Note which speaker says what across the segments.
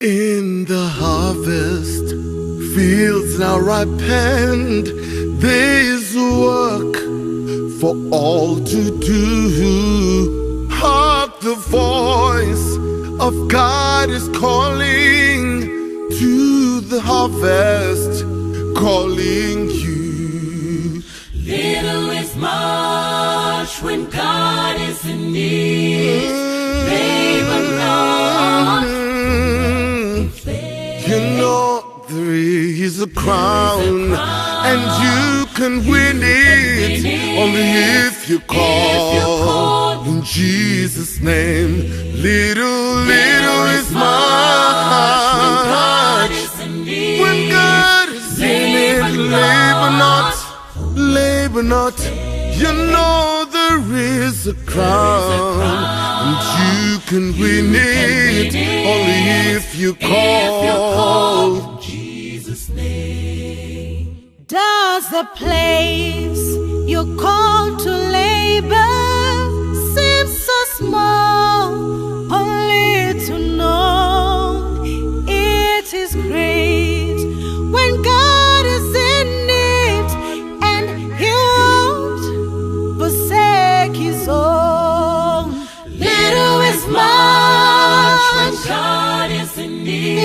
Speaker 1: In the harvest, fields now ripened, there is work for all to do. Hark, the voice of God is calling to the harvest, calling you.
Speaker 2: Little is much when God is in need. Labor not.
Speaker 1: You know there is a crown, and you can win it only if you call in Jesus' name. Little is much when God is in it. Labor not. You know there is a crown, and you can win it only if you call
Speaker 2: Jesus' name.
Speaker 3: Does the place you're called to labor seem so small, only to know it is great when God is in it, and He won't forsake His own. Little is much
Speaker 2: when God is in need.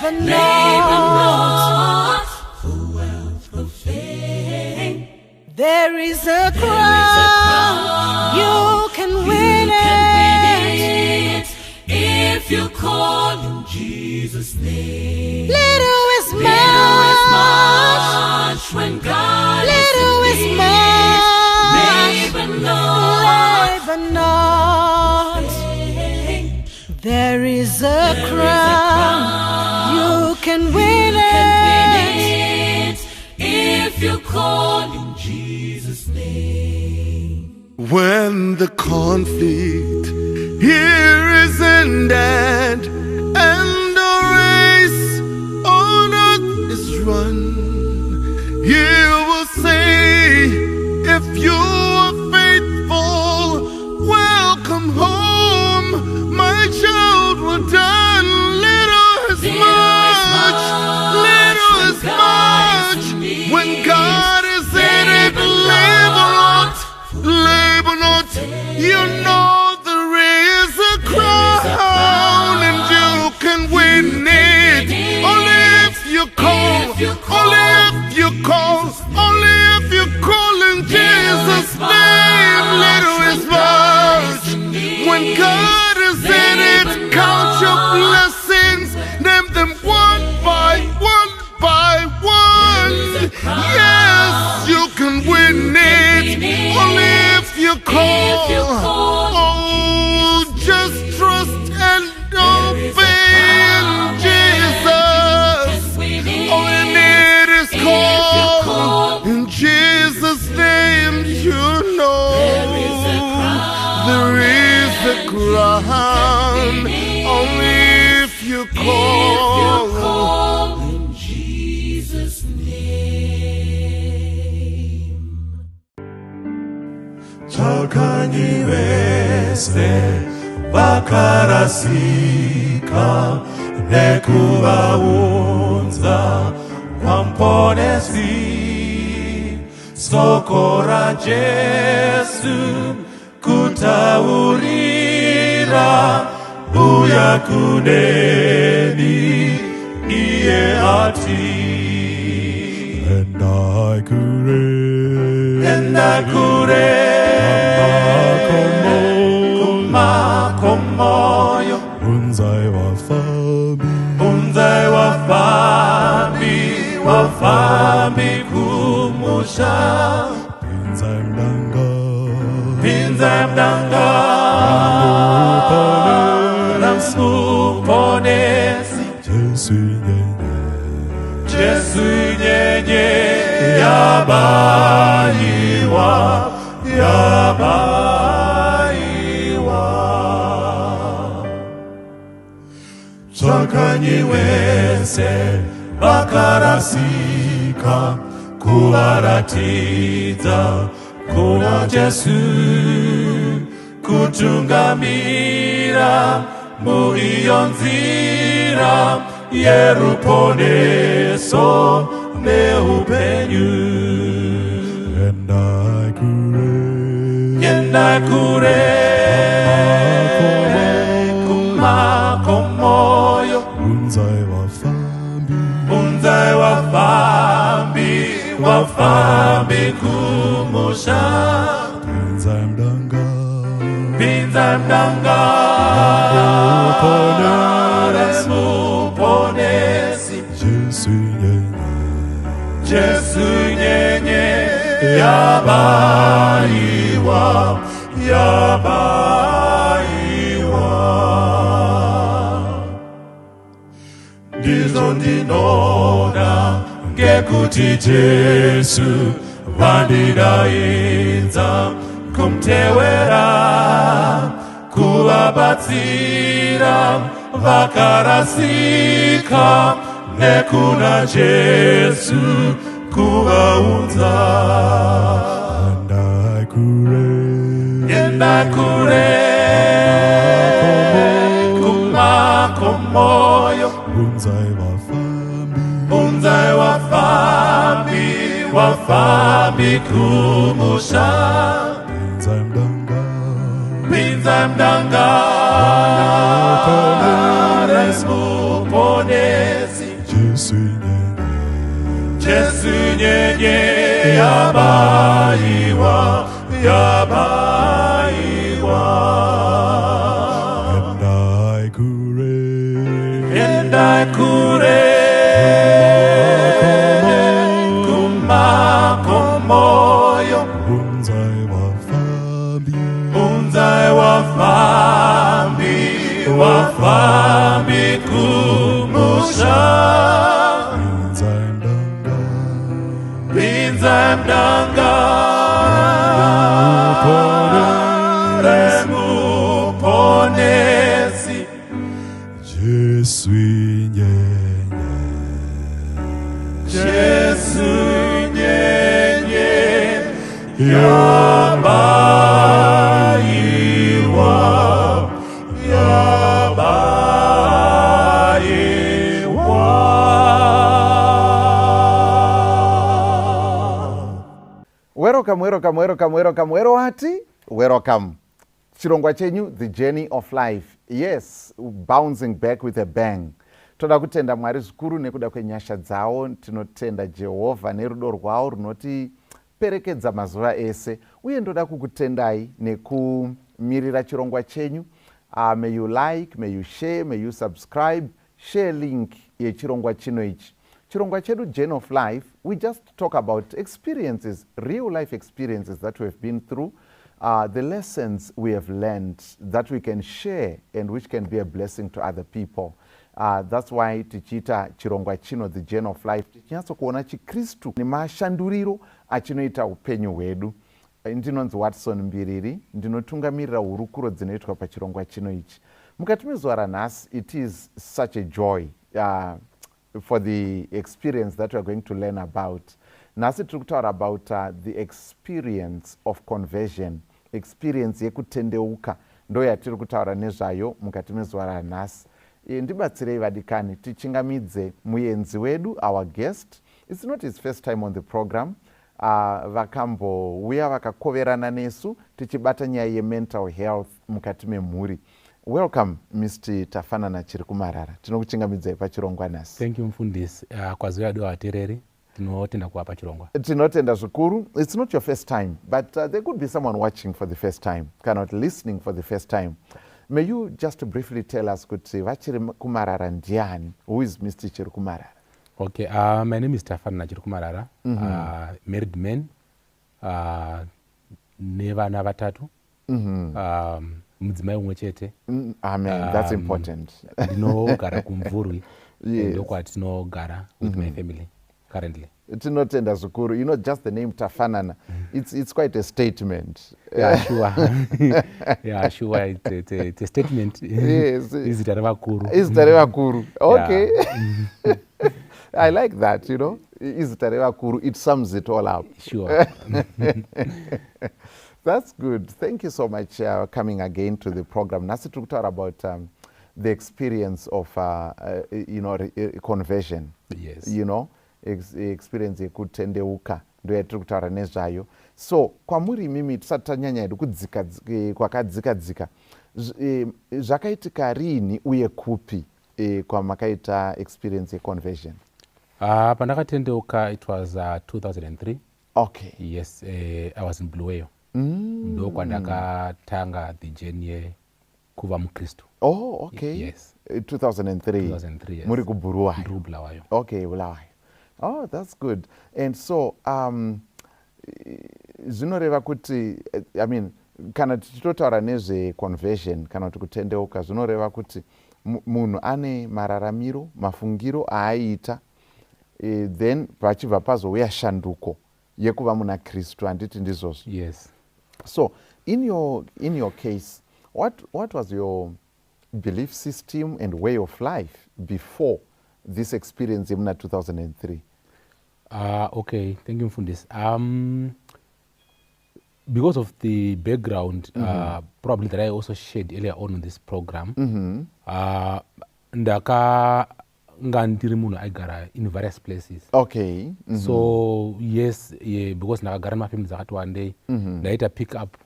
Speaker 3: Labor not.
Speaker 2: For wealth of fame.
Speaker 3: There is a crown, you can win it
Speaker 2: if you call in Jesus' name.
Speaker 3: Little is much
Speaker 2: when God
Speaker 3: is
Speaker 2: much.
Speaker 3: Labor not. There is a crown, you can win it
Speaker 2: if you call in Jesus' name.
Speaker 1: when the conflict here is ended and the race on earth is run. You will say, if you are faithful, welcome home, my child. Well done. Little is much when God is in it. Labor not. You know there is a crown, and you can win it only if you call. Only if you call. Only if you call in Jesus' name. Little is much when God is in it. Count your blessings, name them one by one by one. Yes, you can win it only if you call. Oh, just trust and obey in Jesus. All you need is call in Jesus' name. You know there is a crown only if you call
Speaker 2: in Jesus' name.
Speaker 4: 착하니 외세 바카라시카 내 구하온자 왕포네시 소코라 제수 구타우리라 부야쿠네니 이에아티 엔다쿠레 Kumakomoyo Unzai wafami kumusha Pinzai mdanga Namsuponesi Jesu nyenye Yabaiwa 착하니 외세 바카라시카 구하라티자 구나 제수 구중감이라 무이연지라 yeruponeso neupenyu
Speaker 1: Yenda kure
Speaker 4: kumakomoyo unzai wafambi kumusha pinza mdanga remuponesi Jesu nyenye yabaiwa ndizo ndinoda ngekuti Jesu vandidaidza kumtevera kuvabatsira vakarasika nekuna Jesu kuvaudza yenda kure kumakomoyo unzai wafambi kumusha pinza mdanga resmuponesi Jesu nyenye yabaiwa endai kure kumakomoyo unzai wafambi kumusha pinza mdanga remuponesi Jesu nyenye yabaiwa
Speaker 5: Welcome. Chirongwa chenyu, the journey of life. Yes, bouncing back with a bang. Toda kutenda Mwari zvikuru nekuda kwenyasha dzawo, tinotenda Jehovha nerudo rwawo runotiperekedza mazuva ese. Uye ndoda kukutendai nekumirira chirongwa chenyu. May you like, may you share, may you subscribe, share link yechirongwa chino ichi. Chirongwa chedu Journey of Life, we just talk about experiences, real life experiences that we have been through, the lessons we have learned that we can share and which can be a blessing to other people. That's why tichita chirongwa chino the Journey of Life, tichinatso kuona chikristu nemashanduriro achinoita upenyu hwedu. Ndinonzi Watson Mbiriri, ndinotungamirira hurukuro dzinoitwa pachirongwa chino ichi. Mukati mezuva ranhasi, it is such a joy for the experience that we are going to learn about. Nhasi tiri kutaura about the experience of conversion, experience yekutendeuka, ndo yatiri kutaura nezvayo mukati mezuva ranhasi. Ndibatsirei vadikani, tichingamidze muenzi wedu, our guest. It's not his first time on the program. Vakambouya vakakoverana nesu tichibata nyaya yemental health mukati memhuri. Welcome, Mr. Tafanana Chirikumarara. Tinokuchingamidzai pachirongwa nhasi.
Speaker 6: Thank you mfundisi. Kwaziwa do atereri. Tinotenda kuwa pachirongwa.
Speaker 5: Tinotenda zvikuru. It's not your first time, but there could be someone watching for the first time, cannot listening for the first time. May you just briefly tell us kuti Vachirikumarara ndiani? Who is Mr. Chirikumarara?
Speaker 6: Okay, my name is Tafanana Chirikumarara. Married man. Nevana vatatu. Mudzimai umwe chete.
Speaker 5: Amen. That's important.
Speaker 6: Ndinogara kumvurwi. Ndokwati tinogara with my family currently.
Speaker 5: Tinotenda zvikuru. You know, just the name Tafanana, it's quite a statement.
Speaker 6: Yeah, sure. Yeah, sure. It's a statement.
Speaker 5: Yes.
Speaker 6: Izita revakuru.
Speaker 5: Izita revakuru. Okay. Yeah. I like that, you know. Izita revakuru. It sums it all up.
Speaker 6: Sure.
Speaker 5: That's good. Thank you so much for coming again to the program. Nasi turi kutaura about the experience of conversion.
Speaker 6: Yes.
Speaker 5: Experience yekutendeuka ndo yatiri kutaura nezvayo. So kwamuri imimi tisati tanyanya hedu kwakadzika zvakaitika rini uye kupi kwamakaita experience yeconversion?
Speaker 6: Pandakatendeuka it was 2003.
Speaker 5: Okay.
Speaker 6: Yes, I was in Bluffhill. Ndo kwandakatanga the journey kuva mukristu.
Speaker 5: Oh, okay.
Speaker 6: Yes.
Speaker 5: 2003.
Speaker 6: Yes.
Speaker 5: Muri kuBulawayo.
Speaker 6: Ndiri Bulawayo.
Speaker 5: Okay, Bulawayo. Oh, that's good. And so zvinoreva kuti kana tichitotaura nezveconversion kana kuti kutendeuka zvinoreva kuti munhu ane mararamiro, mafungiro aaiita, then pachibva pazouya shanduko yekuva muna Kristu, handiti ndizvozvo?
Speaker 6: Yes.
Speaker 5: So in your case, what was your belief system and way of life before this experience in 2003?
Speaker 6: Okay, thank you, Mfundisi. Because of the background, probably that I also shared earlier on in this program, ndiri munhu aigara in various places.
Speaker 5: Okay.
Speaker 6: So yes, because ndakagara mafamily dzakati wandei, ndaita pick up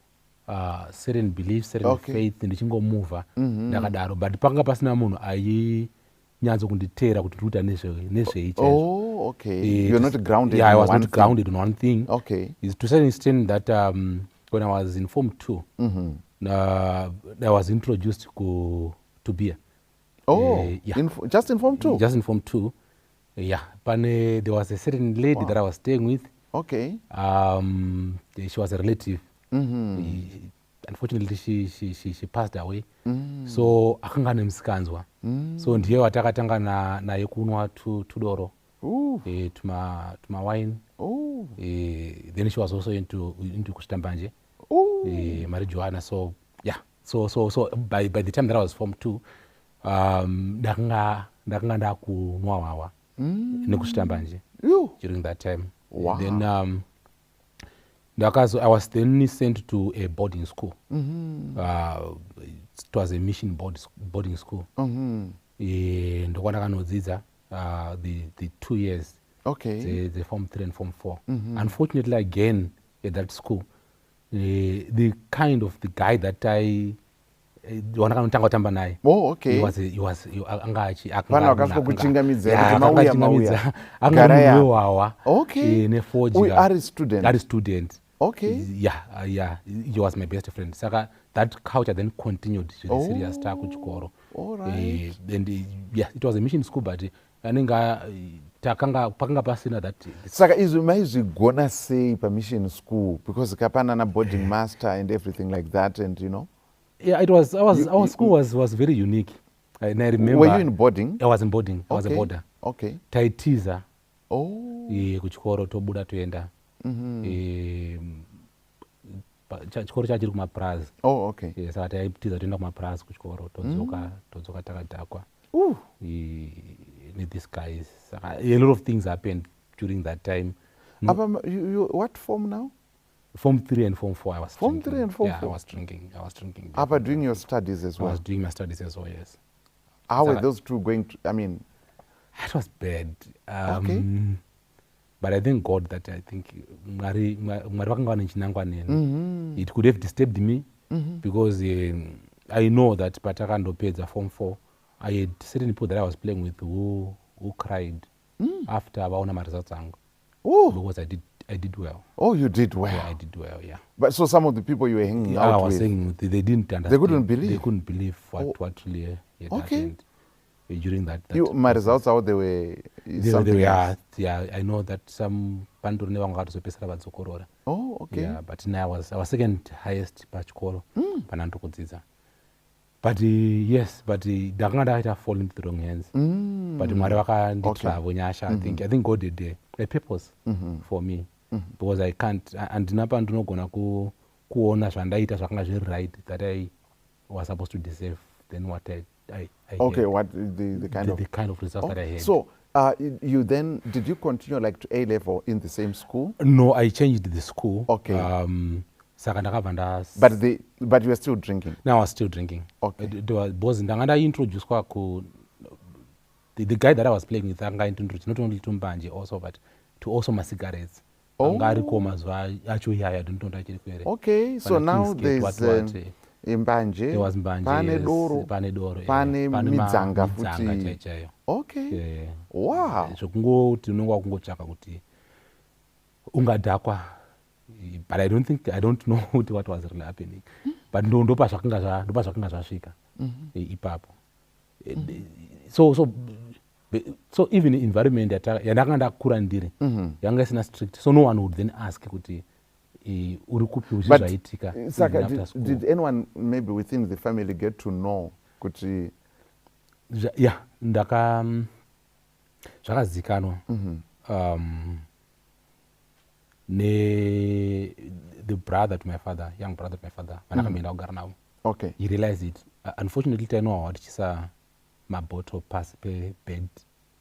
Speaker 6: certain beliefs, certain faith, ndichingomuvha ndakadaro, but panga pasina munhu ainyatso kunditeera kuti ruta nezveichaizvo.
Speaker 5: Oh, okay. You're not grounded.
Speaker 6: Yeah, I was
Speaker 5: on
Speaker 6: not grounded on one thing.
Speaker 5: Okay.
Speaker 6: It's to a certain extent that when I was in Form 2, I was introduced to beer.
Speaker 5: Oh,
Speaker 6: yeah.
Speaker 5: Just in Form 2?
Speaker 6: Just in Form 2. Yeah. But there was a certain lady that I was staying with.
Speaker 5: Okay.
Speaker 6: She was a relative. Unfortunately, she passed away. So akanga nemsikanzwa. So ndiye watakatanga naye kunwa tudoro. Tuma wine. Then she was also into kushitambanje. Marijuana. So yeah. So by the time that I was Form 2, ndakanga ndakunwa wawa nekushitambanje during that time.
Speaker 5: Wow.
Speaker 6: Then I was then sent to a boarding school. It was a mission boarding school. Ndokwandakanodzidza the 2 years.
Speaker 5: Okay.
Speaker 6: The Form 3 and Form 4. Unfortunately, again at that school, the kind of the guy that I wandakanotanga kutamba naye.
Speaker 5: Oh, okay.
Speaker 6: He was
Speaker 5: Pana wakasikokuchingamidza
Speaker 6: mauya wawa.
Speaker 5: Okay.
Speaker 6: Nefoji.
Speaker 5: Ari student.
Speaker 6: Okay. Yeah. He was my best friend. Saka that culture then continued to the serious stuff kuchikoro.
Speaker 5: All right.
Speaker 6: And yeah, it was a mission school, but pakanga pasina that.
Speaker 5: Saka izvi maizvigona sei mission school because kapana na boarding master and everything like that, and
Speaker 6: Yeah, it was. Our school was very unique. And I remember.
Speaker 5: Were you in boarding?
Speaker 6: I was in boarding. I was a boarder.
Speaker 5: Okay.
Speaker 6: Taitiza.
Speaker 5: Oh.
Speaker 6: Kuchikoro tobuda toenda. Chikoro chachiri kumaprazi.
Speaker 5: Oh, okay.
Speaker 6: Saka taitiza toenda kumaprazi kuchikoro todzoka takadhakwa. With these guys. A lot of things happened during that time.
Speaker 5: You what form now?
Speaker 6: Form 3 and Form 4 I was
Speaker 5: Form
Speaker 6: drinking.
Speaker 5: 3 and Form 4?
Speaker 6: Yeah, I was drinking.
Speaker 5: Doing your studies as well?
Speaker 6: I was doing my studies as well, yes.
Speaker 5: How were those two going to,
Speaker 6: It was bad.
Speaker 5: Okay.
Speaker 6: But I thank God that I think it could have disturbed me because I know that patakandopedza Form 4, I had certain people that I was playing with who cried after vaona maresults angu. Because I did well.
Speaker 5: Oh, you did well.
Speaker 6: Yeah, I did well, yeah.
Speaker 5: But so some of the people you were hanging out with?
Speaker 6: I was saying they didn't understand.
Speaker 5: They couldn't believe?
Speaker 6: They couldn't believe what really happened during that
Speaker 5: my results out, they were something else.
Speaker 6: Yeah, I know that some pandu nevangakatozopesera vadzokorora.
Speaker 5: Oh, okay.
Speaker 6: Yeah, but now I was second highest pachikoro panandokudzidza. But yes, but ndakanga ndakaita fall into the wrong hands. But Mwari vakanditsvavo nyasha. I think God did a purpose for me. Because I can't, andina pandinogona kuona zvandaita zvakanga zviri right that I was supposed to deserve than what I
Speaker 5: okay,
Speaker 6: had.
Speaker 5: what the kind of
Speaker 6: results that I had.
Speaker 5: So you then, did you continue like to A level in the same school?
Speaker 6: No, I changed the school.
Speaker 5: Okay.
Speaker 6: saka ndakabva
Speaker 5: but you were still drinking?
Speaker 6: now I was still drinking.
Speaker 5: Okay.
Speaker 6: Because ndanga ndaintroduced ku the guy that I was playing with anga introduced not only to mbanje also but to also my cigarettes. Anga ariko mazuva acho iyaya ndinotonda achiri kuere.
Speaker 5: Okay, so now there's imbanje,
Speaker 6: there was mbanje,
Speaker 5: pane doro, pane midzanga futi.
Speaker 6: chaiyo.
Speaker 5: Okay. Wow.
Speaker 6: Zvokungoti unenge wakungotsvaka kuti ungadhakwa, but I don't know what was really happening. But ndopa zvakanga zvasvika ipapo. So even environment yandanga ndakura ndiri yanga isina strict, so no one would then ask kuti uri kupi uchizvaitika.
Speaker 5: Saka did anyone maybe within the family get to know kuti
Speaker 6: yeah, zvakazikanwa the brother to my father, young brother to my father, vanakamenda kugara navo.
Speaker 5: Okay.
Speaker 6: He realized it. Unfortunately tainowa watichisa mabottle pasi pebed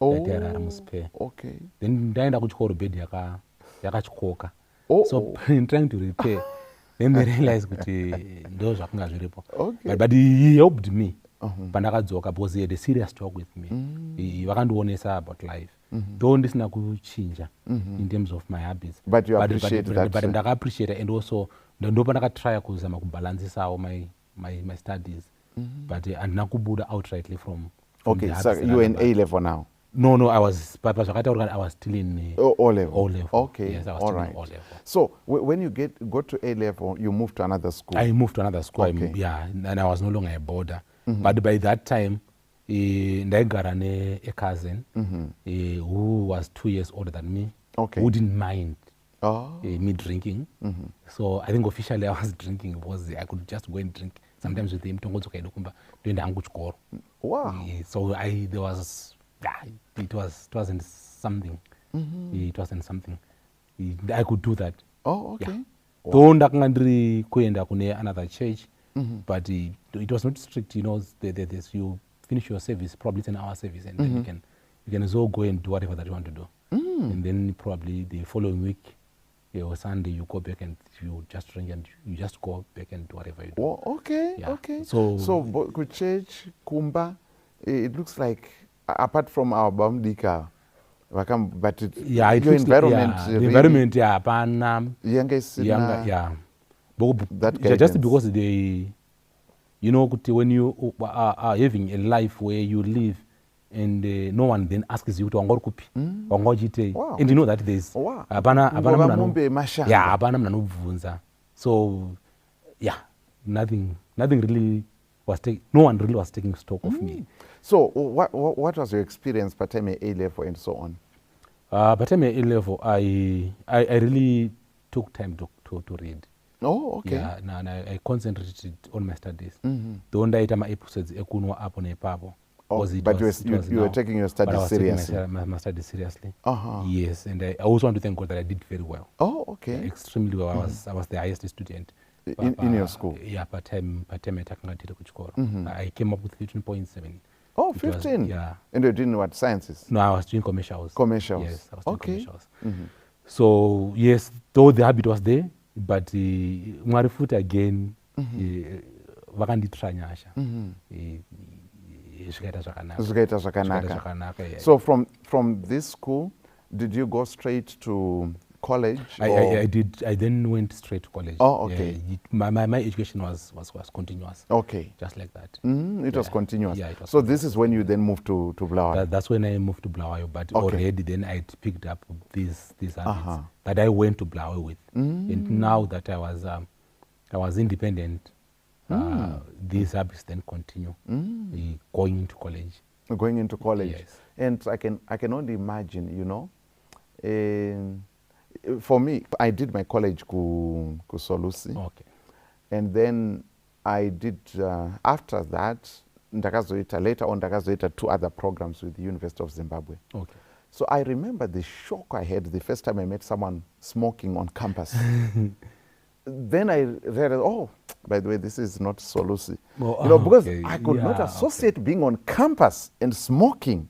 Speaker 6: yatirara muspare.
Speaker 5: Okay.
Speaker 6: Then ndaenda kuchikoro bed yakatyoka.
Speaker 5: Oh,
Speaker 6: So in trying to repair, then they realized kuti ndo zvakanga zviripo.
Speaker 5: Okay.
Speaker 6: But he helped me. Pandakadzoka because he had a serious talk with me. Vakandionesa about life. Though ndisina kuchinja in terms of my habits.
Speaker 5: But you appreciate that.
Speaker 6: But ndaka appreciate and also ndo pandakatry kuzama kubalancesawo my studies. But andina kubuda outrightly from
Speaker 5: Okay,
Speaker 6: the
Speaker 5: so
Speaker 6: habits
Speaker 5: you were in
Speaker 6: that I
Speaker 5: A level now?
Speaker 6: No, I was, but I was still in
Speaker 5: O level.
Speaker 6: O level.
Speaker 5: Okay.
Speaker 6: Yes, I was
Speaker 5: All
Speaker 6: still
Speaker 5: right.
Speaker 6: in O level.
Speaker 5: So when you got to A level, you moved to another school?
Speaker 6: I moved to another school.
Speaker 5: Okay.
Speaker 6: And I was no longer a boarder. But by that time, ndaigara a cousin who was 2 years older than me,
Speaker 5: Okay.
Speaker 6: who didn't mind
Speaker 5: Oh.
Speaker 6: me drinking. So I think officially I was drinking because I could just go and drink sometimes with him.
Speaker 5: Wow.
Speaker 6: So it wasn't something. It wasn't something. I could do that.
Speaker 5: Oh, okay.
Speaker 6: Yeah. Though ndakanga ndiri kuenda kune another church, but it was not strict. You know, there's you finish your service, probably it's an hour service, and then you can also go and do whatever that you want to do. And then probably the following week, or Sunday, you go back and you just drink and you just go back and do whatever you do.
Speaker 5: Oh, okay,
Speaker 6: Yeah.
Speaker 5: okay.
Speaker 6: So
Speaker 5: church, Kumba, it looks like, apart from our Bamdika, but it,
Speaker 6: yeah, it
Speaker 5: your
Speaker 6: looks
Speaker 5: environment,
Speaker 6: like, the environment, hapana.
Speaker 5: Yeah. That
Speaker 6: Just
Speaker 5: guidance.
Speaker 6: because they, you know, when you are having a life where you live and no one then asks you to wangorukupi, wangojite,
Speaker 5: Wow.
Speaker 6: and you know that there's
Speaker 5: Wow.
Speaker 6: hapana
Speaker 5: Ngova mumbe mashanga.
Speaker 6: yeah, hapana mna nobvunza. So yeah, nothing really was no one really was taking stock of me.
Speaker 5: So what was your experience per time A level and so on?
Speaker 6: By time at A level, I really took time to read.
Speaker 5: Oh, okay.
Speaker 6: Yeah, and I concentrated on my studies. Though ndaita ma-episodes ekunwa apo nepapo.
Speaker 5: Oh,
Speaker 6: because
Speaker 5: but
Speaker 6: it
Speaker 5: you were
Speaker 6: now.
Speaker 5: taking your
Speaker 6: But
Speaker 5: studies
Speaker 6: I was
Speaker 5: seriously.
Speaker 6: taking my studies seriously.
Speaker 5: Uh-huh.
Speaker 6: Yes, and I also want to thank God that I did very well.
Speaker 5: Oh, okay.
Speaker 6: Extremely well. I was the highest student.
Speaker 5: In your school?
Speaker 6: Yeah, part time atakanga tiri kuchikoro. I came up with 15.7.
Speaker 5: Oh,
Speaker 6: It was-
Speaker 5: 15?
Speaker 6: yeah.
Speaker 5: And you're doing what, sciences?
Speaker 6: No, I was doing commercials.
Speaker 5: Commercials.
Speaker 6: Yes, I was doing
Speaker 5: Okay.
Speaker 6: commercials. So yes, though the habit was there, but Mwari futhi again vakanditra nyasha. Zvikaita zvakanaka.
Speaker 5: Zvikaita
Speaker 6: Zvikaita
Speaker 5: zvakanaka.
Speaker 6: zvakanaka, yeah.
Speaker 5: So from this school, did you go straight to college?
Speaker 6: I did. I then went straight to college.
Speaker 5: Oh, okay.
Speaker 6: Yeah, my education was continuous.
Speaker 5: Okay.
Speaker 6: Just like that.
Speaker 5: It was
Speaker 6: Yeah.
Speaker 5: continuous.
Speaker 6: Yeah, it was
Speaker 5: So this is when you then moved to Blawa.
Speaker 6: That's when I moved to Blawayo, but
Speaker 5: Okay.
Speaker 6: already then I picked up these habits that I went to Blawayo with. And now that I was independent, these habits then continue going into college.
Speaker 5: Going into college.
Speaker 6: Yes.
Speaker 5: And I can only imagine, you know, for me, I did my college ku Solusi.
Speaker 6: Okay.
Speaker 5: And then I did, after that, later on, ndakazoita 2 other programs with the University of Zimbabwe.
Speaker 6: Okay.
Speaker 5: So I remember the shock I had the first time I met someone smoking on campus. Then I realized, oh, by the way, this is not Solusi.
Speaker 6: Oh,
Speaker 5: you know, because
Speaker 6: okay.
Speaker 5: I could not
Speaker 6: Yeah,
Speaker 5: associate being on campus and smoking.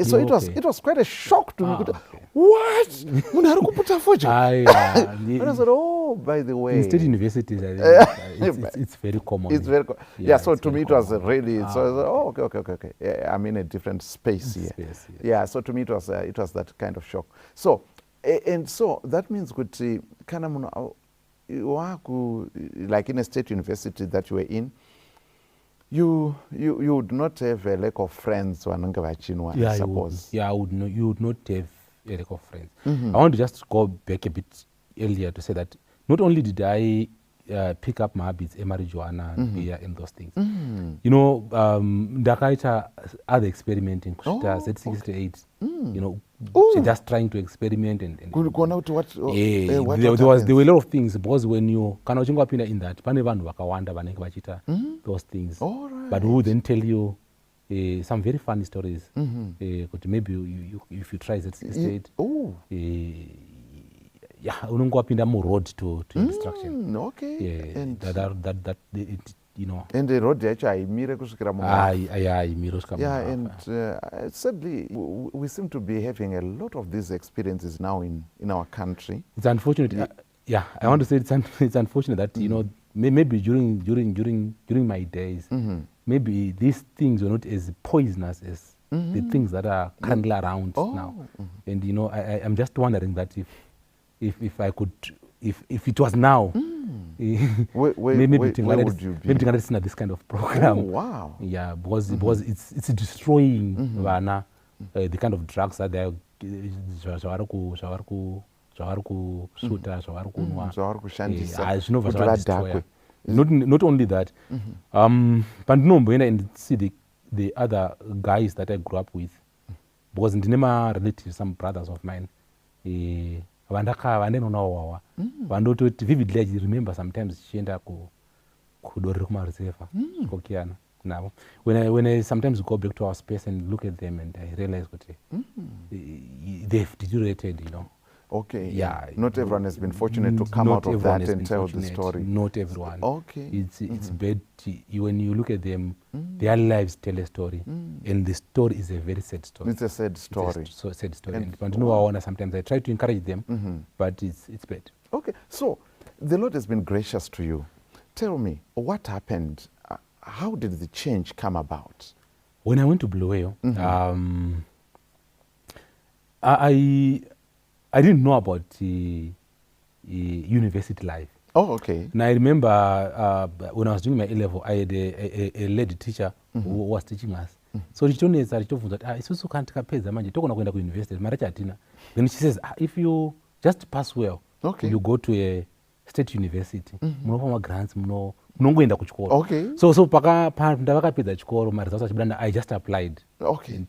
Speaker 5: So
Speaker 6: Yeah,
Speaker 5: it was quite a shock to me.
Speaker 6: Okay.
Speaker 5: What? Munhu ari kuputa foja?
Speaker 6: I
Speaker 5: And I said, oh, Oh, by the way.
Speaker 6: In state universities, I think it's very common.
Speaker 5: It's very yeah, so
Speaker 6: it's
Speaker 5: to
Speaker 6: very
Speaker 5: me it was
Speaker 6: common.
Speaker 5: really okay. Yeah, I'm in a different space here.
Speaker 6: Space, yes.
Speaker 5: Yeah, so to me it was that kind of shock. So and so that means kuti kana munhu waku like in a state university that you were in, you would not have a lack of friends vanenge vachinwa, I suppose.
Speaker 6: You would not have a lack of friends. I want to just go back a bit earlier to say that not only did I pick up my habits, marijuana, beer, and those things. You know, ndakaita other experimenting kusvika Z68. You know, just trying to experiment and
Speaker 5: Kuona kuti what
Speaker 6: there were a lot of things because when you kana uchinge wapinda in that pane vanhu vakawanda vanenge vachita those things, but who then tell you some very funny stories. But maybe if you try Z68, yeah, unonge wapinda muroad to destruction.
Speaker 5: Okay.
Speaker 6: Yeah,
Speaker 5: And
Speaker 6: that it, you know.
Speaker 5: And the road yacho haimire kusvikira
Speaker 6: haimire kusvika
Speaker 5: yeah, and sadly we seem to be having a lot of these experiences now in our country.
Speaker 6: It's unfortunate. Yeah, I want to say it's unfortunate that you know maybe during my days, maybe these things were not as poisonous as the things that are currently around now. And you know, I'm just wondering that if I could, if it was now,
Speaker 5: where would you be?
Speaker 6: Maybe it's not this kind of program.
Speaker 5: Oh, wow.
Speaker 6: Yeah, because it's destroying vana, the kind of drugs that they're zvavari kusuta, zvavari kunwa, zvinobva zvavadestroya. Not only that, pandinomboenda and see the other guys that I grew up with, because ndine ma-relatives, some brothers of mine, vandenonawawa vandototi vividly I remember sometimes chienda kudori rekumaruzevha kokiyana navo. When I sometimes go back to our space and look at them and I realize kuti they've deteriorated, you know.
Speaker 5: Okay.
Speaker 6: Yeah.
Speaker 5: Not everyone has been fortunate to come out of that and tell the story.
Speaker 6: Not everyone.
Speaker 5: Okay.
Speaker 6: It's bad. When you look at them, their lives tell a story, and the story is a very sad story.
Speaker 5: It's a sad story.
Speaker 6: It's a sad story. And you know, sometimes I try to encourage them, but it's bad. Okay.
Speaker 5: So the Lord has been gracious to you. Tell me, what happened? How did the change come about?
Speaker 6: When I went to Bluffhill, I didn't know about university life.
Speaker 5: Oh, okay.
Speaker 6: And I remember when I was doing my A-level, I had a lady teacher who was teaching us. So she told me that isusu kana tikapedza manje tokona kuenda kuuniversity mari chatina. Then she says, if you just pass well, you go to a state university, munopa grants, munongoenda kuchikoro.
Speaker 5: Okay.
Speaker 6: So ndavakapedza chikoro maresults achibudana, I just applied.
Speaker 5: Okay.
Speaker 6: And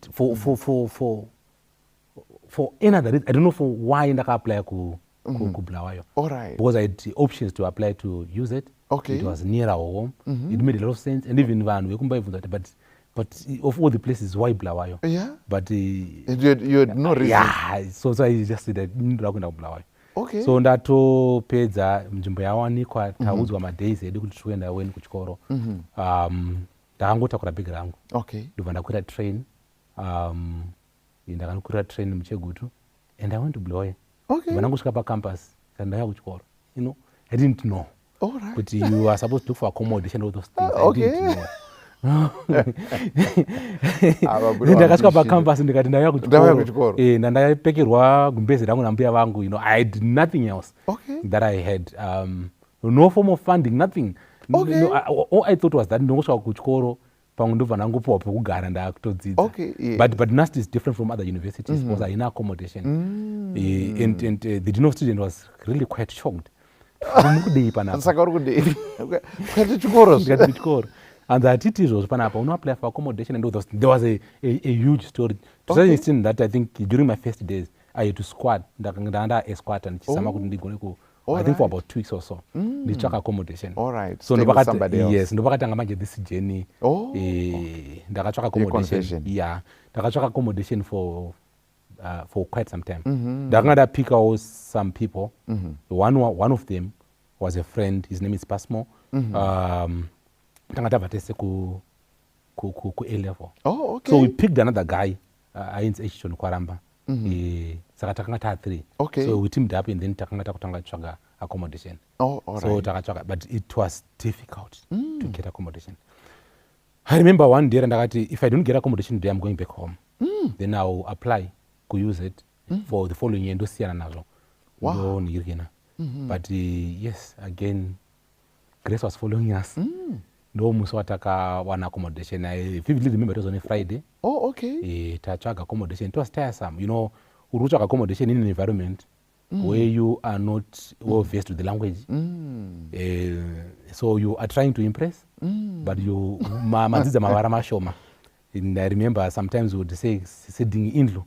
Speaker 6: for another reason, I don't know for why ndaka-apply ku Bulawayo.
Speaker 5: All right.
Speaker 6: Because I had options to apply to use it.
Speaker 5: Okay.
Speaker 6: It was near our home. It made a lot of sense. And even vanhu vekumbaibvunza kuti but of all the places, why Bulawayo?
Speaker 5: Yeah.
Speaker 6: But
Speaker 5: you had no reason.
Speaker 6: Yeah. So I just said ndinoda kuenda kuBulawayo.
Speaker 5: Okay.
Speaker 6: So ndatopedza nzvimbo yawanikwa taudzwa madays edu kuti toenda weni kuchikoro. Ndakangotakura bhegi rangu.
Speaker 5: Okay.
Speaker 6: Ndobva ndakwira train. Ndakanokwira train muChegutu and I went to Bluffhill.
Speaker 5: Okay.
Speaker 6: When I kusvika pacampus, ndakaya kuchikoro. You know, I didn't know.
Speaker 5: All right.
Speaker 6: But you are supposed to look for accommodation, all those things.
Speaker 5: Okay.
Speaker 6: I didn't know. Ndakasvika pacampus ndikati ndaya kuchikoro. Ndandapekirwa gumbezi rangu nambuya vangu. You know, I had nothing else that I had. No form of funding, nothing.
Speaker 5: Okay.
Speaker 6: No, all I thought was that ndongosvika kuchikoro pamwe ndobva ndangopiwa pekugara ndakutodzidza.
Speaker 5: Okay, yeah.
Speaker 6: But NUST is different from other universities because haina accommodation. And the dean of student was really quite shocked. Ndikudei panapa.
Speaker 5: Saka uri kudei. Kwete chikoro.
Speaker 6: Ndikati chikoro. And hatiti izvozvo panapa uno apply for accommodation and all those. There was a huge story. To such an extent that I think during my first days I had to squat. Ndakanga esquat and chisama kuti ndigone ku I think for about 2 weeks or so. Nditsvaka accommodation.
Speaker 5: All right.
Speaker 6: So
Speaker 5: yes,
Speaker 6: ndopakatanga manje this journey. Ndakatsvaka accommodation. Yeah. Ndakatsvaka accommodation for quite some time. Ndakanga ndapika some people. One of them was a friend. His name is Pasmo. Tanga tabva tese ku A-level.
Speaker 5: Oh, okay.
Speaker 6: So we picked another guy. Ainzi Echishoni Kwaramba. Saka takanga ta 3.
Speaker 5: Okay.
Speaker 6: So we teamed up and then takanga takutanga tsvaga accommodation.
Speaker 5: Oh, all
Speaker 6: So
Speaker 5: right.
Speaker 6: takatsvaka, but it was difficult to get accommodation. I remember one day ndakati, if I don't get accommodation today, I'm going back home. Then I'll apply use it for the following year ndosiyana nazvo.
Speaker 5: Wow.
Speaker 6: Ndonirikena. But yes, again, grace was following us. No musi watakawana accommodation. I vividly remember it was on a Friday.
Speaker 5: Oh, okay.
Speaker 6: Tatsvaga accommodation. It was tiresome. You know, urutsvaga accommodation in an environment where you are not well versed with the language. So you are trying to impress, but you madzidza mavara mashoma. And I remember sometimes we would say sitting indlu.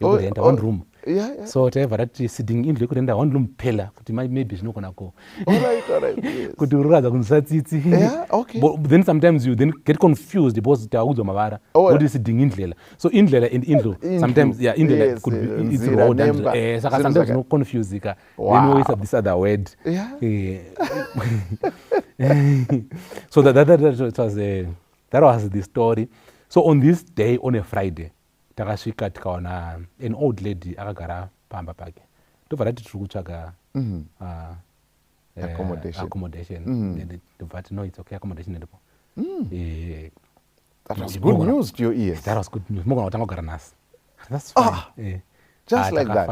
Speaker 6: You could enter one room.
Speaker 5: Yeah.
Speaker 6: So whatever that sitting indlu, you could enter one room pela. Kuti maybe zvinogona ko.
Speaker 5: All right. Yes.
Speaker 6: Kuti uradza kunsatsitsi.
Speaker 5: Yeah, okay.
Speaker 6: But then sometimes you then get confused because taudzwa mavara.
Speaker 5: Oh,
Speaker 6: What is sitting indlela? So indlela and indlu.
Speaker 5: Indlu.
Speaker 6: Sometimes indlela
Speaker 5: Yes,
Speaker 6: could be it's
Speaker 5: nzira,
Speaker 6: road and
Speaker 5: nemba.
Speaker 6: saka sometimes
Speaker 5: Zvinhu
Speaker 6: no confuse ika.
Speaker 5: Wow.
Speaker 6: Then you always have this other word.
Speaker 5: Yeah.
Speaker 6: So that was the story. So on this day, on a Friday, takasvika tikaona an old lady akagara pamba pake. Tobva tati tiri kutsvaga accommodation. Tobva tati no, it's okay, accommodation iripo.
Speaker 5: That was good news to your ears.
Speaker 6: That was good news. Mogona kutanga kugara nasi. That's fine.
Speaker 5: Just like that.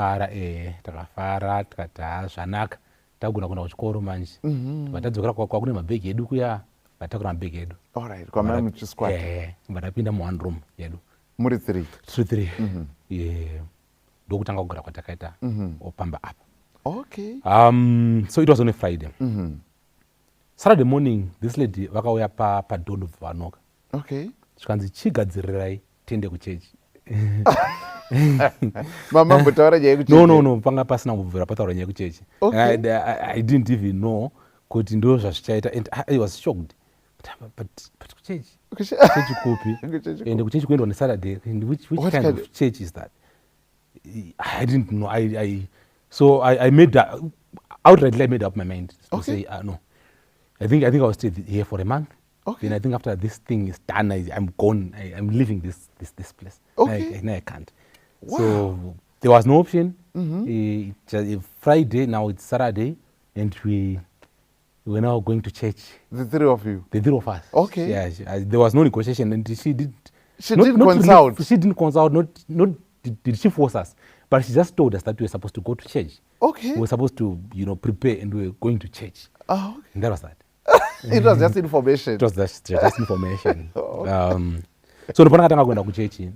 Speaker 6: Takafara tikati zvanaka tagona kuenda kuchikoro manje. Vatadzokera kwakune mabhegi edu kuya, vatakura mabhegi edu.
Speaker 5: All right. Kwamai muchisquat.
Speaker 6: Vatapinda mu one room yedu.
Speaker 5: Muri 3.
Speaker 6: 3. Ndokutanga kugara kwatakaita opamba apa.
Speaker 5: Okay.
Speaker 6: So it was on a Friday. Saturday morning, this lady vakauya padhondo vanoka.
Speaker 5: Okay.
Speaker 6: Zvikanzi chigadzirirai tiende kuchechi.
Speaker 5: Mama mbutaura nyaya yekuchechi.
Speaker 6: No, panga pasina kubvira pataura nyaya yekuchechi. I didn't even know kuti ndo zvazvichaita, and I was shocked. But kuchechi. Kuchechi kupi? And kuchechi kuendwa on Saturday. And which kind of church is that? I didn't know. So I made that outrightly. I made up my mind to say no. I think I will stay here for a month.
Speaker 5: Okay.
Speaker 6: Then I think after this thing is done, I'm gone. I'm leaving this place.
Speaker 5: Okay.
Speaker 6: I can't.
Speaker 5: Wow.
Speaker 6: So there was no option. It's Friday, now it's Saturday, and we're now going to church.
Speaker 5: The 3 of you.
Speaker 6: The 3 of us.
Speaker 5: Okay.
Speaker 6: Yeah, there was no negotiation, and she didn't
Speaker 5: consult.
Speaker 6: She didn't consult. Not did she force us, but she just told us that we were supposed to go to church.
Speaker 5: Okay.
Speaker 6: We were supposed to, prepare, and we were going to church.
Speaker 5: Oh, okay.
Speaker 6: And that was that.
Speaker 5: It was just information.
Speaker 6: It was just information. So ndopona katanga kuenda kuchechi.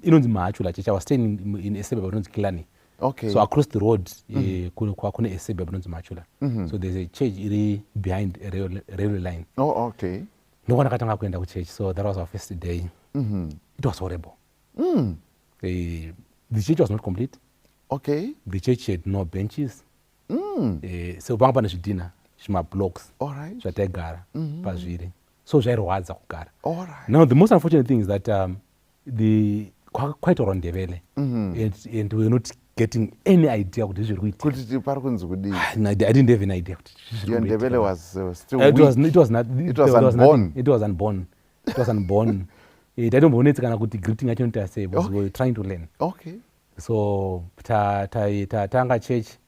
Speaker 6: Inonzi Mahachula church. I was staying in Esebe, but inonzi Kilani.
Speaker 5: Okay.
Speaker 6: So across the road, kune Esebe, but inonzi Mahachula. So there's a church behind a railway line.
Speaker 5: Oh, okay.
Speaker 6: Ndopona katanga kuenda kuchechi. So that was our first day. It was horrible. The church was not complete.
Speaker 5: Okay.
Speaker 6: The church had no benches. So panga pane zvidhina blocks.
Speaker 5: All right.
Speaker 6: Zvataigara pazviri. So zvairwadza kugara.
Speaker 5: All right.
Speaker 6: Now the most unfortunate thing is that quite around Ndebele, and we were not getting any idea what zviri kuitika.
Speaker 5: Kuti pari kunzi kudii.
Speaker 6: I didn't have an idea.
Speaker 5: Your Ndebele was still
Speaker 6: it
Speaker 5: weak.
Speaker 6: was not.
Speaker 5: It was unborn.
Speaker 6: It was unborn. It was unborn. Taidombonetsa kana kuti greeting yacho nditase because we were trying to learn.
Speaker 5: Okay.
Speaker 6: So tanga church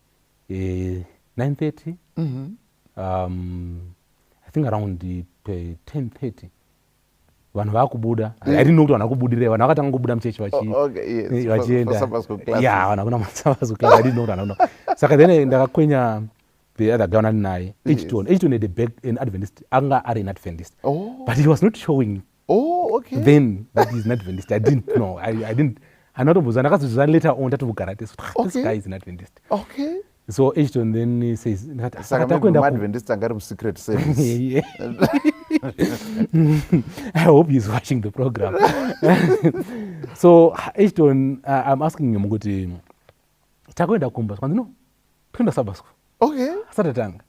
Speaker 6: 9:30. I think around 10:30. Vanhu vakubuda. I didn't know kuti vanhu vakubudirei. Vanhu vakatanga kubuda muchechi vachienda. Yeah, vanhu vakuna masabazo class. I didn't know that. Saka then ndakakwenya the other guy naye. H2 had an Adventist. Anga ari an Adventist.
Speaker 5: Oh.
Speaker 6: But he was not showing.
Speaker 5: Oh, okay.
Speaker 6: Then that he's an Adventist. I didn't know. I didn't. I'm not a later on that this guy is an Adventist.
Speaker 5: Okay.
Speaker 6: So H2 then he says,
Speaker 5: Adventist angari secret service.
Speaker 6: Yeah. I hope he's watching the program. So H2 I'm asking him kuti takwenda kumba. No. Twenda sabasku.
Speaker 5: Okay.
Speaker 6: Asatatanga.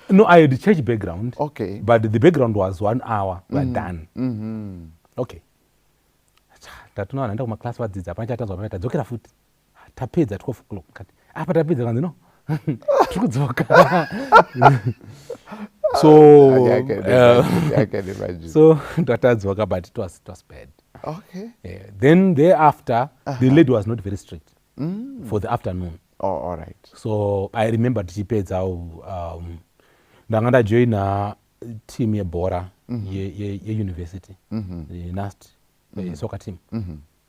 Speaker 6: No, I had the church background.
Speaker 5: Okay.
Speaker 6: But the background was 1 hour. We're done. Okay. Tatuna naenda kuma class vadzidza panchatanzwa pakati dzokera futi. Tapedza 12 o'clock. Kati apa tapedza kanzi no. Tikudzoka. So
Speaker 5: I can imagine.
Speaker 6: So tatadzoka, but it was bad.
Speaker 5: Okay.
Speaker 6: Then thereafter the lady was not very strict for the afternoon.
Speaker 5: Oh, all right.
Speaker 6: So I remember tichipedza ndanga ndajoina team yebhora yeuniversity, the NAST soccer team.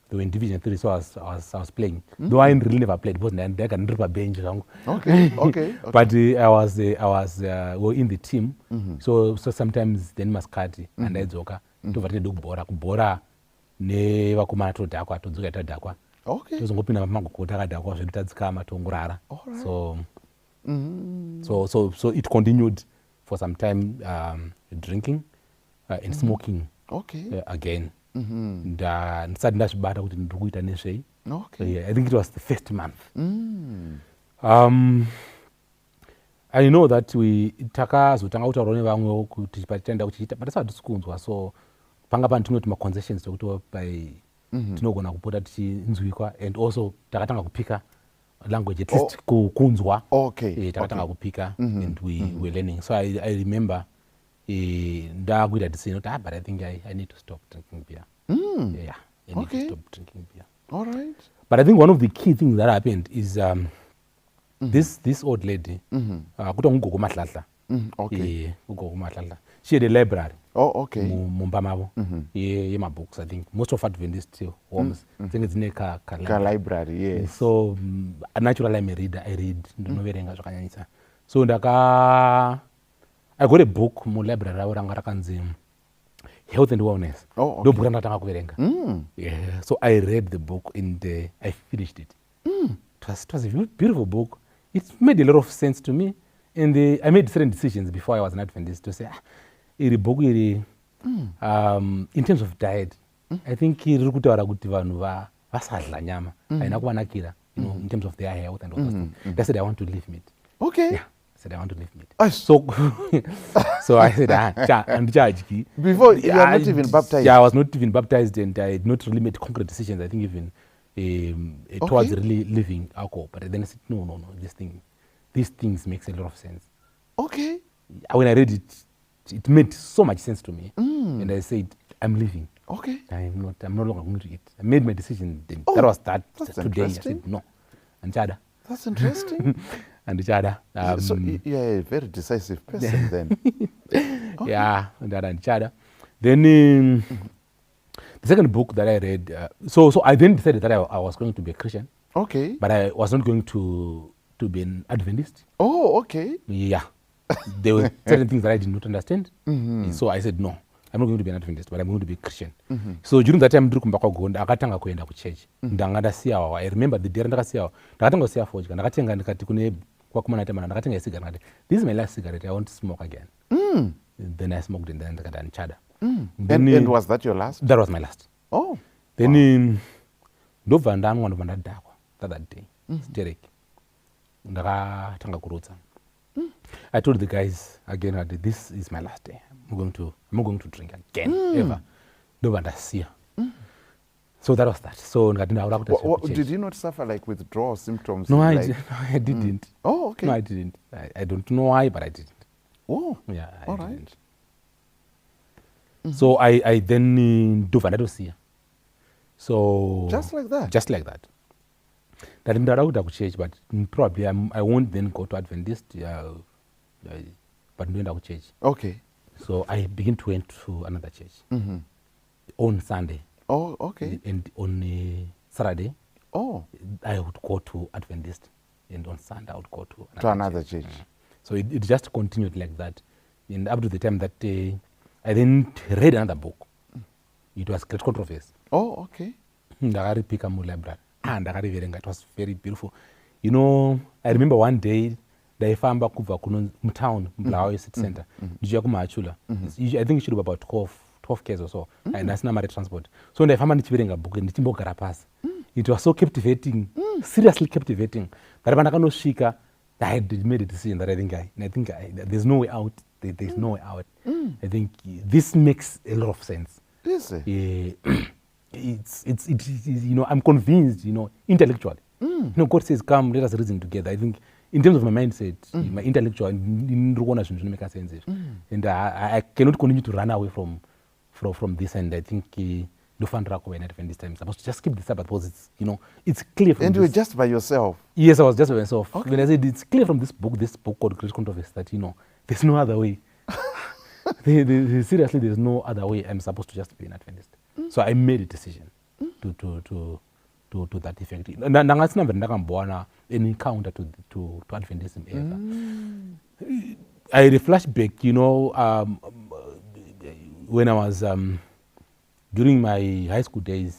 Speaker 6: They were in Division 3, so I was playing. Though I really never played because ndanga ndiri pabench zvangu.
Speaker 5: Okay.
Speaker 6: But I was well, in the team. So sometimes then maskati and ndaizoka tobva tinoenda kubhora nevakomana todhakwa todzoka tadhakwa.
Speaker 5: Okay.
Speaker 6: Tozongopinda pamagokota akadhakwa zvedu tadzikama tongorara. So it continued for some time, drinking and smoking again. Ndisati ndazvibata kuti ndiri kuita nezvei.
Speaker 5: Okay.
Speaker 6: I think it was the first month. I know that takazotanga kutaura nevamwewo kuti patienda kuchiita but tasati tichikunzwa, so panga pano tinoti maconcessions ekuti tinogona kupota tichinzwikwa, and also takatanga kupika language at least kunzwa. Takatanga kupika and we were learning. So I remember ndakuita decision kuti but I think I need to stop drinking beer. Yeah, I need to stop drinking beer.
Speaker 5: All right.
Speaker 6: But I think one of the key things that happened is this old lady, kutongugogo mahlahla. Ugogo mahlahla. She had a library. Mumba mavo. My books, I think most of Adventist homes I think it's neka
Speaker 5: library. Yes.
Speaker 6: So naturally I'm a reader. I read. Ndonoverenga zvakanyanyisa. So I got a book mu library ranga rakanzi Health and Wellness. Ndo book randatanga kuverenga. Yeah. So I read the book and I finished it. It was a beautiful book. It made a lot of sense to me, and I made certain decisions before I was an Adventist to say, iri book iri, in terms of diet, I think iri kutaura kuti vanhu vasadla nyama, haina kuvanakira, in terms of their health and all that stuff. They said I want to leave meat.
Speaker 5: Okay.
Speaker 6: Yeah. I said I want to leave meat. So I said, andijajiki.
Speaker 5: Before you are not even baptized.
Speaker 6: Yeah, I was not even baptized, and I had not really made concrete decisions. I think even towards really leaving alcohol. But then I said, no, these things makes a lot of sense.
Speaker 5: Okay.
Speaker 6: When I read it, it made so much sense to me. And I said, I'm leaving.
Speaker 5: Okay.
Speaker 6: I'm no longer going to eat. I made my decision then. That was that today. I said, no. And Chada.
Speaker 5: That's interesting.
Speaker 6: And Chada.
Speaker 5: So you're a very decisive person then.
Speaker 6: Yeah, and Chada. Then the second book that I read, so I then decided that I was going to be a Christian.
Speaker 5: Okay.
Speaker 6: But I was not going to be an Adventist.
Speaker 5: Oh, okay.
Speaker 6: Yeah. There were certain things that I did not understand. So I said, no, I'm not going to be an Adventist, but I'm going to be a Christian. So during that time, akatanga kuenda ku church. Ndanga ndasiyawo. I remember the day ndakasiyawo. Ndakatanga kusiya fodya. Ndakatenga ndikati kune kwakumana temana ndakatenga cigarette. This is my last cigarette. I want to smoke again. Then I smoked and then ndakada nchada.
Speaker 5: And was that your last?
Speaker 6: That was my last.
Speaker 5: Oh.
Speaker 6: Then ndobva ndanwa ndadhakwa that day. Sterek. Ndakatanga kurutsa. I told the guys again that this is my last day. I'm not going to drink again ever. Ndobva ndasiya. So that was that. So
Speaker 5: did you not suffer like withdrawal symptoms?
Speaker 6: No, I didn't.
Speaker 5: Oh, okay.
Speaker 6: No, I didn't. I don't know why, but I didn't.
Speaker 5: Oh.
Speaker 6: Yeah, I
Speaker 5: all
Speaker 6: didn't.
Speaker 5: Right.
Speaker 6: So I then ndobva ndatosiya. So
Speaker 5: just like that.
Speaker 6: Just like that. That ndada kuda ku church, but probably I won't then go to Adventist. But ndoenda ku church.
Speaker 5: Okay.
Speaker 6: So I begin to went to another church on Sunday.
Speaker 5: Oh, okay.
Speaker 6: And on Saturday, I would go to Adventist, and on Sunday I would go to
Speaker 5: another church.
Speaker 6: So it just continued like that, and up to the time that I then read another book. It was Great Controversy.
Speaker 5: Oh, okay.
Speaker 6: Ndakaripika mu library. Ndakariverenga. It was very beautiful. You know, I remember one day ndaifamba kubva kuno mutown Bluffhill City Center ndichiya kumahachula. I think it should be about 12 k's or so. And asina mari transport. So ndaifamba ndichiverenga book ndichimbogara pasi. It was so captivating, seriously captivating. That pandakanosvika, I had made a decision that I think there's no way out. There's no way out. I think this makes a lot of sense.
Speaker 5: Is it?
Speaker 6: It's you know, I'm convinced, you know, intellectually. You know, God says, come, let us reason together. I think in terms of my mindset, my intellectual, make sense. And I cannot continue to run away from this. And I think ndofanira kuva an Adventist. I'm supposed to just keep the Sabbath because it's, you know, it's clear from
Speaker 5: And you were
Speaker 6: this.
Speaker 5: just by yourself.
Speaker 6: Yes, I was just by myself. When I said it's clear from this book called Great Controversy, that, you know, there's no other way. Seriously, there's no other way I'm supposed to just be an Adventist. So I made a decision to that effect. Nangathi never ndakambona an encounter to Adventism ever. I had a flashback, you know, when I was during my high school days.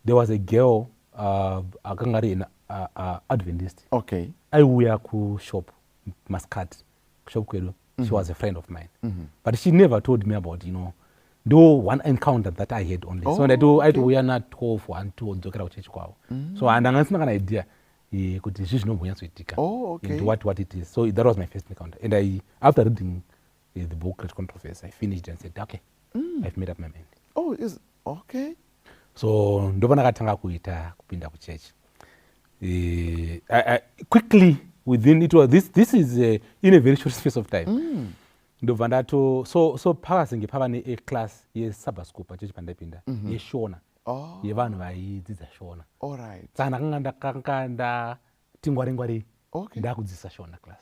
Speaker 6: There was a girl akangari an Adventist.
Speaker 5: Okay.
Speaker 6: I wear ku shop Muscat shop kwedu. She was a friend of mine, but she never told me about, you know, though one encounter that I had only. So I do we are not 12 1 2 dzokera kuchechi kwavo. So andanga sina kana idea kuti zvinobhuya zviitika.
Speaker 5: Oh, okay.
Speaker 6: And what it is. So that was my first encounter. And I, after reading the book Great Controversy, I finished and said, okay, I've made up my mind.
Speaker 5: Oh, is okay.
Speaker 6: So ndova ndakatanga kuita kupinda kuchechi. I quickly within it was this is in a very short space of time. Ndobva ndato so pakazinge pava neclass yeSabbath school pachechi pandaipinda yeshona yevanhu vaidzidza shona.
Speaker 5: All right.
Speaker 6: Saka ndakanga ndati ngwari
Speaker 5: Okay.
Speaker 6: ndakudzidzisa shona class.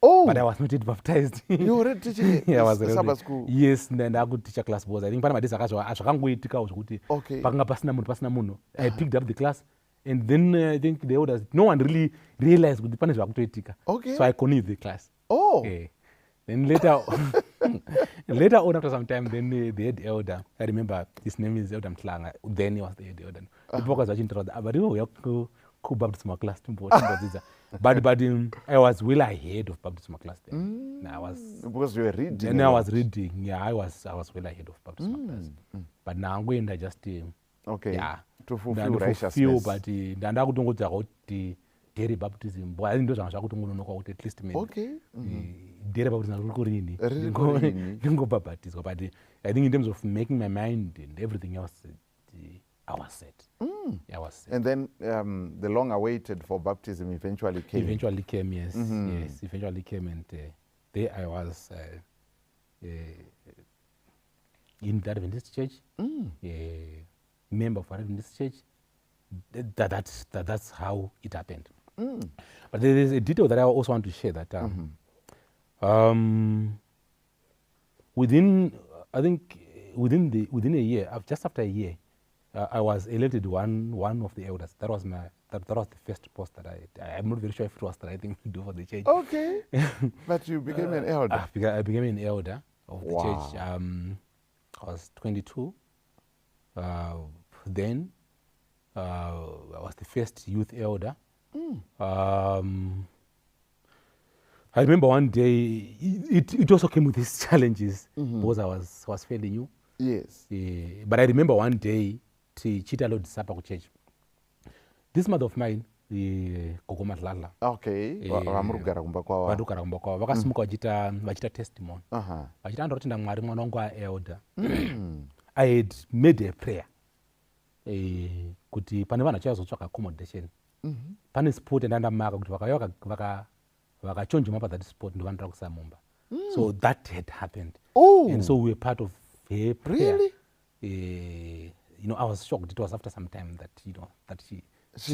Speaker 5: Oh,
Speaker 6: But I was not yet baptized.
Speaker 5: you were already teaching
Speaker 6: Yeah, I was already.
Speaker 5: Sabbath school.
Speaker 6: Yes, ndakuticha class because I think pana madesi zvakangoitikawo zvokuti
Speaker 5: Okay.
Speaker 6: pakanga pasina munhu. I picked up the class and then I think the elders, no one really realized kuti pane zvakutoitika.
Speaker 5: Okay.
Speaker 6: So I continued the class.
Speaker 5: Oh.
Speaker 6: Yeah. Then later later on after some time, then the head elder, I remember his name is Elder Mtlanga, then he was the head elder. People was watching but we have to baptism class but I was well ahead of baptism class then. I was
Speaker 5: Because you were reading.
Speaker 6: then
Speaker 5: a
Speaker 6: I
Speaker 5: lot.
Speaker 6: was reading. Yeah, I was well ahead of baptism class. But now I'm going to just
Speaker 5: Okay.
Speaker 6: yeah,
Speaker 5: To fulfill
Speaker 6: fulfill,
Speaker 5: righteousness.
Speaker 6: but ndanda kutongodza kuti dairy baptism. Boy, I think ndo zvanga zvakutongononoka kuti at least maybe
Speaker 5: Okay.
Speaker 6: dairy baptism riri kurini.
Speaker 5: Riri kurini.
Speaker 6: Ndingobhabhatizwa, but I think in terms of making my mind and everything else, I was set. I was set.
Speaker 5: And then the long awaited for baptism eventually came.
Speaker 6: Eventually came, yes, yes, eventually came, and there I was in the Adventist church, member of Adventist church. That's how it happened. But there is a detail that I also want to share that within a year, just after a year, I was elected one of the elders. That was the first post that I'm not very sure if it was the right thing to do for the church.
Speaker 5: Okay. But you became an elder.
Speaker 6: I became an elder of the
Speaker 5: Wow.
Speaker 6: church. I was 22. Then I was the first youth elder. I remember one day it also came with these challenges because I was fairly new.
Speaker 5: Yes.
Speaker 6: But I remember one day tichita Lord Supper ku church. This mother of mine, Gogo Matlala,
Speaker 5: Okay. Vamurugara kumba kwavo.
Speaker 6: vandogara kumba kwavo vakasimuka vachita testimony.
Speaker 5: Aha.
Speaker 6: Vachitanda kutenda Mwari mwana wangu aelder. I had made a prayer kuti pane vanhu vachazotsvaka accommodation. Pane sport endandamaka kuti vakauya vakachonjoma pa that sport ndovanotira kusamumba. So that had happened.
Speaker 5: Oh.
Speaker 6: And so we were part of her prayer.
Speaker 5: Really?
Speaker 6: You know, I was shocked. It was after some time that, you know, that she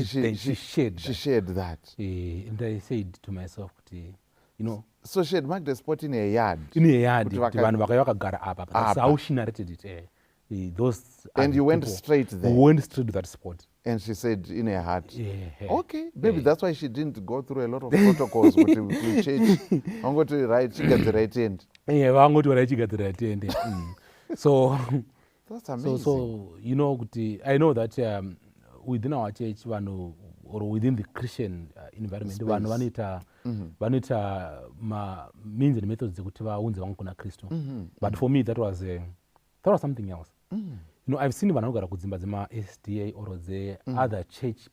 Speaker 6: shared
Speaker 5: She
Speaker 6: that.
Speaker 5: shared that.
Speaker 6: And I said to myself, you know,
Speaker 5: So she had marked the spot in a yard.
Speaker 6: in a yard,
Speaker 5: Kuti
Speaker 6: vanhu vakauya vakagara apa. That's
Speaker 5: Apa.
Speaker 6: how she narrated it. Those
Speaker 5: And you went
Speaker 6: people
Speaker 5: straight there.
Speaker 6: who went straight to that spot.
Speaker 5: And she said in her heart.
Speaker 6: Yeah.
Speaker 5: Okay, maybe that's why she didn't go through a lot of protocols to change. I'm going to write, she got the right end.
Speaker 6: Yeah, vangoti varaichigadzira atende. So
Speaker 5: That's amazing.
Speaker 6: So you know, I know that within our church, or within the Christian environment, vanhu vanoita means and methods dzekuti vaunze vangu kuna Kristu. But for me, that was something else. You know, I've seen vanhu vanogara kudzimba dzema SDA or the other church,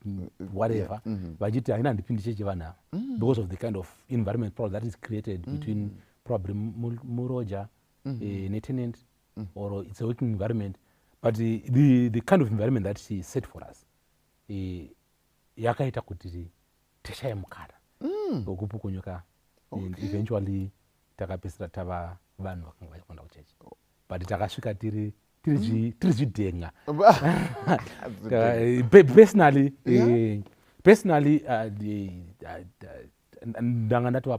Speaker 6: whatever, vachiti haina handipindi chechi vanhu ava because of the kind of environment probably that is created between probably muroja, tenant, or it's a working environment. But the kind of environment that she set for us, yakaita kuti tishaya mukara wekupukunyuka, and eventually takapedzisira tava vanhu vakanga vachikonda kuchechi. But takasvika tiri tiri zvidhenga.
Speaker 5: Personally,
Speaker 6: Personally, ndanga ndati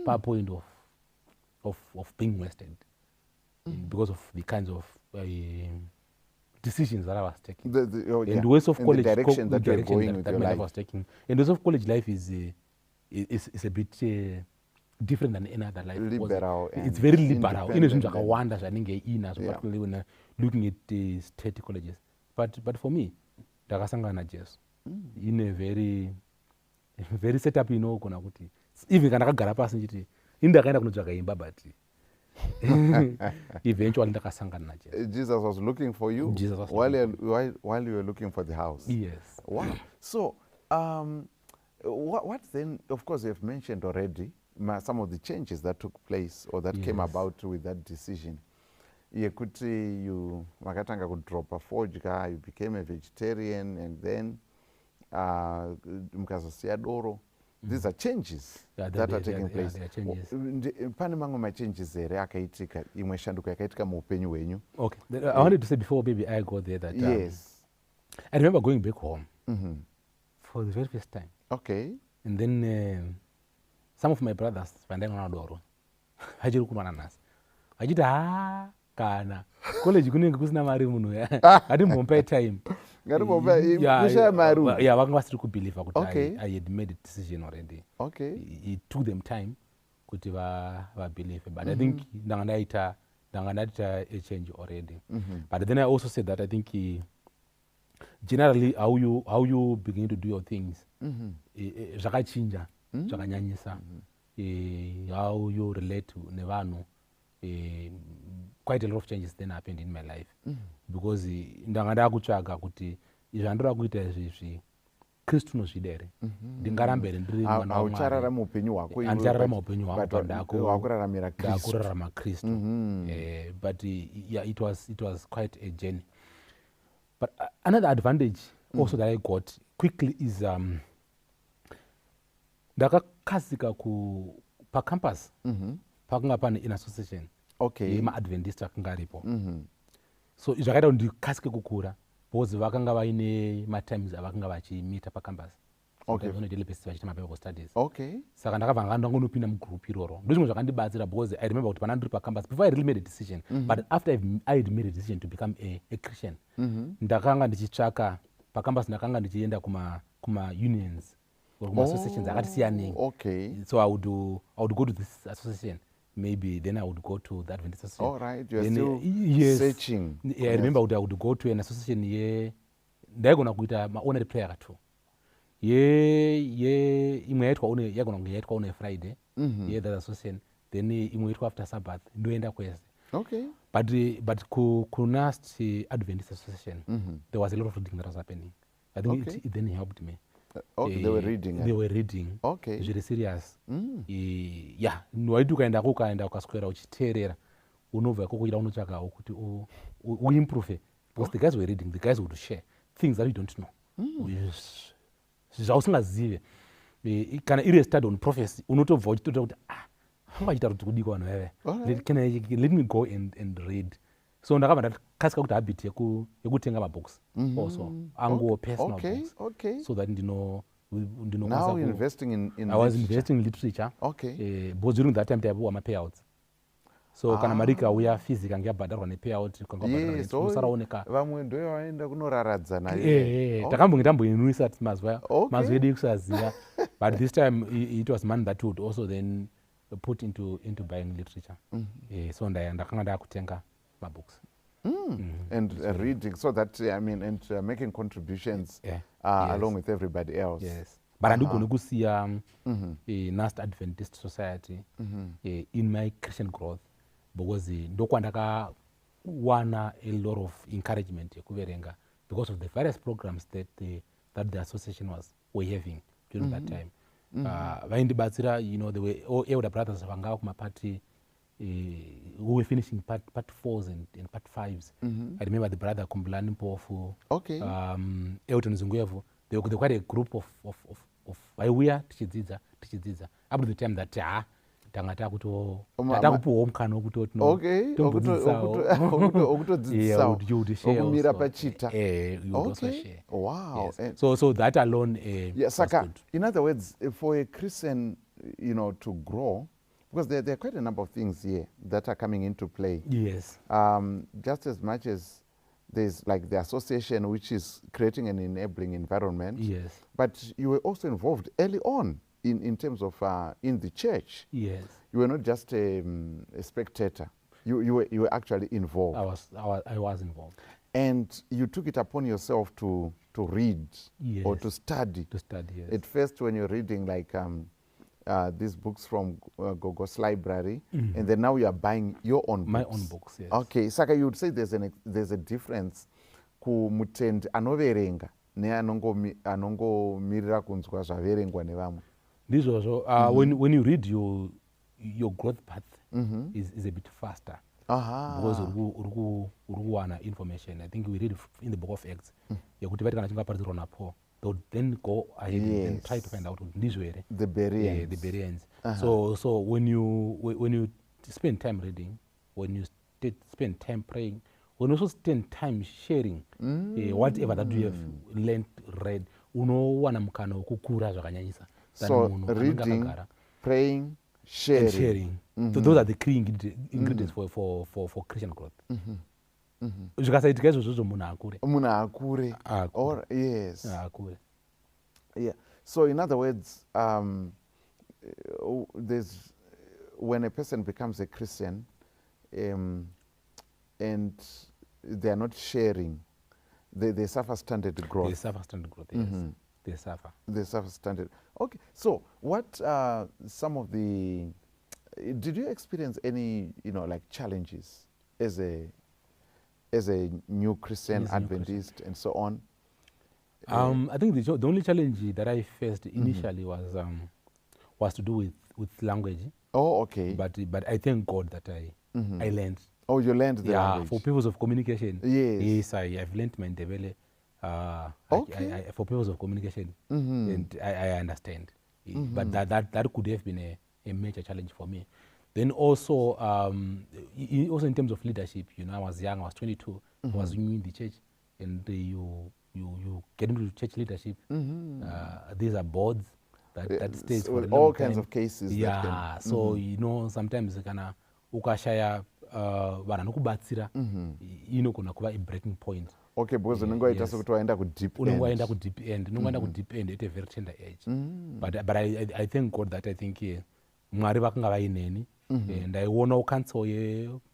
Speaker 6: pa point of being wasted because of the kinds of decisions that I was taking. And the ways of college,
Speaker 5: the direction that you're
Speaker 6: direction
Speaker 5: going with
Speaker 6: that
Speaker 5: your
Speaker 6: my life
Speaker 5: life.
Speaker 6: was taking. And the ways of college life is a bit different than any other life. because
Speaker 5: Liberal
Speaker 6: it's
Speaker 5: and
Speaker 6: very liberal. Ine
Speaker 5: independent
Speaker 6: zvinhu
Speaker 5: and-
Speaker 6: zvakawanda zvanenge inazvo,
Speaker 5: Yeah.
Speaker 6: particularly when looking at the state colleges. But for me, ndakasangana najesu in a very setup inogona kuti even kana ndakagara pasi ndichiti ini ndakaenda kunotsvaga imba, but eventually ndakasangana najesu.
Speaker 5: Jesus was looking for you
Speaker 6: Jesus was
Speaker 5: while you were looking for the house.
Speaker 6: Yes.
Speaker 5: Wow. So, what then? Of course, you have mentioned already some of the changes that took place or that came
Speaker 6: Yes.
Speaker 5: about with that decision. Yekuti you makatanga kudropa fodya, you became a vegetarian, and then mukazosiya doro. These are changes
Speaker 6: Yeah,
Speaker 5: that are taking
Speaker 6: there
Speaker 5: place.
Speaker 6: are changes.
Speaker 5: Pane mamwe machanges here akaitika, imwe shanduko yakaitika muupenyu hwenyu?
Speaker 6: Okay. I wanted to say before maybe I go there that
Speaker 5: Yes.
Speaker 6: I remember going back home
Speaker 5: Mhm.
Speaker 6: for the very first time.
Speaker 5: Okay.
Speaker 6: And then some of my brothers vandaingona doro vachiri kunwana nhasi vachiti kana college kunenge kusina mari munhu hatimbomupai time.
Speaker 5: Kushaya mari.
Speaker 6: Yeah, vanga vasiri kubelieva kuti
Speaker 5: Okay.
Speaker 6: I had made a decision already.
Speaker 5: Okay.
Speaker 6: It took them time kuti vabelieve, but I think ndanga ndaita a change already. But then I also said that I think generally how you begin to do your things zvakachinja zvakanyanyisa how you relate nevanhu. Quite a lot of changes then happened in my life because ndanga ndakutsvaga kuti zvandinoda kuita izvizvi Kristu unozvida here, ndingarambe here ndiri mwana waMwari.
Speaker 5: Hauchararama upenyu hwako iwe,
Speaker 6: Handichararama upenyu
Speaker 5: but
Speaker 6: hwangu,
Speaker 5: wakuraramira Kristu.
Speaker 6: ndakurarama Kristu. But yeah, it was quite a journey. But another advantage also that I got quickly is ndakakasika pacampus pakanga pane in association
Speaker 5: Okay.
Speaker 6: yemaadventist akanga aripo. So zvakaita kuti ndikasike kukura because vakanga vaine matimes avakanga vachimita pacampus.
Speaker 5: Okay.
Speaker 6: Vanotelebesi vachiita mabible studies.
Speaker 5: Okay.
Speaker 6: Saka ndakabva ndangonopinda mugroup iroro. Ndozvimwe zvakandibatsira because I remember kuti pana ndiri pacampus before I really made a decision, but after I had made a decision to become a Christian, ndakanga ndichitsvaka pacampus, ndakanga ndichienda kuma unions or kuma associations akati siyanei.
Speaker 5: Okay.
Speaker 6: So I would go to this association. Maybe then I would go to the Adventist association.
Speaker 5: All right. You're
Speaker 6: Then,
Speaker 5: still
Speaker 6: yes,
Speaker 5: searching.
Speaker 6: Yeah, I remember I would go to an association ndaigona kuita maonary prayer too. Imwe yagona kunge yaitwa on a Friday. That association. Then imwe yaitwa after Sabbath. Ndoenda kwese.
Speaker 5: Okay.
Speaker 6: But kunast Adventist association, there was a lot of reading that was happening. I think
Speaker 5: Okay.
Speaker 6: it then helped me.
Speaker 5: Okay, they were reading.
Speaker 6: They were reading.
Speaker 5: Okay.
Speaker 6: Very serious. Yeah, waiti ukaenda ukaswera uchiteerera unobva kokuita unotsvakawo kuti uimprove, because the guys were reading, the guys would share things that you don't know. Zvausingazive. Kana iri study on prophecy unotobva uchitoita kuti vangachiita kuti kudiko vanhu veve. Let me go and read. So ndakabva ndakasika kuti habit yekutenga mabooks also anguwo personal books.
Speaker 5: Okay.
Speaker 6: So that
Speaker 5: Now you're investing in
Speaker 6: I was
Speaker 5: literature.
Speaker 6: investing in literature.
Speaker 5: Okay.
Speaker 6: Because during that time taipuwa mapayouts. So kana mari ikauya fees ikange yabhadharwa nepayouts
Speaker 5: Yes,
Speaker 6: unosaraoneka.
Speaker 5: vamwe ndoyo vaenda kunoraradza naye.
Speaker 6: Takambonge tamboinwisa mazwa
Speaker 5: Okay.
Speaker 6: edu ekusaziva. But this time it was money that would also then put into buying literature. So ndakanga ndakutenga mabooks.
Speaker 5: And reading, so that and making contributions
Speaker 6: Yes.
Speaker 5: along with everybody else.
Speaker 6: Yes. But handigoni kusiya Nast Adventist Society in my Christian growth, because ndokwandakawana a lot of encouragement yekuverenga because of the various programs that the association were having during that time. Vaindibatsira, there were all elder brothers vanga kumapati who were finishing part 4s and part 5s. I remember the brother Kumbulani Mpofu,
Speaker 5: Okay.
Speaker 6: Elton Zunguyevu. They were quite a group of vaiuya tichidzidza up to the time that tanga
Speaker 5: Oma-
Speaker 6: takupiwawo mukana wekuti
Speaker 5: Okay, okutodzidzisawo okumira pachita. Okay. Wow. And-
Speaker 6: so that alone
Speaker 5: Yeah,
Speaker 6: was
Speaker 5: Saka,
Speaker 6: good.
Speaker 5: in other words, for a Christian, to grow, because there are quite a number of things here that are coming into play.
Speaker 6: Yes.
Speaker 5: Just as much as there's like the association, which is creating an enabling environment.
Speaker 6: Yes.
Speaker 5: But you were also involved early on in terms of in the church.
Speaker 6: Yes.
Speaker 5: You were not just a spectator. You were actually involved.
Speaker 6: I was involved.
Speaker 5: And you took it upon yourself to read or
Speaker 6: Yes.
Speaker 5: to study.
Speaker 6: To study, yes.
Speaker 5: At first, when you're reading like these books from Gogo's library, and then now you are buying your own books.
Speaker 6: My own books, yes.
Speaker 5: Okay, Saka, you would say there's a difference ku mutendi anoverenga neanongomirira kunzwa zvaverengwa nevamwe.
Speaker 6: This also, when you read your growth path is a bit faster. Because urukuwana information. I think we read in the book of Acts. Yakuti vari kana chinga paridzirwa naPaul. They would then go ahead and try to find out ndizvo here.
Speaker 5: The Bereans.
Speaker 6: The Bereans. So when you spend time reading, when you spend time praying, when you also spend time sharing whatever that you have learned, read, unowana mukana wokukura zvakanyanyisa.
Speaker 5: So reading, praying, sharing.
Speaker 6: And sharing. So those are the key ingredients for Christian growth. Zvikasaitika izvozvo munhu akure.
Speaker 5: Munhu akure. Or yes.
Speaker 6: Akure.
Speaker 5: Yeah. So in other words, there's when a person becomes a Christian, and they are not sharing, they suffer standard growth.
Speaker 6: They suffer standard growth. Yes. They suffer.
Speaker 5: They suffer standard. Okay. So what are some of the? Did you experience any, like challenges as a new Christian Adventist and so on?
Speaker 6: I think the only challenge that I faced initially was to do with language.
Speaker 5: Oh, okay.
Speaker 6: But I thank God that I learned.
Speaker 5: Oh, you learned the language.
Speaker 6: For purpose of communication.
Speaker 5: Yes.
Speaker 6: I've learned my ndebele.
Speaker 5: Okay.
Speaker 6: For purpose of communication, and I understand. But that could have been a major challenge for me. Then also, also in terms of leadership, I was young. I was 22. I was new in the church, and you get into church leadership. These are boards that stays for a long
Speaker 5: all
Speaker 6: time.
Speaker 5: kinds of cases.
Speaker 6: Yeah. So sometimes kana ukashaya vanhu vanokubatsira inogona kuva a breaking point.
Speaker 5: Okay, because unongoita sekuti waenda ku deep end.
Speaker 6: Unongoenda ku deep end. Unongoenda ku deep end at a very tender age. But I thank God that I think Mwari vakanga vaineni, and I wona council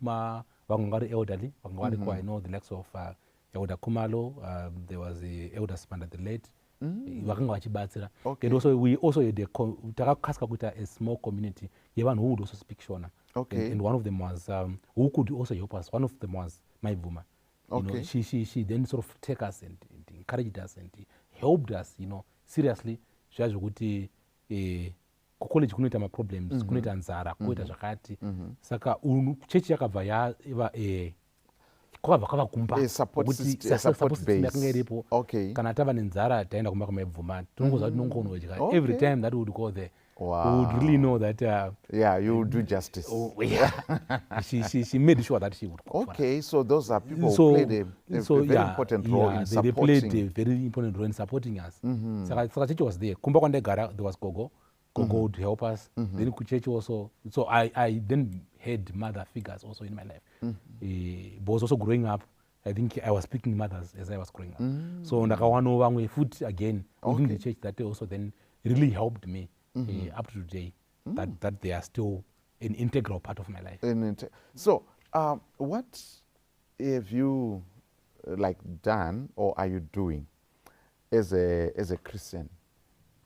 Speaker 6: vamwe vari elderly, vamwe vari I know the likes of Elder Kumalo, there was the Elder Spanda the late, vakanga vachibatsira. And also we also had takakasika kuita a small community yevanhu who would also speak Shona.
Speaker 5: Okay.
Speaker 6: And one of them was who could also help us. One of them was my Vuma.
Speaker 5: Okay.
Speaker 6: She then sort of take us and encouraged us and helped us, seriously. Zvazokuti kucollege kunoita maproblems, kunoita nzara, kunoita zvakati. Saka chechi yakabva kwakabva kwavagumba
Speaker 5: support system
Speaker 6: yakanga iripo.
Speaker 5: Okay.
Speaker 6: Kana tava nenzara taenda kumba kwamaibvuma tinongoziva kuti tinongonodya.
Speaker 5: Okay.
Speaker 6: Every time that we would go there,
Speaker 5: Wow.
Speaker 6: we would really know that
Speaker 5: you will do justice.
Speaker 6: she made sure that she would cook for us.
Speaker 5: Okay, so those are people who played a very important role in
Speaker 6: they
Speaker 5: supporting.
Speaker 6: played a very important role in supporting us. Saka church was there. Kumba kwandegara there was Gogo. Gogo would help us. Then church also. So I then had mother figures also in my life. But was also growing up. I think I was picking mothers as I was growing up. So ndakawano vamwe foot again within the church that also then really helped me up to today. That they are still an integral part of my life.
Speaker 5: So, what have you done or are you doing as a Christian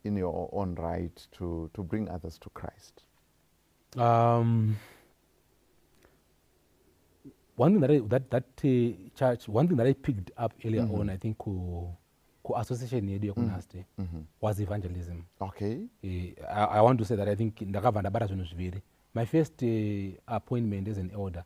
Speaker 5: in your own right to bring others to Christ?
Speaker 6: One thing that church, one thing that I picked up earlier on, I think, ku association yedu yokunaste was evangelism.
Speaker 5: Okay.
Speaker 6: I want to say that I think ndakabva ndabata zvinhu zviviri. My first appointment as an elder,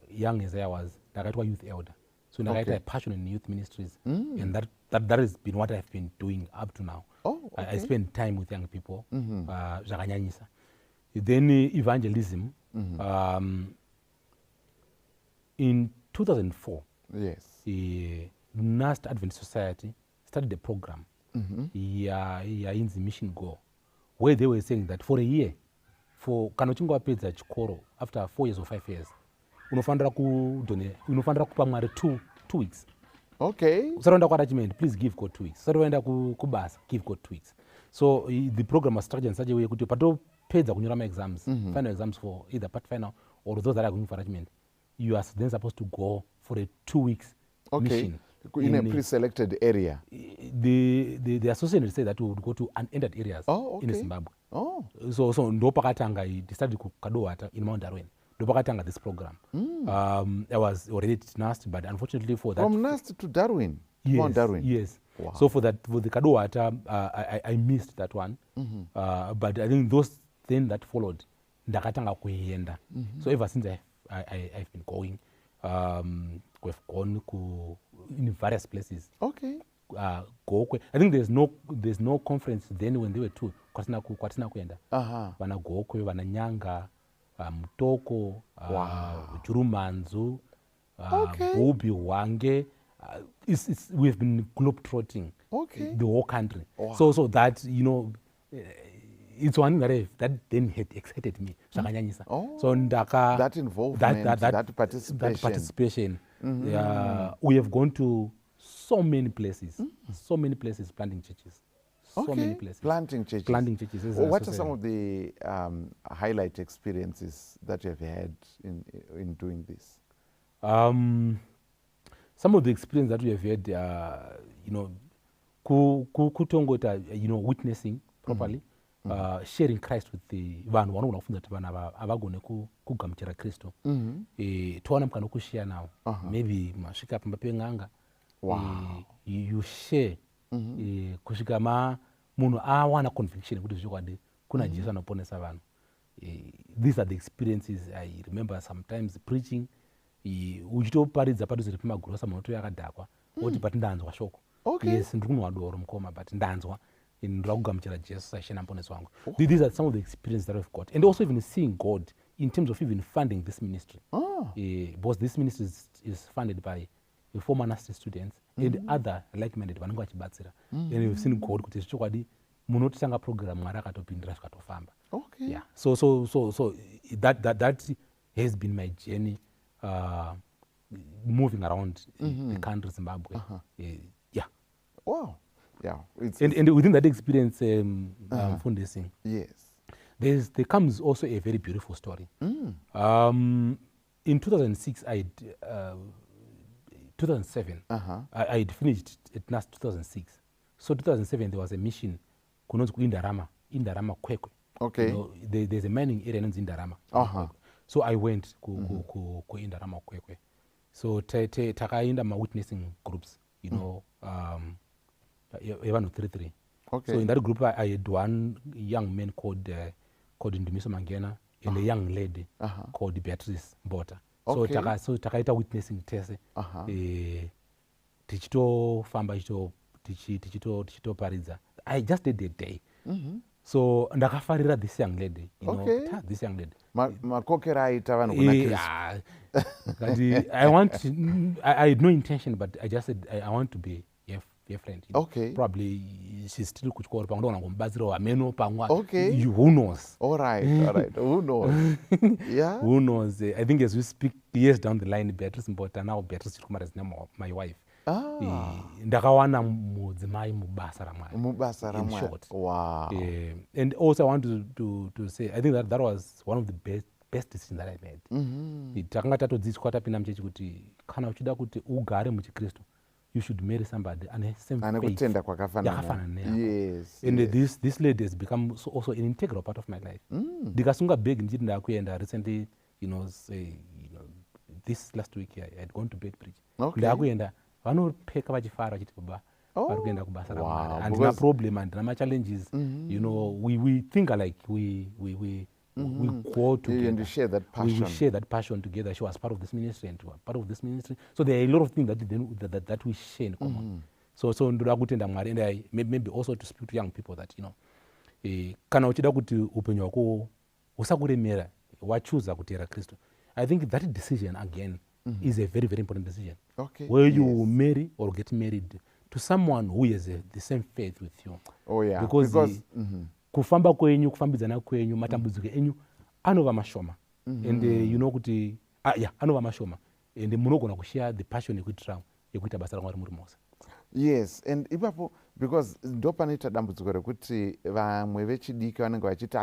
Speaker 6: young as I was, ndakaitwa youth elder. So ndakaita a passion in youth ministries, and that has been what I've been doing up to now.
Speaker 5: Oh, okay.
Speaker 6: I spend time with young people, zvakanyanyisa. then evangelism. In 2004,
Speaker 5: Yes.
Speaker 6: Nast Adventist Society started a program, in the Mission Go, where they were saying that for a year, for kana uchinge wapedza chikoro after 4 years or 5 years, unofanira kupa Mwari 2 weeks.
Speaker 5: Okay.
Speaker 6: Usarenda kuarrangement, please give God 2 weeks. Usarenda kubasa, give God 2 weeks. So the program was structured in such a way kuti patopedza kunyora ma-exams, final exams for either part final or those that are going for arrangement, you are then supposed to go for a 2 weeks mission.
Speaker 5: In a pre-selected area.
Speaker 6: The association say that we would go to unentered areas in Zimbabwe.
Speaker 5: Oh.
Speaker 6: So ndo pakatanga it started kukadowata in Mount Darwin. Ndo pakatanga this program. I was already at NAST, but unfortunately for that.
Speaker 5: From NAST to Darwin?
Speaker 6: Yes,
Speaker 5: Mount Darwin?
Speaker 6: Yes.
Speaker 5: Wow.
Speaker 6: So for the Kadowata, I missed that one. But I think those things that followed, ndakatanga kuenda. So ever since I've been going, we've gone in various places.
Speaker 5: Okay.
Speaker 6: Gokwe. I think there's no conference then when they were two. Kwatina kuenda. Vana Gokwe, vana Nyanga, Mutoko, Jurumanzu, Bubi, Wange. We've been globetrotting the whole country.
Speaker 5: Wow.
Speaker 6: So that, it's one that then had excited me. So ndaka,
Speaker 5: that involvement, that participation.
Speaker 6: We have gone to so many places, planting churches. So many places.
Speaker 5: Planting churches.
Speaker 6: Planting churches.
Speaker 5: What are some of the highlight experiences that you have had in doing this?
Speaker 6: Some of the experience that we have had, kutongota, witnessing properly, sharing Christ with the vanhu vanofunga kuti vanhu avagone kugamuchira Kristu. Towana mukana kushare now. Maybe masvika pamba peng'anga. You share. Kusvika munhu awana conviction kuti zvichokwadi kuna Jesu anoponesa vanhu. These are the experiences I remember sometimes preaching. Uchitoparidza padhuze pemagurosa munoto yakadhakwa oti but ndanzwa shoko. Yes, ndikunwa doro mukoma but ndanzwa ndira kugamuchira Jesu saishena muponesi wangu. These are some of the experiences that we've got, and also even seeing God in terms of even funding this ministry. Because this ministry is funded by the former NAST students and other like-minded vanenge vachibatsira. And we've seen God kuti zvichokwadi munotanga program Mwari akatopindira zvikatofamba. Yeah. So that has been my journey. Moving around the country, Zimbabwe. Yeah.
Speaker 5: Wow. Yeah.
Speaker 6: And within that experience, Fundesing,
Speaker 5: yes,
Speaker 6: there comes also a very beautiful story. In 2006, 2007, I had finished at NAST 2006. So 2007, there was a mission, kunonzi Indarama Kwekwe.
Speaker 5: Okay.
Speaker 6: There's a mining area in Indarama. So I went ku Indarama Kwekwe. So takaenda witnessing groups, even 33.
Speaker 5: Okay.
Speaker 6: So in that group I had one young man called Ndumiso Mangena and a young lady called Beatrice Mbota.
Speaker 5: Okay.
Speaker 6: So takaita witnessing tese. Tichitofamba tichitoparidza. I just did a day. So ndakafarira this young lady, this young lady.
Speaker 5: Makokera aita vanhu kuna Kristu.
Speaker 6: I had no intention, but I just said I want to be your friend.
Speaker 5: Okay.
Speaker 6: Probably she's still kuchikora pangwa ngombatsira wameno pangwa.
Speaker 5: Okay.
Speaker 6: Who knows?
Speaker 5: All right. Who knows? Yeah.
Speaker 6: Who knows? I think as we speak years down the line, Beatrice Mbota, now Beatrice Chikumara is now my wife. Ndakawana mudzimai mubasa
Speaker 5: ramwari.
Speaker 6: In short.
Speaker 5: Wow.
Speaker 6: And also I want to say, I think that was one of the best decisions that I made. Takanga tatodzidziswa tapinda muchechi kuti kana uchida kuti ugare muchikristu, you should marry somebody and the same faith.
Speaker 5: Kutenda kwakafanana. Yes.
Speaker 6: And this lady has become also an integral part of my life. Ndikasunga beg ndiri ndakuenda recently, this last week I had gone to bed preach. Ndakuenda vanopeka vachifara vachiti baba vari kuenda kubasa ramwari handina problem handina machallenges. We think alike, we go together
Speaker 5: and you share that passion.
Speaker 6: We share that passion together. She was part of this ministry and part of this ministry, so there are a lot of things that we share in common. So ndoda kutenda Mwari, and maybe also to speak to young people that kana uchida kuti upenyu hwako usakuremera wachuza kutera Kristu. I think that decision again is a very, very important decision.
Speaker 5: Okay,
Speaker 6: Where you
Speaker 5: yes.
Speaker 6: marry or get married to someone who has the same faith with you.
Speaker 5: Oh, yeah.
Speaker 6: Because kufamba kwenyu, kufambidzana kwenyu, matambudziko enyu anova mashoma. And you know kuti anova mashoma. And munogona kushare the passion yekuita basa raMwari muri mose.
Speaker 5: Yes, and ipapo because ndo panoita dambudziko rekuti vamwe vechidiki vanenge vachiti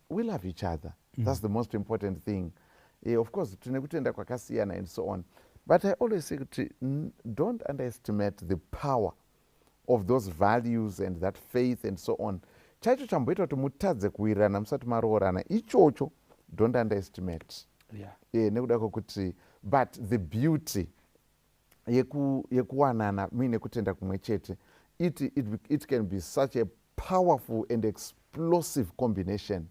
Speaker 5: we love each other. That's the most important thing. Of course tine kutenda kwakasiyana and so on, but I always say kuti don't underestimate the power of those values and that faith and so on. Chaicho chamboita kuti mutadze kuwirirana musati maroorana ichocho, don't underestimate. Nekuda kwokuti but the beauty yekuwanana muine kutenda kumwe chete, it can be such a powerful and explosive combination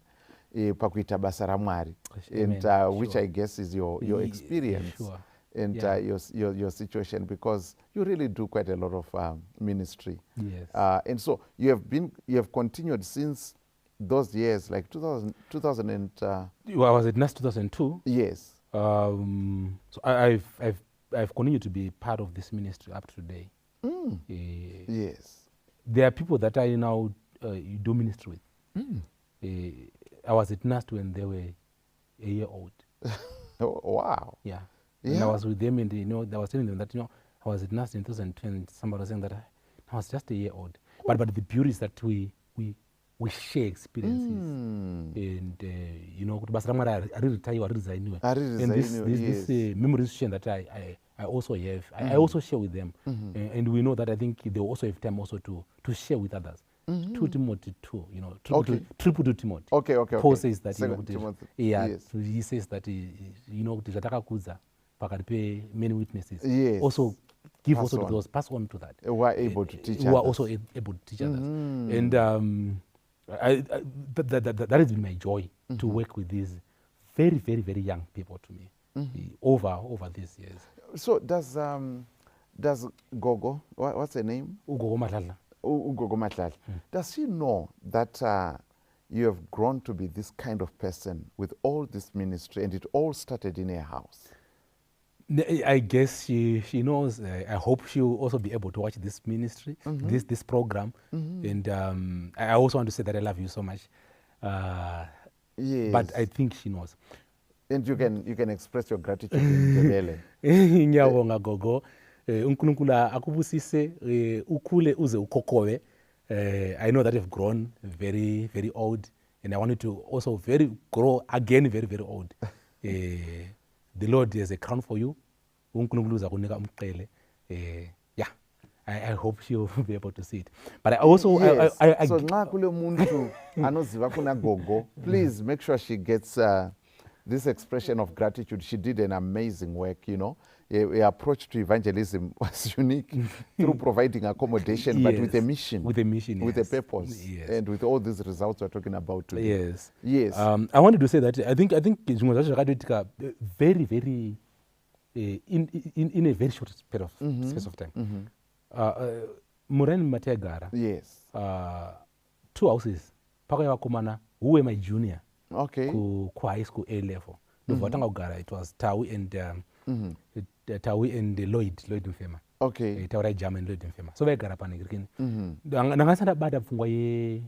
Speaker 5: pakuita basa raMwari, and which I guess is your experience.
Speaker 6: Sure.
Speaker 5: And your situation, because you really do quite a lot of ministry.
Speaker 6: Yes.
Speaker 5: And so you have continued since those years, like 2000 and
Speaker 6: I was at NAS 2002.
Speaker 5: yes.
Speaker 6: So I've continued to be part of this ministry up to today.
Speaker 5: Yes.
Speaker 6: There are people that I now do ministry with. I was at NAS when they were a year old.
Speaker 5: Oh, wow.
Speaker 6: Yeah. And I was with them, and I was telling them that I was at NAS in 2002, and somebody was saying that I was just a year old. But the beauty is that we share experiences, and kuti basa raMwari ariritayiwa aririzayiniwe. And this memorization that I also have, I also share with them, and we know that I think they also have time also to share with others. 2 Timothy 2, triple to Timothy.
Speaker 5: Okay.
Speaker 6: Paul says that
Speaker 5: Timothy.
Speaker 6: Yes. He says that kuti zvatakakudza pakati pe-many witnesses.
Speaker 5: Yes.
Speaker 6: Also give pass also on. To those, pass on to that.
Speaker 5: Who are able to teach
Speaker 6: who
Speaker 5: others.
Speaker 6: are also able to teach others. And that has been my joy to work with these very, very, very young people to me over these years.
Speaker 5: So does Gogo, what's her name?
Speaker 6: Ugogo Matlala.
Speaker 5: Ugogo Matlala. Does she know that you have grown to be this kind of person with all this ministry, and it all started in her house?
Speaker 6: I guess she knows. I hope she'll also be able to watch this ministry, this program. And I also want to say that I love you so much.
Speaker 5: Yes.
Speaker 6: But I think she knows.
Speaker 5: And you can express your gratitude in Ndebele.
Speaker 6: Ngiyabonga Gogo. uNkulunkulu akubusise ukhule uze ukhokobe. I know that you've grown very, very old, and I want you to also grow again very, very old. The Lord has a crown for you. uNkulunkulu uzakunika umqele. I hope she'll be able to see it. But I also
Speaker 5: yes.
Speaker 6: I
Speaker 5: so nxa kule muntu anoziva kuna Gogo, please make sure she gets this expression of gratitude. She did an amazing work, Her approach to evangelism was unique through providing accommodation, but with a mission.
Speaker 6: With a mission,
Speaker 5: with
Speaker 6: yes.
Speaker 5: a purpose.
Speaker 6: Yes.
Speaker 5: And with all these results we're talking about today.
Speaker 6: Yes.
Speaker 5: Yes.
Speaker 6: I wanted to say that I think zvimwe zvacho zvakatoitika very, very in a very short space of time. Murani Mategara.
Speaker 5: Yes.
Speaker 6: 2 houses. Pakaya vakomana who were my junior.
Speaker 5: Okay.
Speaker 6: Ku high school A level. Ndovatanga kugara, it was Tawi and Lloyd Mfema.
Speaker 5: Okay.
Speaker 6: Tauri German Lloyd Mfema. So vaigara pane kirikini. Ndakasanda bada pfungwa ye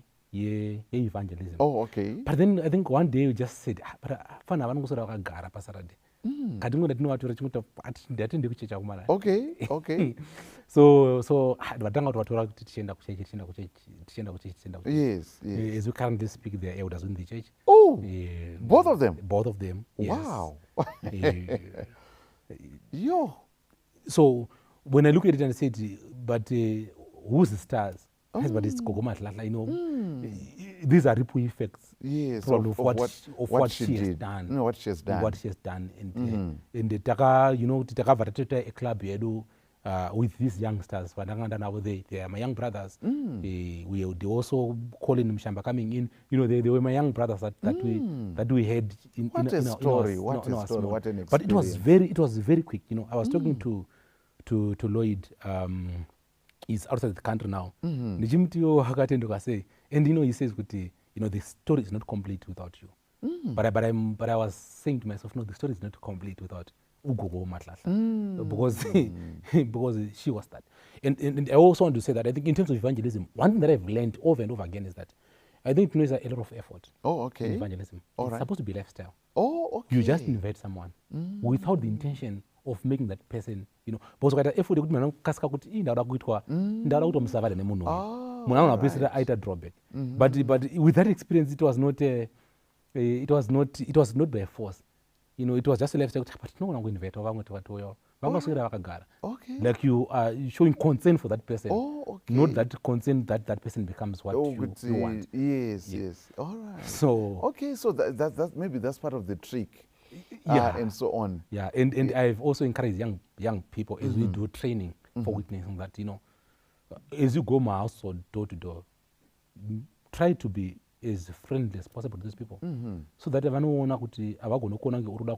Speaker 6: evangelism.
Speaker 5: Oh, okay.
Speaker 6: But then I think one day we just said, but fana vanongosora vakagara paSaturday. Kadingo ndinovatora chimwe ndatende kuchecha kumara.
Speaker 5: Okay.
Speaker 6: So vatanga kuvatora kuti tichienda kuchechi.
Speaker 5: Yes.
Speaker 6: As we currently speak, they are elders in the church.
Speaker 5: Oh, both of them?
Speaker 6: Both of them, yes.
Speaker 5: Wow.
Speaker 6: So when I look at it and I said, but who's the stars? But it's Gogo Matlala, these are ripple effects.
Speaker 5: Yes,
Speaker 6: of what
Speaker 5: she
Speaker 6: has
Speaker 5: did.
Speaker 6: done.
Speaker 5: No, what she has done.
Speaker 6: What she has done. And the taka, a club with these youngsters. They are my young brothers. They also calling them Shamba coming in. They were my young brothers that we had in
Speaker 5: what a story. What an experience.
Speaker 6: But it was very quick. I was talking to Lloyd. He's outside the country now. And he says, he the story is not complete without you. But I was saying to myself, no, the story is not complete without Ugogo Matlahla. Because she was that. And I also want to say that I think in terms of evangelism, one thing that I've learned over and over again is that I think it needs a lot of effort
Speaker 5: Oh, okay.
Speaker 6: in evangelism.
Speaker 5: All
Speaker 6: It's
Speaker 5: right.
Speaker 6: supposed to be lifestyle.
Speaker 5: Oh, okay.
Speaker 6: You just invite someone without the intention of making that person, because ukaita effort yekuti munhu anokasika kuti ndauda kuitwa ndauda kuti musavale nemunhu uyu munhu anopedzisira aita drawback. But with that experience it was not by force. It was just a lifestyle kuti tinogona kuinvita vamwe tovatoyo vangaswera vakagara.
Speaker 5: Okay.
Speaker 6: Like you are showing concern for that person.
Speaker 5: Oh, okay.
Speaker 6: Not that concern that person becomes what you want.
Speaker 5: Yes. All right.
Speaker 6: So
Speaker 5: Okay, so that maybe that's part of the trick.
Speaker 6: Yeah.
Speaker 5: And so on.
Speaker 6: yeah, and I've also encouraged young people as we do training for witnessing that, as you go my house or door to door, try to be as friendly as possible to these people, so that vanoona kuti avagona kuona ngekuda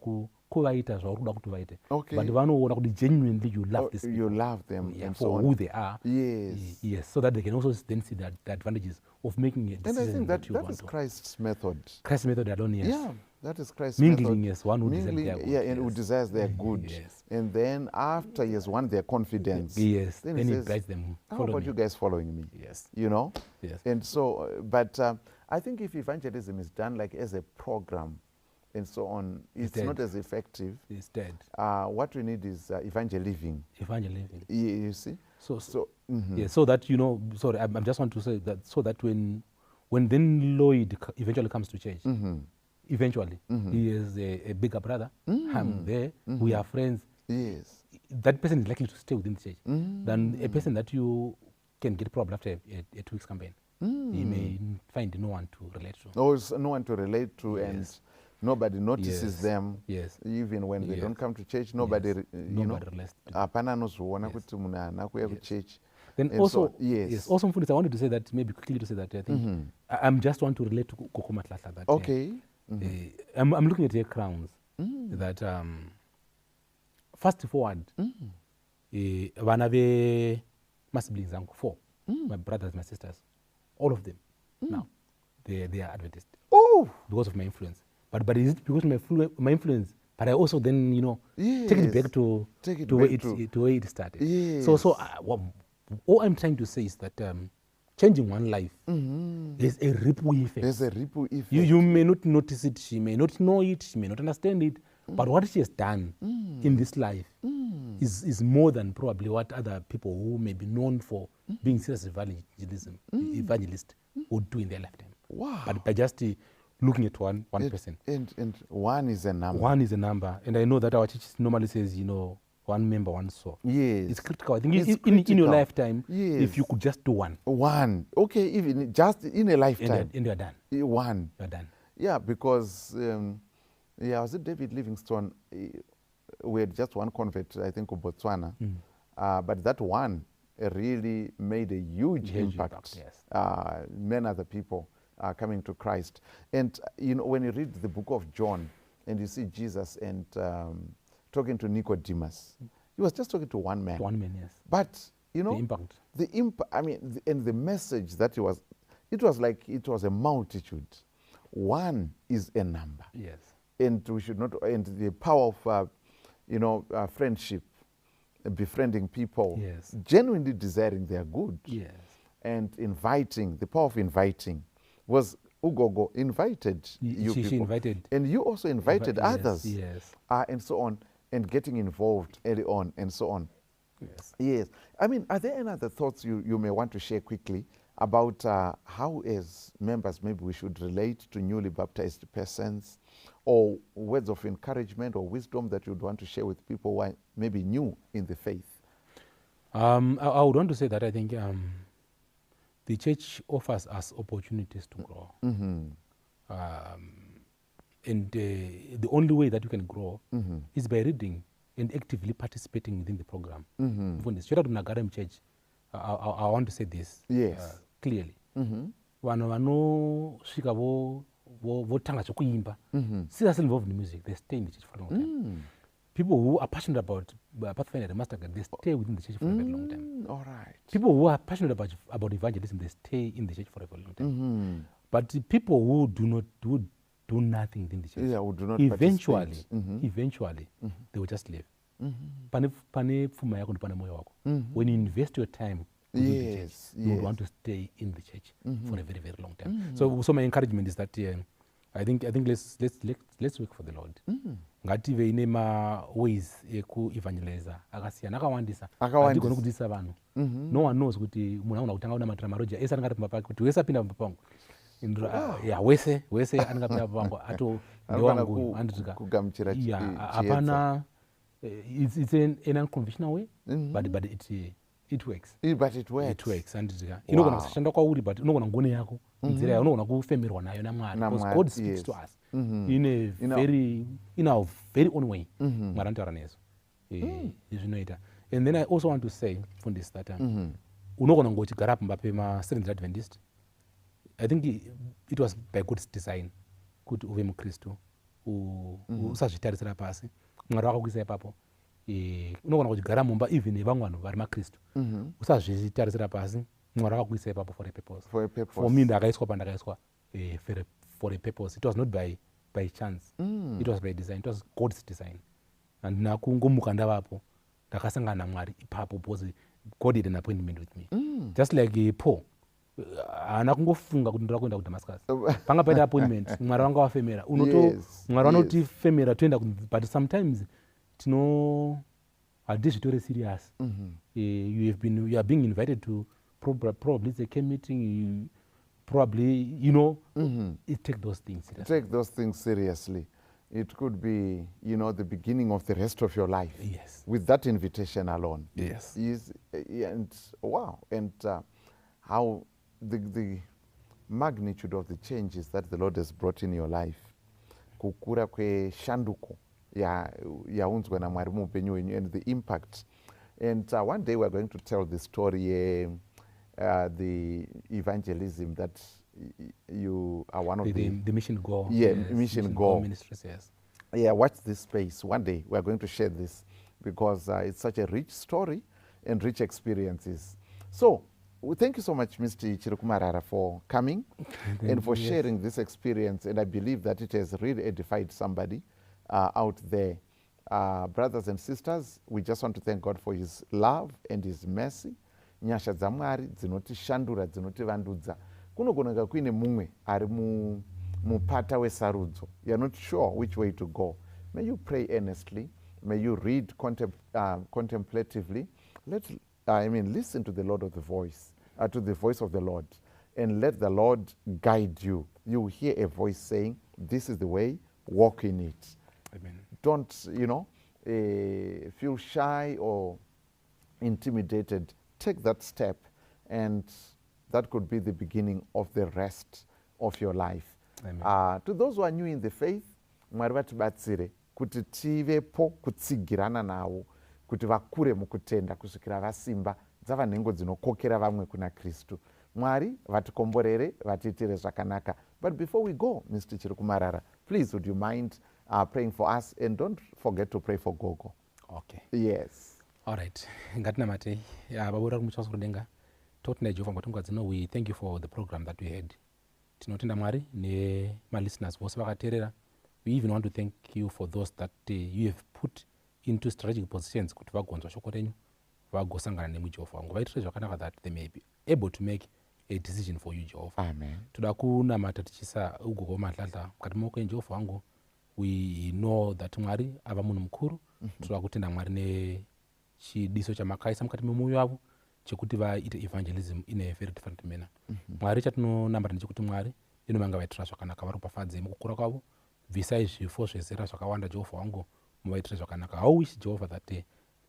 Speaker 6: kuvaita zvauri kuda kuti vaite,
Speaker 5: Okay.
Speaker 6: but vanoona kuti genuinely you love these people.
Speaker 5: You love them
Speaker 6: Yeah,
Speaker 5: and
Speaker 6: for
Speaker 5: so on.
Speaker 6: who they are.
Speaker 5: Yes.
Speaker 6: Yes, so that they can also then see the advantages of making a
Speaker 5: And
Speaker 6: decision
Speaker 5: I think that
Speaker 6: you
Speaker 5: that
Speaker 6: want
Speaker 5: is
Speaker 6: to.
Speaker 5: Christ's method.
Speaker 6: Christ's method alone, yes.
Speaker 5: Yeah, that is Christ's
Speaker 6: Mingling,
Speaker 5: method.
Speaker 6: yes, one who desires
Speaker 5: Mingling,
Speaker 6: their good,
Speaker 5: yeah, and who
Speaker 6: yes.
Speaker 5: desires their good.
Speaker 6: Yes.
Speaker 5: And then after he has won their confidence,
Speaker 6: Yes,
Speaker 5: then
Speaker 6: then
Speaker 5: he
Speaker 6: he
Speaker 5: says,
Speaker 6: invites them,
Speaker 5: how
Speaker 6: follow
Speaker 5: about
Speaker 6: me.
Speaker 5: you guys following me?
Speaker 6: Yes. Yes.
Speaker 5: And so, but I think if evangelism is done like as a program and so on, it's
Speaker 6: dead.
Speaker 5: not as effective.
Speaker 6: It's dead.
Speaker 5: What we need is evangelism.
Speaker 6: Evangelism.
Speaker 5: You see?
Speaker 6: So
Speaker 5: mhm.
Speaker 6: yeah, so that sorry, I just want to say that so that when then Lloyd eventually comes to church, eventually he is a bigger brother. I'm there. We are friends.
Speaker 5: Yes.
Speaker 6: That person is likely to stay within the church than a person that you can get problem after a 2 weeks campaign. He may find no one to relate to.
Speaker 5: There is no one to relate to,
Speaker 6: Yes.
Speaker 5: and nobody notices
Speaker 6: Yes.
Speaker 5: them.
Speaker 6: Yes.
Speaker 5: Even when they
Speaker 6: Yes.
Speaker 5: don't come to church, nobody,
Speaker 6: Yes. Nobody relates to them.
Speaker 5: hapana anozoona
Speaker 6: Yes.
Speaker 5: kuti munhu haana kuuya
Speaker 6: Yes.
Speaker 5: kuchurch.
Speaker 6: Then
Speaker 5: And
Speaker 6: also,
Speaker 5: so, yes.
Speaker 6: Also, Mfundisi, I wanted to say that, maybe quickly to say that, I think, I'm just want to relate to Koko Matlahla. That,
Speaker 5: Okay.
Speaker 6: I'm looking at her crowns, that, fast forward, vana ve my siblings, uncle, 4, my brothers, my sisters, all of them, now, they are Adventist
Speaker 5: Oh,
Speaker 6: because of my influence. But is it because of my influence? But I also then, take it back to
Speaker 5: Take it
Speaker 6: to where
Speaker 5: back
Speaker 6: to where it started.
Speaker 5: Yes.
Speaker 6: So all I'm trying to say is that changing one life is a ripple effect.
Speaker 5: there's a ripple effect.
Speaker 6: You may not notice it, she may not know it, she may not understand it, but what she has done in this life is more than probably what other people who may be known for being serious evangelist would do in their lifetime.
Speaker 5: Wow.
Speaker 6: But by just looking at one person.
Speaker 5: And one is a number.
Speaker 6: One is a number, and I know that our church normally says, one member, one soul.
Speaker 5: Yes.
Speaker 6: It's critical. I think
Speaker 5: It's
Speaker 6: in your
Speaker 5: critical.
Speaker 6: lifetime,
Speaker 5: Yes.
Speaker 6: if you could just do one,
Speaker 5: One. Okay, even just in a lifetime.
Speaker 6: and you're done.
Speaker 5: One.
Speaker 6: You're done.
Speaker 5: Yeah, because, was it David Livingstone? We had just one convert, I think, of Botswana. But that one really made a huge impact.
Speaker 6: Yes.
Speaker 5: Many other people are coming to Christ. And, when you read the book of John and you see Jesus and talking to Nicodemus, he was just talking to one man.
Speaker 6: One man, yes.
Speaker 5: But,
Speaker 6: The impact.
Speaker 5: and the message that it was like it was a multitude. One is a number.
Speaker 6: Yes.
Speaker 5: And we should not, and the power of, friendship, befriending people,
Speaker 6: Yes.
Speaker 5: genuinely desiring their good,
Speaker 6: Yes.
Speaker 5: and inviting, the power of inviting was Ugogo invited you
Speaker 6: She
Speaker 5: people.
Speaker 6: invited.
Speaker 5: And you also invited
Speaker 6: Yes,
Speaker 5: others.
Speaker 6: yes.
Speaker 5: And so on, and getting involved early on, and so on.
Speaker 6: Yes.
Speaker 5: Yes. Are there any other thoughts you may want to share quickly about how, as members, maybe we should relate to newly baptized persons, or words of encouragement or wisdom that you'd want to share with people who are maybe new in the faith?
Speaker 6: I would want to say that I think the church offers us opportunities to grow. And the only way that you can grow is by reading and actively participating within the program. Straight out of Nagarem Church, I want to say this
Speaker 5: Yes.
Speaker 6: clearly. Vanhu vanosvika votanga zvokuimba, seriously involved in music, they stay in the church for a long time. People who are passionate about Pathfinder and Master God, they stay within the church for a very long time.
Speaker 5: All right.
Speaker 6: People who are passionate about evangelism, they stay in the church for a very long time. But the people who do nothing in the church,
Speaker 5: Yeah, who do not
Speaker 6: eventually,
Speaker 5: participate.
Speaker 6: eventually, they will just leave. Pane pfuma yako ndipane moyo wako. When you invest your time within the church, you would want to stay in the church for a very, very long time. So my encouragement is that I think let's work for the Lord. Ngative ine ma ways eku evangelizer akasiyana akawandisa adigona kudzidzisa vanhu. No one knows kuti munhu anogona kutanga una matira maroja ese anongati pamba pake kuti wese apinda pamba pangu. Yeah, wese anongapinda pamba pangu ato ndewangu anditika
Speaker 5: kugamuchira
Speaker 6: hapana. It's an unconventional way, but it works.
Speaker 5: But it works.
Speaker 6: It works. Anditika inogona kusashanda kwauri, but unogona ngone yako nzira yayo unogona kufemerwa nayo naMwari, because God speaks to us in our very own way. Mwari anotaura nesu izvinoita. And then I also want to say fundis that unogona ngochigara pamba pema Seventh-day Adventist. I think it was by God's design kuti uve mukristu usazvitarisira pasi. Mwari wakakuisa ipapo. Unogona kuchigara mumba even nevamwe vanhu vari makristu usazvitarisira pasi. Mwari wakakuisa ipapo for a purpose. For me ndakaiswa pandakaiswa for a purpose. It was not by chance. It was by design. It was God's design. And nakungomuka ndavapo ndakasangana naMwari ipapo because God had an appointment with me. Just like Paul. Haana kungofunga kuti ndira kuenda kuDamascus. Panga paita appointment. Mwari wanga wafemera. Mwari wanotifemera toenda, but sometimes hadizvitore serious. You are being invited to probably it's a camp meeting. Probably, take those things seriously.
Speaker 5: Take those things seriously. It could be, the beginning of the rest of your life.
Speaker 6: Yes.
Speaker 5: With that invitation alone.
Speaker 6: Yes.
Speaker 5: And wow. And how the magnitude of the changes that the Lord has brought in your life. Kukura kwe shanduko yaunzwa na Mwari muupenyu wenyu, and the impact. And one day we're going to tell the story, the evangelism that you are one of
Speaker 6: the mission goal.
Speaker 5: Yeah,
Speaker 6: yes,
Speaker 5: mission goal
Speaker 6: ministries, yes.
Speaker 5: Yeah, watch this space. One day we're going to share this because it's such a rich story and rich experiences. So thank you so much, Mr. Chirukumarara, for coming and for sharing this experience. And I believe that it has really edified somebody out there. Brothers and sisters, we just want to thank God for his love and his mercy. Nyasha dza Mwari dzinotishandura, dzinotivandudza. Kunogoneka kuine mumwe ari mupata wesarudzo. You're not sure which way to go. May you pray earnestly. May you read contemplatively. Listen to the Lord of the voice, to the voice of the Lord, and let the Lord guide you. You will hear a voice saying, "This is the way. Walk in it."
Speaker 6: Amen.
Speaker 5: Don't feel shy or intimidated. Take that step, and that could be the beginning of the rest of your life.
Speaker 6: Amen.
Speaker 5: To those who are new in the faith, Mwari vatibatsire kuti tivepo kutsigirana navo kuti vakure mukutenda kusvikira vasimba dzava nhengo dzinokokera vamwe kuna Kristu. Mwari vatikomborere, vatiitire zvakanaka. But before we go, Mr. Chirukumarara, please would you mind praying for us, and don't forget to pray for Gogo.
Speaker 6: Okay.
Speaker 5: Yes.
Speaker 6: All right. Ngatinamate. Babura kumuchasa kudenga. Totenda Jehovah ngatunga dzino, we thank you for the program that we had. Tinotenda Mwari ne my listeners vose vakateerera. We even want to thank you for those that you have put into strategic positions kuti vagonzwa shoko renyu, vagosangana nemi Jehovah wangu, vaitire zvakanaka that they may be able to make a decision for you, Jehovah.
Speaker 5: Amen.
Speaker 6: Toda kunamata tichisa ugogo mahlahla mukati maoko eJehovah wangu. We know that Mwari ava munhu mukuru. Toda kutenda Mwari nechidiso chamakaisa mukati memwoyo wavo chekuti vaite evangelism in a very different manner. Mwari chatinonambata ndechekuti Mwari inomanga vaitira zvakanaka, varopafadze mukukura kwavo, bvisai zvifo zvezera zvakawanda Jehovah wangu, muvaitire zvakanaka. I wish Jehovah that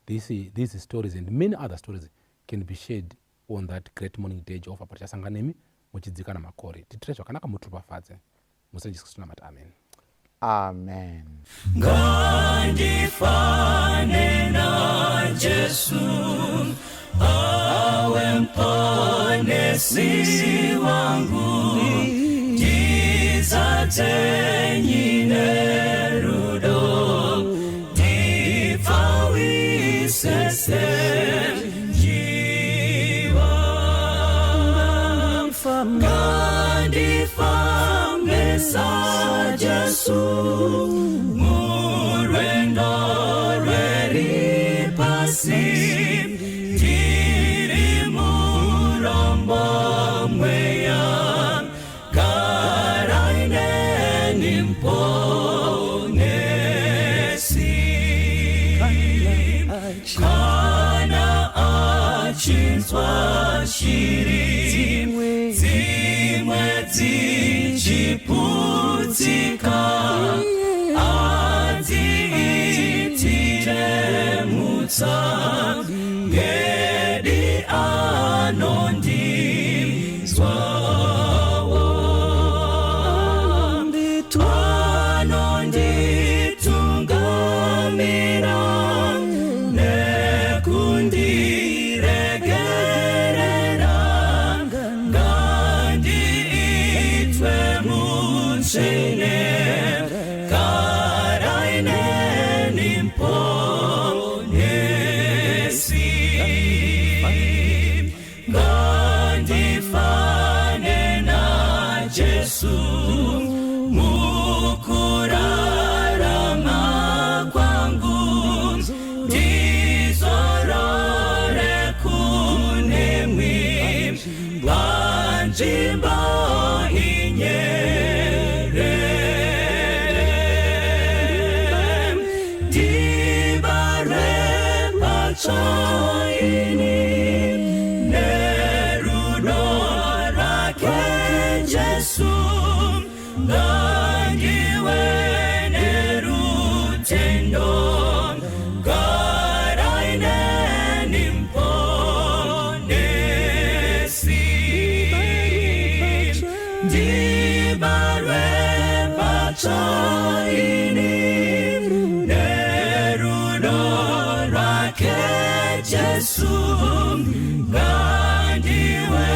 Speaker 6: these stories and many other stories can be shared on that great morning day Jehovah patichasangana nemi muchidzika namakore. Titire zvakanaka, mutiropafadze. Musa Jesu Kristu namata. Amen.
Speaker 5: Amen.
Speaker 2: Ngandifane na Jesu awe mponesi wangu, jizaze nyine rudo, nipawise jiwa. Ngandifane tifambisa Jesu murendo rweri pasi tiri murombo mweya karaine nimponesi kana achinzwa shiri zimwe dzichiputsika adziitire mutsa ngedi anondizwawo anonditungamira nekundiregerera ngandiitwe mutsvene karaine nimponesi ngandifane naJesu mukurarama kwangu ndizorore kunemwi panzvimbo inyerere ndibarwe patsvaini nerudo rake Jesu ngandiwe nerutendo ngaraine nimponesi ndibarwe patsvaini nerudo rake Jesu ngandiwe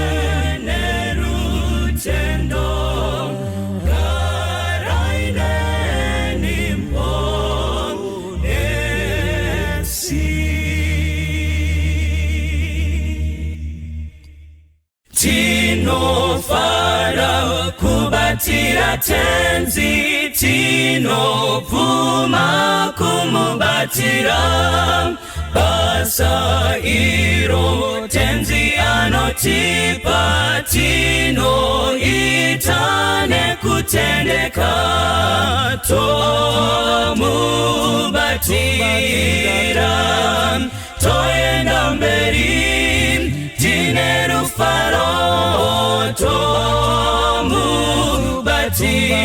Speaker 2: nerutendo ngaraine nimponesi tinofara kubatira tenzi tinobvuma kumubatira basa iro tenzi anotipa tinoita nekutendeka tomubatira toenda mberi tine rufaro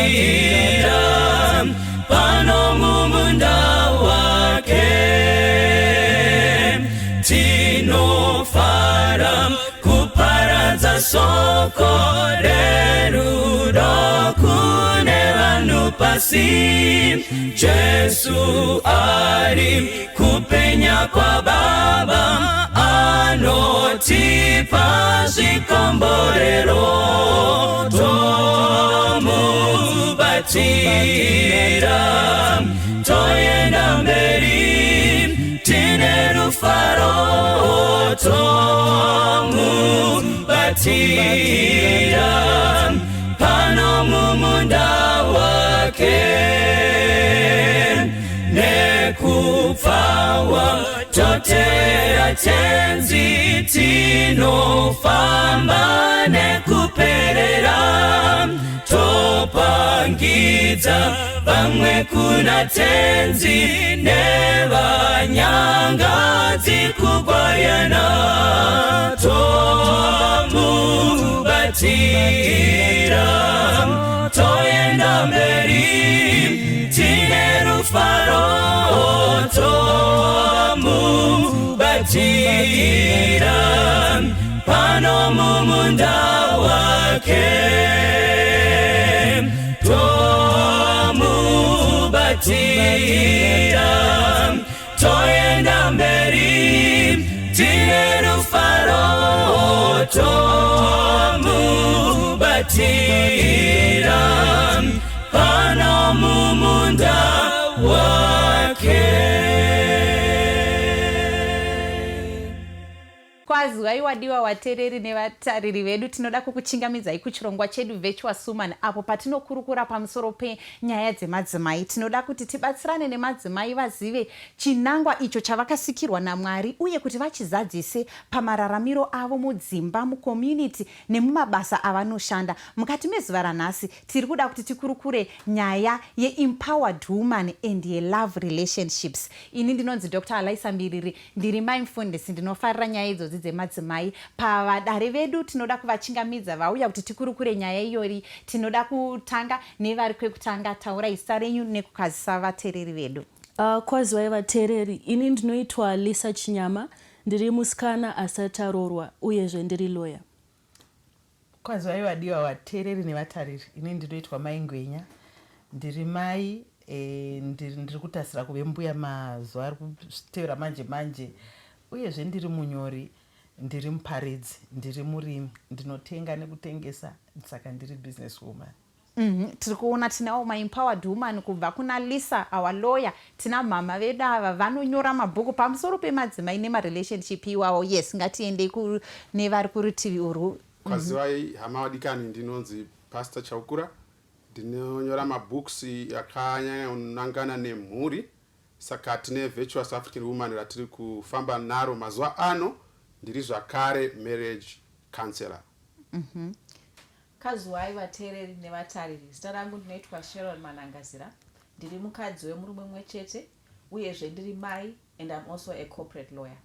Speaker 2: tomubatira pano mumunda wake tinofara kuparadza soko rerudo kune vanhu pasi Jesu ari kupenya kwa Baba anotipa zvikomborero tomubatira toenda mberi tine rufaro tomubatira pano mumunda wake nekupfawa totera tenzi tinofamba nekuperera topangidza vamwe kuna tenzi nevanyangadzi kugwayana tomubatira toenda mberi tine rufaro tomubatira pano mumunda wake tomubatira toenda mberi tine rufaro tomubatira pano mumunda wake.
Speaker 7: Kwaziwai wadiwa watereri nevatariri vedu, tinoda kukuchingamidzai kuchirongwa chedu Virtuous Women, apo patinokurukura pamusoro penyaya dzemadzimai. Tinoda kuti tibatsirane nemadzimai vazive chinangwa icho chavakasikirwa naMwari, uye kuti vachizadzise pamararamiro avo mudzimba, mucommunity nemumabasa avanoshanda. Mukati mezuva ranhasi tiri kuda kuti tikurukure nyaya yeempowered woman and love relationships. Ini ndinonzi Dr. Alaisa Mbiriri, ndiri mai mufundisi, ndinofarira nyaya idzodzi dzemadzimai. Pavadare vedu tinoda kuvachingamidza vauya kuti tikurukure nyaya iyori. Tinoda kutanga nevari kwekutanga, taurai zita renyu nekukazisa vatereri vedu.
Speaker 8: Kwaziwai vatereri, ini ndinoitwa Lisa Chinyama, ndiri musikana asati aroorwa uyezve ndiri lawyer.
Speaker 9: Kwaziwai vadiwa vatereri nevatariri, ini ndinoitwa Mai Ngwenya, ndiri mai ndiri kutasira kuve mbuya mazuva ari kutevera manje, uyezve ndiri munyori, ndiri muparidzi, ndiri murimi, ndinotenga nekutengesa, saka ndiri business woman.
Speaker 7: Tiri kuona tinawo maempowered woman kubva kuna Lisa, our lawyer. Tina mama vedu ava vanonyora mabhuku pamusoro pemadzimai nemarelationship iwawo. Yes, ngatiendei nevari kurutivi urwu.
Speaker 10: Kwaziwai hama wadikani, ndinonzi Pastor Chaukura, ndinonyora mabooks akanyanya nemhuri. Saka tine Virtuous African Woman ratiri kufamba naro mazuva ano, ndiri zvakare marriage counselor.
Speaker 11: Kwaziwai vatereri nevatariri, zita rangu ndinoitwa Sharon Manangazira, ndiri mukadzi wemurume mumwe chete, uyezve ndiri mai, and I'm also a corporate lawyer.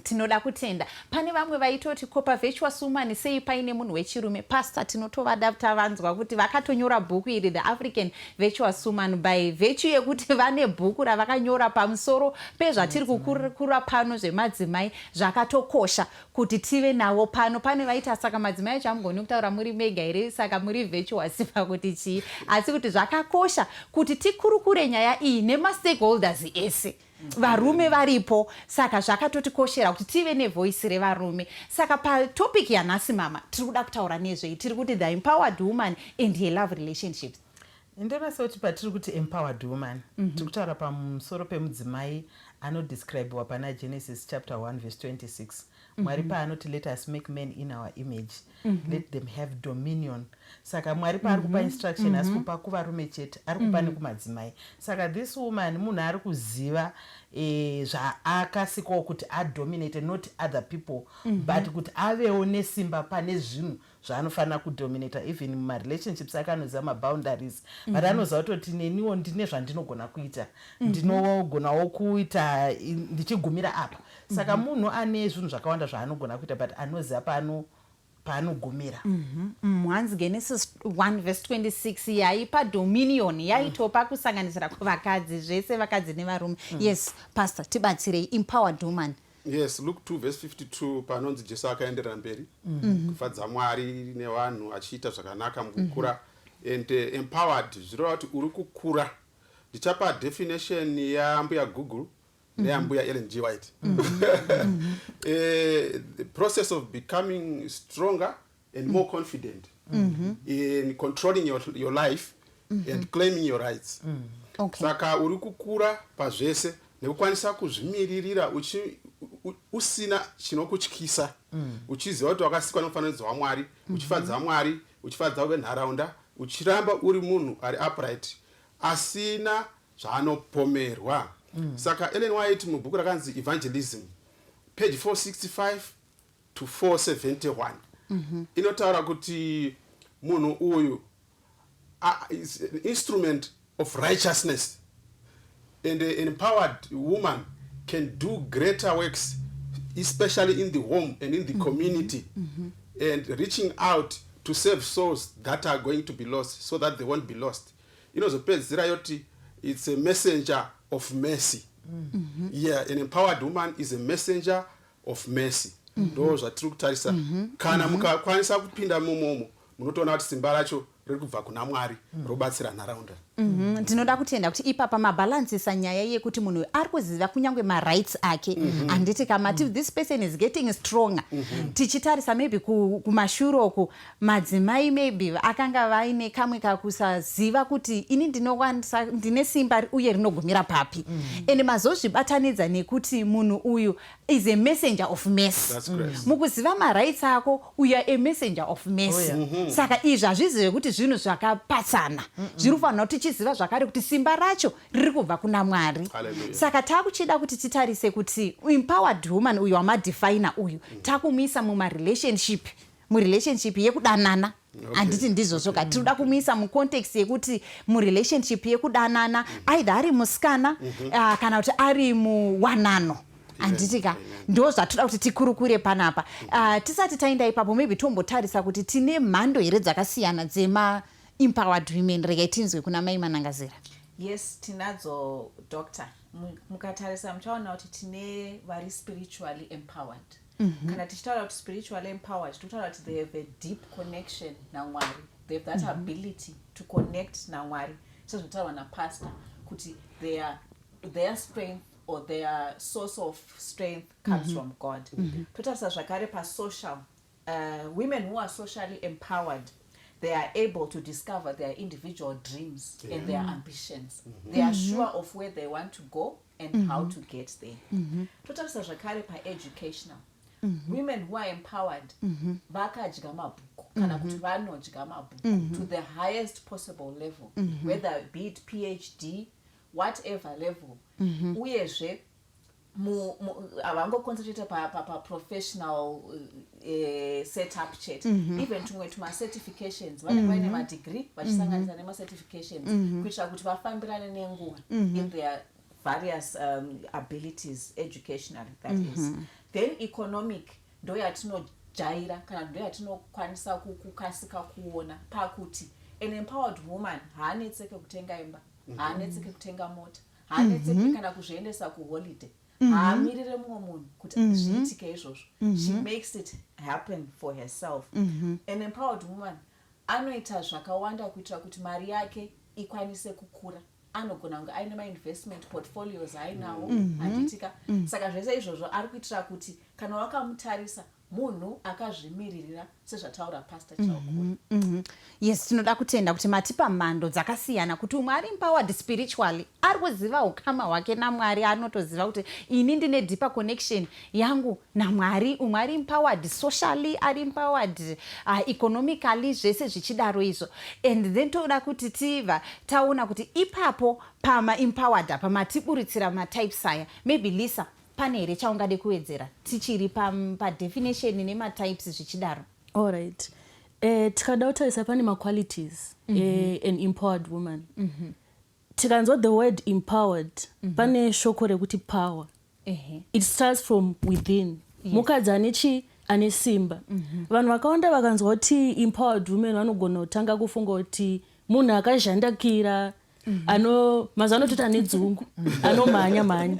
Speaker 7: Tinoda kutenda. Pane vamwe vaitoti kopa Virtuous Woman sei paine munhu wechirume. Pastor, tinotovada tavanzwa kuti vakatonyora bhuku iri The African Virtuous Woman by virtue yekuti vane bhuku ravakanyora pamusoro pezvatiri kukurukura pano zvemadzimai zvakatokosha kuti tive nawo pano. Pane vaita saka madzimai acho hamugoni kutaura muri mega here, saka muri virtuous pakuti chii, asi kuti zvakakosha kuti tikurukure nyaya iyi nemastakeholders ese. Varume varipo, saka zvakatotikoshera kuti tive nevoice revarume. Saka patopic yanhasi mama, tiri kuda kutaura nezvei, tiri kuti the empowered woman and her love relationships.
Speaker 9: Ndinasa kuti patiri kuti empowered woman, tiri kutaura pamusoro pemudzimai anodescribewa pana Genesis chapter 1 verse 26. Mwari paanoti let us make men in our image, let them have dominion. Saka Mwari paari kupa instruction asi kupa kuvarume chete, ari kupa nekumadzimai. Saka this woman munhu ari kuziva zvaakasikwawo kuti adominate not other people, but kuti avewo nesimba pane zvinhu zvaanofanira kudominata. Even mumarelationships akanoziva maboundaries, but anoziva kutoti neniwo ndine zvandinogona kuita, ndinogonawo kuita ndichigumira apa. Saka munhu ane zvinhu zvakawanda zvaanogona kuita, but anoziva paanogumira.
Speaker 7: Hanzi Genesis 1 verse 26 yaipa dominion, yaitopa kusanganisira kuvakadzi zvese, vakadzi nevarume. Yes, Pastor, tibatsirei empowered woman.
Speaker 10: Yes, Luke 2 verse 52 panonzi Jesu akaenderera mberi kufadza Mwari nevanhu achiita zvakanaka mukukura. And empowered zvirova kuti uri kukura. Ndichapa definition yambuya Google neyambuya Ellen G. White. The process of becoming stronger and more confident in controlling your life and claiming your rights. Saka uri kukura pazvese nekukwanisa kuzvimiririra usina chinokutyisa, uchiziva kuti wakasikwa nomufananidzo waMwari, uchifadza Mwari, uchifadza venharaunda, uchiramba uri munhu ari upright asina zvaanopomerwa. Saka Ellen White mubhuku rakanzi Evangelism page 465 to 471 inotaura kuti munhu uyu is an instrument of righteousness, and an empowered woman can do greater works, especially in the home and in the community, and reaching out to save souls that are going to be lost so that they won't be lost. Zopedzisira yoti it's a messenger of mercy. Yeah, an empowered woman is a messenger of mercy. Ndo zvatiri kutarisa. Kana mukakwanisa kupinda mumomo, munotoona kuti simba racho riri kubva kuna Mwari robatsira nharaunda.
Speaker 7: Ndinoda kutenda kuti ipapa mabalansisa nyaya yekuti munhu ari kuziva kunyange marights ake. Handiti kamati this person is getting stronger. Tichitarisa maybe kumashure uku madzimai maybe akanga vaine kamwe kakusaziva kuti ini ndine simba uye rinogumira papi. Ende mazozvibatanidza nekuti munhu uyu is a messenger of mercy. Mukuziva marights ako uyu a messenger of mercy. Saka izvi hazvizive kuti zvinhu zvakapatsana. Zvinofanira kuti tichiziva zvakare kuti simba racho riri kubva kuna Mwari. Saka takuchida kuti titarise kuti empowered woman uyu wamadefina uyu takumisa murelationship yekudanana. Handiti ndizvo zvoga tinoda kumisa mucontext yekuti murelationship yekudanana aidha ari musikana kana kuti ari muwanano. Handitika ndo zvatoda kuti tikurukure panapa. Tisati taenda ipapo maybe tombotarisa kuti tine mhando here dzakasiyana dzema empowered women. Regai tinzwe kuna Mai Manangazira.
Speaker 11: Yes, tinadzo doctor. Mukatarisa muchaona kuti tine vari spiritually empowered. Kana tichitaura kuti spiritually empowered, tinotaura kuti they have a deep connection naMwari. They have that ability to connect naMwari. So zvinotaurwa napastor kuti their strength or their source of strength comes from God. Totarisa zvakare pasocial, women who are socially empowered, they are able to discover their individual dreams and their ambitions. They are sure of where they want to go and how to get there. Totarisa zvakare pa-educational, women who are empowered vakadya mabhuku kana kuti vanodya mabhuku to the highest possible level, whether be it PhD, whatever level. Uyezve havangoconcentrate pa-professional setup chet. Even tumwe tuma-certifications vanenge vaine madegree vachisanganisa nema-certifications kuitira kuti vafambirane nenguva in their various abilities educationally, that is. Then economic ndo yatinojaira kana ndo yatinokwanisa kukasika kuona pakuti an empowered woman haanetseke kutenga imba, haanetseke kutenga mota, haanetseke kana kuzviendesa kuholiday, haamirire mumwe munhu kuti zviitike izvozvo. She makes it happen for herself. An empowered woman anoita zvakawanda kuitira kuti mari yake ikwanise kukura. Anogona kunge aine ma-investment portfolios ainawo handitika. Saka zvese izvozvo ari kuitira kuti kana wakamutarisa munhu akazvimiririra sezvataura pastor Chaukuru.
Speaker 7: Yes, tinoda kutenda kuti matipa mhando dzakasiyana kuti umwe ari empowered spiritually ari kuziva ukama hwake naMwari, anotoziva kuti ini ndine deeper connection yangu naMwari. Umwe ari empowered socially, ari empowered economically, zvese zvichidaro izvo. And then toda kuti taona kuti ipapo pama-empowered apa matiburitsira ma-types aya, maybe Lisa pane here chaungade kuwedzera tichiri pa-definition nema-types zvichidaro?
Speaker 8: Alright. Tikada kutarisa pane ma-qualities an empowered woman. Tikanzwa the word empowered, pane shoko rekuti power. It starts from within. Mukadzi ane simba. Vanhu vakawanda vakanzwa kuti empowered women vanogona kutanga kufunga kuti munhu akazhandakira, mazano tuta ane dzungu, anomhanya.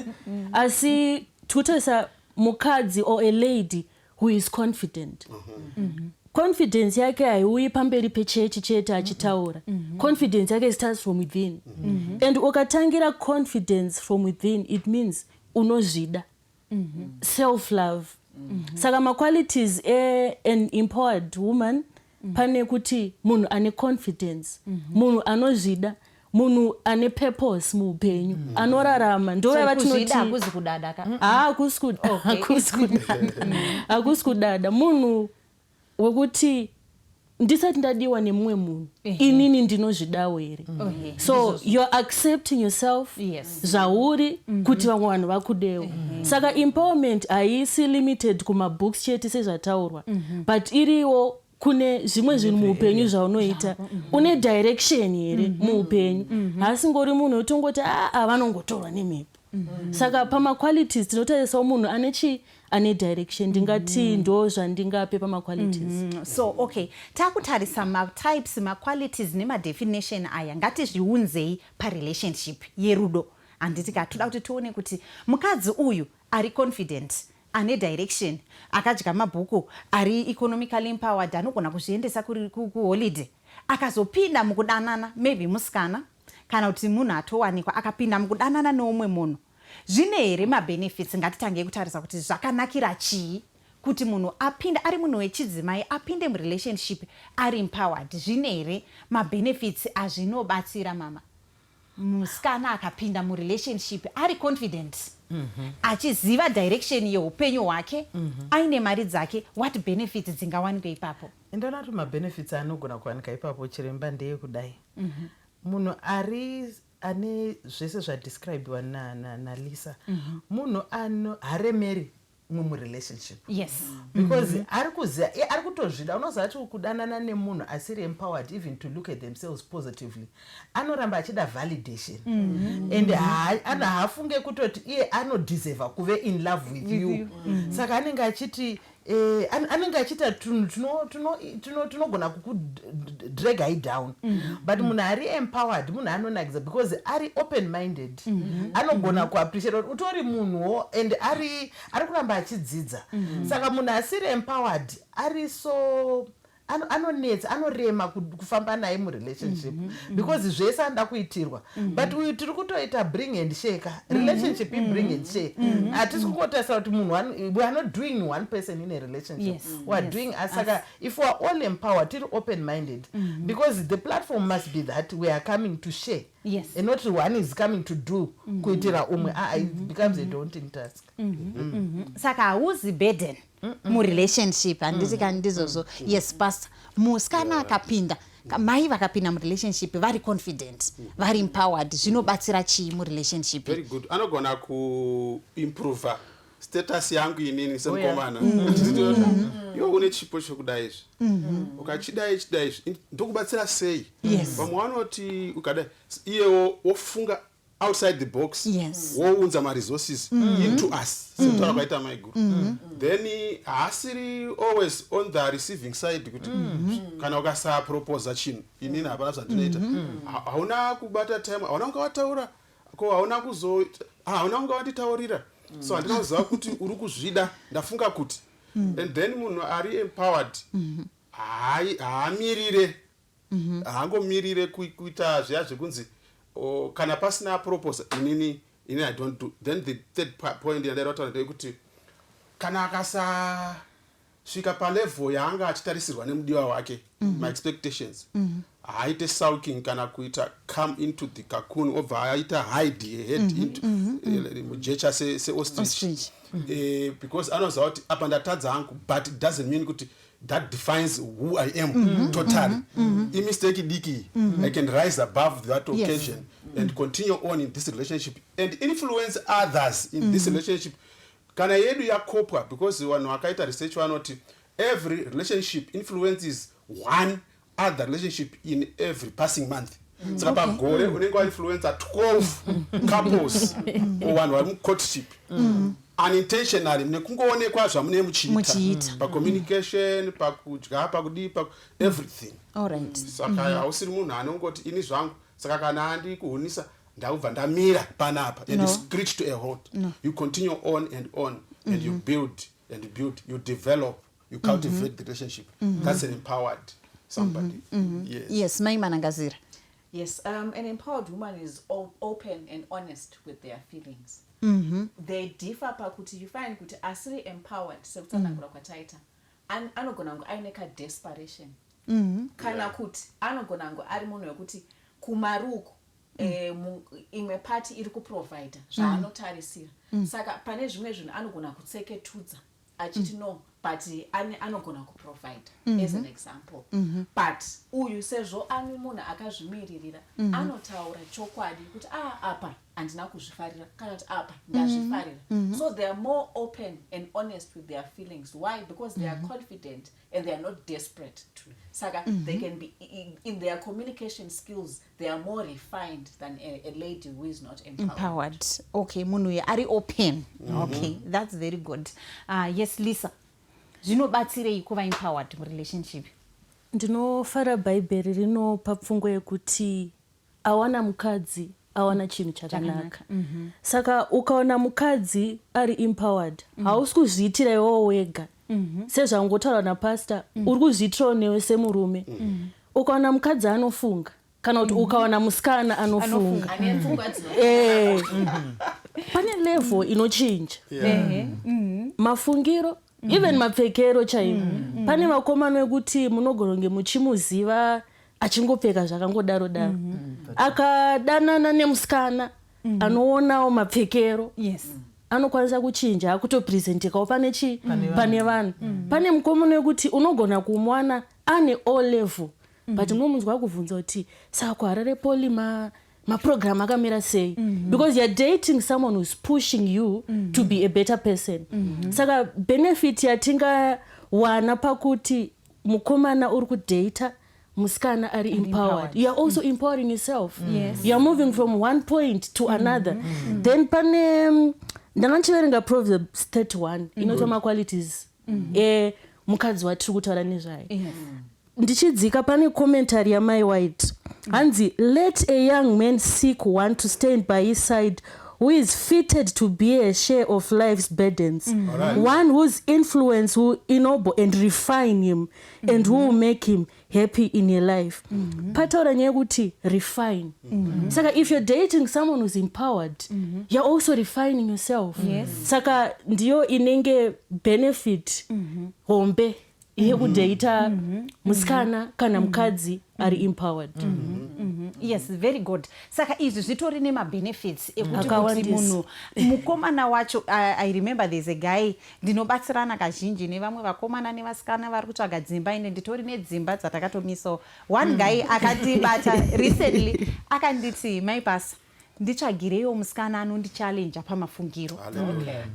Speaker 8: Asi tutarisa mukadzi or a lady who is confident. Confidence yake haiuyi pamberi pechechi chete achitaura. Confidence yake starts from within. And ukatangira confidence from within, it means unozvida. Self-love. Saka ma-qualities an empowered woman, pane kuti munhu ane confidence, munhu anozvida, munhu ane purpose muupenyu, anorarama. Ndo yatinoti
Speaker 7: hakuzi kudada ka?
Speaker 8: Hakusi kudada. Munhu wekuti ndisati ndadiwa nemumwe munhu, inini ndinozvidawo here. So you're accepting yourself zvauri kuti vamwe vanhu vakudewo. Saka empowerment haisi limited kumabooks chete sezvataurwa, but iriwo kune zvimwe zvinhu muupenyu zvaunoita. Une direction here muupenyu. Hasi ngori munhu utongoti vanongotorwa nemhepo. Saka pama-qualities tinotarisa munhu ane direction. Ndingati ndo zvandingape pama-qualities.
Speaker 7: So okay, takutarisa ma-types, ma-qualities nema-definition aya ngatizviunzei pa-relationship yerudo. Handiti toda kuti tione kuti mukadzi uyu ari confident ane direction, akadya mabhuku, ari economically empowered, anogona kuzviendesa kuholiday, akazopinda mukudanana, maybe musikana, kana kuti munhu atowanikwa akapinda mukudanana neumwe munhu, zvine here mabenefits? Ngatitange kutarisa kuti zvakanakira chii kuti munhu apinde ari munhu wechidzimai apinde murelationship ari empowered. Zvine here mabenefits azvinobatsira mama musikana akapinda murelationship ari confident, achiziva direction yeupenyu hwake, aine mari dzake? What benefits dzingawanikwa ipapo?
Speaker 9: Ndona kuti mabenefits anogona kuwanika ipapo chiremba ndeye kudai munhu ane zvese zvadescribewa naLisa, munhu haremeri murelationship.
Speaker 7: Yes.
Speaker 9: Because ari kutozvida, unoziva kuti kudanana nemunhu asiri empowered even to look at themselves positively, anoramba achida validation, and haafunge kutoti iye anodeserva kuve in love with you. Saka anenge achiti anenge achita tunogona kukudragai down, but munhu ari empowered, munhu anonakisa because ari open minded, anogona kuappreciate kuti utori munhuwo and ari kuramba achidzidza. Saka munhu asiri empowered ari so anonetsa, anorema kufamba naye murelationship because zvese anoda kuitirwa. But uyu tiri kutoita bring and shake, relationship bring and shake. Hatisi kungotarisa kuti munhu, we are not doing one person in a relationship.
Speaker 7: Yes.
Speaker 9: We are doing us. Saka if we are all empowered, tiri open minded, because the platform must be that we are coming to share.
Speaker 7: Yes.
Speaker 9: And not one is coming to do kuitira umwe. It becomes a daunting task.
Speaker 7: Saka hauzi burden murelationship, handiti kandizozo. Yes, pastor, musikana akapinda, mai vakapinda murelationship vari confident, vari empowered, zvinobatsira chii murelationship?
Speaker 10: Very good. Anogona kuimprove status yangu inini semukomana. Iwe une chipo chokudai izvi, ukachidai chidai izvi ndokubatsira sei? Vamwe vanoti ukadai iyewo wofunga outside the box, wounza ma-resources into us, setaura kwaita maiguru. Then haasiri always on the receiving side kuti kana ukasaproposa chinhu inini hapana zvandinoita, hauna kubata time, hauna kunga wataura, ko hauna kunga wanditaurira, so handina kuziva kuti uri kuzvida, ndafunga kuti. And then munhu ari empowered haamirire, haangomirire kuita zviya zvekunzi kana pasina proposal inini I don't do. Then the third point yandairota ndeyekuti kana akasasvika palevel yaanga achitarisirwa nemudiwa wake, my expectations, haaite sulking kana kuita come into the cocoon, obva aita hide head into mujecha se-ostrich, because anoziva kuti apa ndatadza hangu, but it doesn't mean kuti that defines who I am totally. Mistake diki, I can rise above that occasion and continue on in this relationship and influence others in this relationship. Kana yedu ya kopwa, because wanu wakaita research wanoti every relationship influences one other relationship in every passing month. Saka pagore unenge wa-influencer 12 couples vanhu vari mucourtship unintentionally, nekungoonekwa zvamune muchiita pacommunication, pakudya, pakudi, everything.
Speaker 7: Alright.
Speaker 10: Saka hausiri munhu anongoti ini zvangu, saka kana handi kuhunisa ndakubva ndamira panapa and you screech to a halt. You continue on and you build and build, you develop, you cultivate the relationship. That's an empowered somebody.
Speaker 7: Yes, Maimanangazira.
Speaker 11: Yes, an empowered woman is open and honest with their feelings. They differ pakuti, you find kuti asiri empowered sekutsanangura kwataita anogona ngo aineka desperation, kana kuti anogona ngo ari munhu wekuti kumaruko imwe party iri kuprovide zvaanotarisira, saka pane zvimwe zvinhu anogona kutseketudza achiti no, but anogona kuprovide as an example. But uyu sezvo ani munhu akazvimiririra anotaura chokwadi kuti apa handina kuzvifarira kana kuti apa ndazvifarira. So they are more open and honest with their feelings. Why? Because they are confident and they are not desperate to. Saka they can be in their communication skills, they are more refined than a lady who is not empowered.
Speaker 7: Okay, munhu ari open. Okay, that's very good. Yes, Lisa. Zvinobatsirei kuva empowered relationship?
Speaker 8: Ndinofara bhaibheri rinopa pfungwa yekuti awana mukadzi awana chinhu chakanaka. Saka ukaona mukadzi ari empowered, hausi kuzviitira iwewo wega. Sezvangotaura napastor, uri kuzviitirawo newe semurume. Ukaona mukadzi anofunga kana kuti ukaona musikana anofunga, pane level inochinja. Mafungiro, even mapfekero chaiwo. Pane vakomana vekuti munogona kunge muchimuziva achingopfeka zvakangodaro daro. Akadanana nemusikana anoonawo mapfekero, anokwanisa kuchinja akutopresentikawo pane vanhu. Pane mukomana wekuti unogona kumwana ane O level, but unomunzwa kubvunza kuti saka kuharare poli maprogram akamira sei, because you're dating someone who's pushing you to be a better person. Saka benefit yatingawana pakuti mukomana uri kudata musikana ari empowered, you are also empowering yourself. You are moving from one point to another. Then pane ndanganchiverenga Proverbs 31 inota maqualities mukadzi watiri kutaura nezvaye. Ndichidzika pane commentary yamai White hanzi, let a young man seek one to stand by his side who is fitted to bear a share of life's burdens, one whose influence will ennoble and refine him, and who will make him happy in your life. Pataura nyaya kuti refine. Saka if you're dating someone who's empowered, you're also refining yourself. Saka ndiyo inenge benefit hombe yekudata musikana kana mukadzi ari empowered.
Speaker 7: Yes, very good. Saka izvi zvitori nemabenefits ekuti munhu mukomana wacho. I remember there's a guy ndinobatsirana kazhinji nevamwe vakomana nevasikana vari kutsvaga dzimba, ine nditori nedzimba dzatakatomisawo. One guy akatibata recently akanditi, maipasa nditsvagirewo musikana anondichallenja pamafungiro.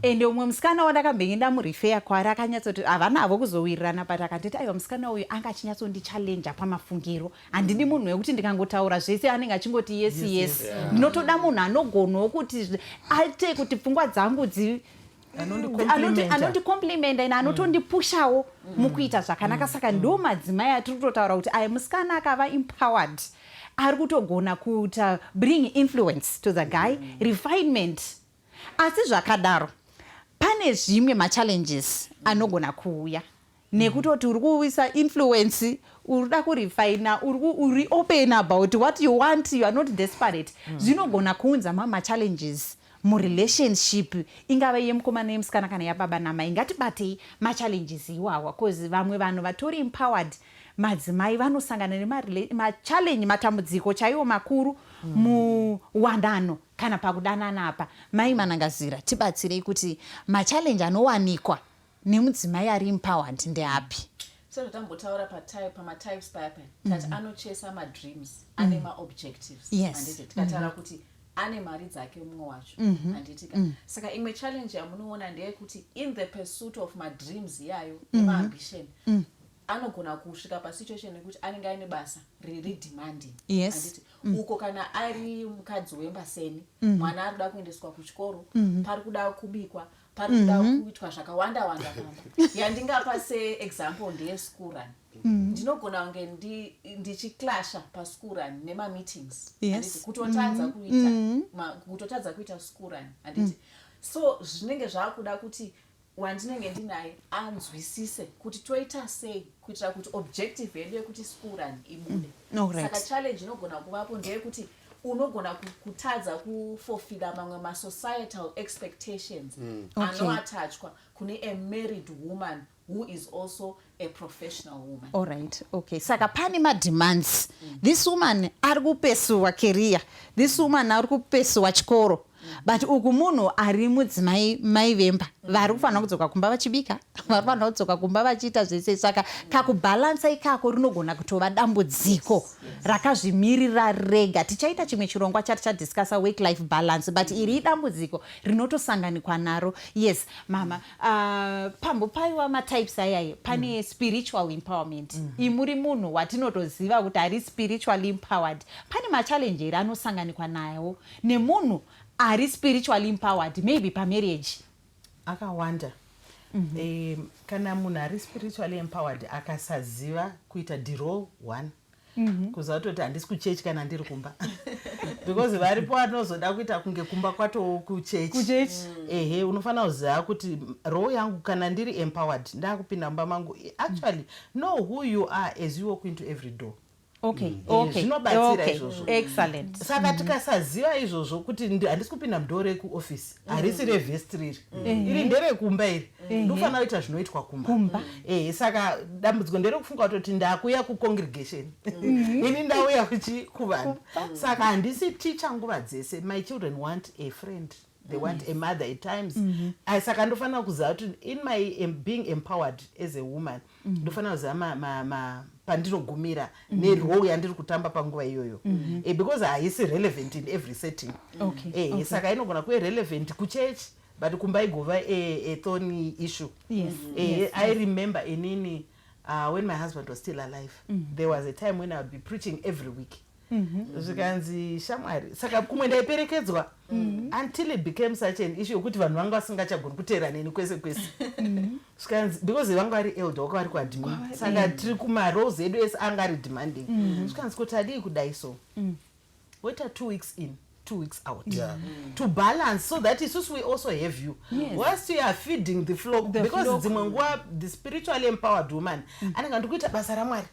Speaker 7: Ende umwe musikana wandakambenge ndamurifeya kwari akanyatsoti havanavo kuzowirirana, but akanditi aiwa musikana uyu anga achinyatsondichallenja pamafungiro. Handidi munhu wekuti ndikangotaura zvese anenge achingoti yes. Ndinotoda munhu anogonawo kuti aite kuti pfungwa dzangu anondikomplimenta ine anotondipushawo mukuita zvakanaka. Saka ndo madzimai atiri kutotaura kuti aya musikana akava empowered ari kutogona kuita bring influence to the guy, refinement. Asi zvakadaro pane zvimwe machallenges anogona kuuya nekutoti uri kuwisa influence, urida kurefina, uri open about what you want, you are not desperate. Zvinogona kuunza machallenges murelationship, ingave yemukomana nemusikana kana yababa namai. Ngatibatei machallenges iwawa, because vamwe vanhu vatori empowered madzimai vanosangana nemachallenge, matambudziko chaiwo makuru muwandano kana pakudanana apa. Mai Manangazira, tibatsirei kuti machallenge anowanikwa nemudzimai ari empowered ndeapi?
Speaker 11: So tambotaura pamatypes papa tati anochesa madreams, ane maobjectives. Anditi tikataura kuti ane mari dzake mumwe wacho. Anditika saka imwe challenge yamunoona ndeyekuti in the pursuit of madreams yayo nemaambition, anogona kusvika pasituation yekuti anenge aine basa riri demanding. Anditi uko kana ari mukadzi wembaseni, mwana ari kuda kuendeswa kuchikoro, pari kuda kubikwa, pari kuda kuitwa zvakawanda pamba. Yandingapa seexample ndeyeschool run. Ndinogona kunge ndichiklasha paschool run nemameetings. Anditi kutotadza kuita school run. Anditi so zvinenge zvaakuda kuti wandinenge ndinaye anzwisise kuti toita sei kuitira kuti objective yedu yekuti school run ibude. Saka challenge inogona kuvapo ndeyekuti unogona kutadza kufulfilla mamwe masocietal expectations anoatachwa kune a married woman who is also a professional woman.
Speaker 7: All right, okay. Saka pane mademands. This woman ari kupesuwa career, this woman ari kupesuwa chikoro, but uku munhu ari mudzimai mai vemba vari kufanira kudzoka kumba vachibika, vari kufanira kudzoka kumba vachiita zvese. Saka kakubalansa ikako rinogona kutova dambudziko rakazvimirira rega. Tichaita chimwe chirongwa chati chadiscussa work life balance, but iri dambudziko rinotosanganikwa naro. Yes mama, pambopaiwa matypes ayaye pane spiritual empowerment. Imuri munhu watinotoziva kuti ari spiritually empowered, pane machallenges eri anosanganikwa nayo nemunhu ari spiritually empowered, maybe pamarriage
Speaker 9: akawanda. Kana munhu ari spiritually empowered akasaziva kuita diro 1, kuzatoti handisi kuchechi kana ndiri kumba because varipo vanozoda kuita kunge kumba kwato kuchechi. Ehe, unofanira kuziva kuti role yangu kana ndiri empowered ndakupinda mumba mangu, actually know who you are as you walk into every door. Zvinobatsira izvozvo.
Speaker 7: Excellent.
Speaker 9: Saka tikasaziva izvozvo kuti handisi kupinda mudoro rekuofisi, harisi revhesti riri, iri nderekumba iri, ndofanira kuita zvinoitwa kumba. Saka dambudziko nderekufunga kutoti ndakuya kukongregation, ini ndauya kuvanhu. Saka handisi teacher nguva dzese. My children want a friend. They want a mother at times. Saka ndofanira kuziva kuti in my being empowered as a woman, ndofanira kuziva pandinogumira nerole yandiri kutamba panguva iyoyo, because haisi relevant in every setting. Saka inogona kuve relevant kuchechi, but kumba igova a thorny issue. I remember inini when my husband was still alive, there was a time when I would be preaching every week. Zvikanzi shamwari, saka kumwe ndaiperekedzwa until it became such an issue yokuti vanhu vanga vasingachagoni kuteera neni kwese kwese. Zvikanzi because vanga vari elder waka vari kuadmin, saka tiri kumaroles edu ese anga ari demanding. Zvikanzi kuti hadii kudai so waita 2 weeks in 2 weeks out, to balance, so that isusu we also have you. Whilst you are feeding the flock, because dzimwe nguva the spiritually empowered woman anenge ndikuita basa ramwari,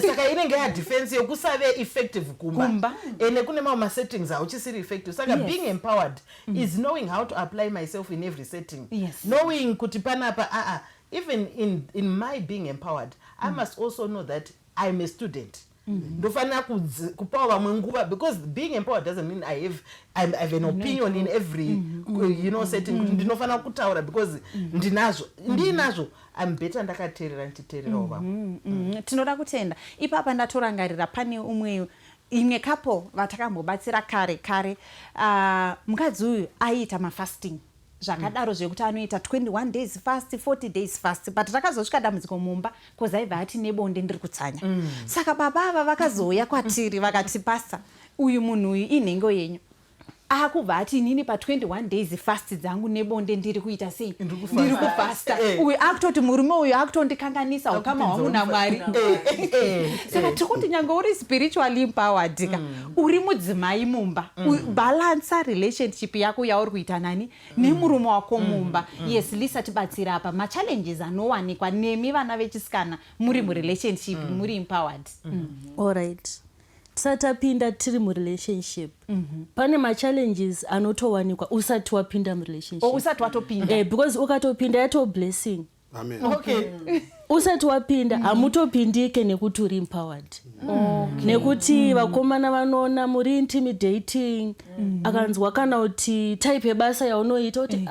Speaker 9: saka inenge yadefense yokusave effective kumba, ene kune mamwe settings hauchisiri effective. Saka being empowered is knowing how to apply myself in every setting, knowing kuti panapa even in my being empowered, I must also know that I'm a student. Ndofanira kupawa vamwe nguva, because being empowered doesn't mean I have an opinion in every setting. Ndinofanira kutaura because ndinazvo I'm better ndakateerera nditeererawo vamwe.
Speaker 7: Tinoda kutenda. Ipapa ndatorangarira pane imwe couple vatakambobatsira kare mukadzi uyu aiita mafasting zvakadaro zvekuti anoita 21 days fast, 40 days fast, but takazosvika dambudziko mumba because aibva ati nebonde ndiri kutsanya. Saka baba ava vakazouya kwatiri vakati, pastor, uyu munhu uyu inhengo yenyu akubva ati inini pa21 days fast dzangu nebonde ndiri kuita sei, ndiri kufasta. Uyu akutoti murume uyu akutondikanganisa ukama hwangu naMwari. Saka tikuti nyange uri spiritually empowered ka uri mudzimai mumba, balance relationship yako yauri kuita nani nemurume wako mumba. Yes, Lisa tibatsira apa ma challenges anowanikwa nemi vana vechisikana muri mu relationship, muri empowered.
Speaker 8: All right. Tisatapinda tiri murelationship, pane machallenges anotowanikwa usati wapinda murelationship.
Speaker 7: Usati watopinda.
Speaker 8: Because ukatopinda yato blessing.
Speaker 10: Amen.
Speaker 8: Usati wapinda hamutopindike nekuti uri empowered. Nekuti vakomana vanoona muri intimidating, akanzwa kana kuti type yebasa yaunoita kuti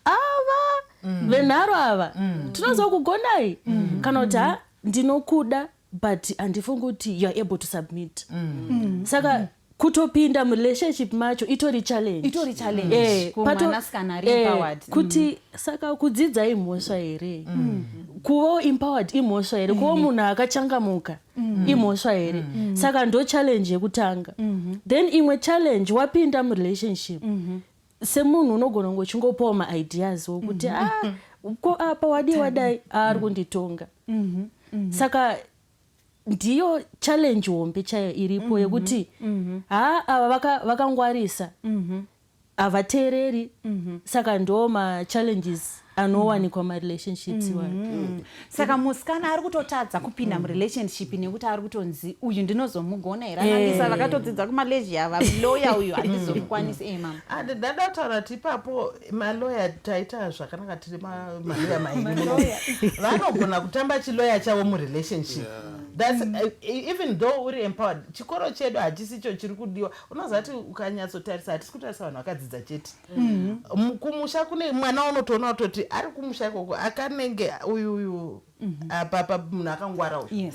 Speaker 8: ava venharo ava tinozo kugonai, kana kuti ndinokuda but andifungi kuti you are able to submit. Saka kutopinda murelationship macho itori challenge.
Speaker 7: Kumwanasikana ari empowered.
Speaker 8: Kuti saka kudzidza imhosva here, kuva empowered imhosva here, kuva munhu akachangamuka imhosva here. Saka ndo challenge yekutanga. Then imwe challenge wapinda murelationship, semunhu unogona ngochingopoma maideas wokuti ko apa wadi wadai ari kunditonga. Saka ndiyo challenge hombe chayo iripo yekuti ava vakangwarisa avateereri. Saka ndo ma-challenges anowanikwa ma-relationships iwayo.
Speaker 7: Saka musikana ari kutotadza kupinda murelationship nekuti ari kutonzi uyu ndinozomugona here, anandisa vakatodzidza kumalaysia ava lawyer uyu handizomukwanisi. Mama
Speaker 9: ndada kutaura kuti ipapo malawyer taita zvakanaka tiri malawyer mairi vanogona kutamba chilawyer chavo murelationship. That's even though uri empowered, chikoro chedu hachisicho chiri kudiwa. Unoziva kuti ukanyatsotarisa hatisi kutarisa vanhu vakadzidza chete. Kumusha kune mwana unotoona kutoti ari kumusha ikoko akanenge uyu apa munhu akangwara uyu.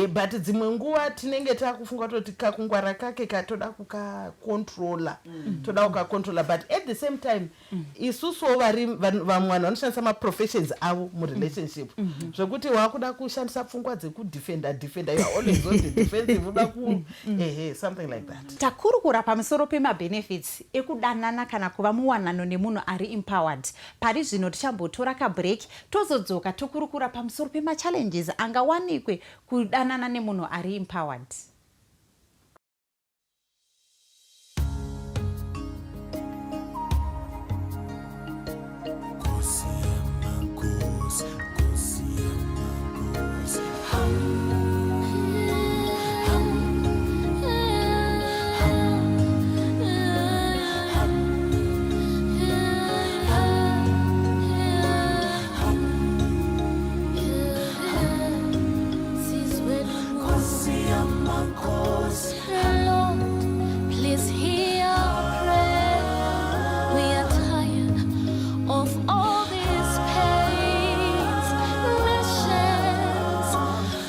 Speaker 9: But dzimwe nguva tinenge takufunga kutoti kakungwara kake katoda kukakontrola, toda kukakontrola, but at the same time isusuwo vamwe vanhu vanoshandisa maprofessions avo murelationship, zvokuti wakuda kushandisa pfungwa dzekudefenda, you are always on the defensive, uda something like that.
Speaker 7: Takurukura pamusoro pemabenefits ekudanana kana kuva muwanano nemunhu ari empowered. Pari zvino tichambotora kabreak, tozodzoka tokurukura pamusoro pema-challenges angawanikwe kudanana nemunhu ari empowered.
Speaker 12: Lord, please hear our prayer. We are tired of all these pains. Missions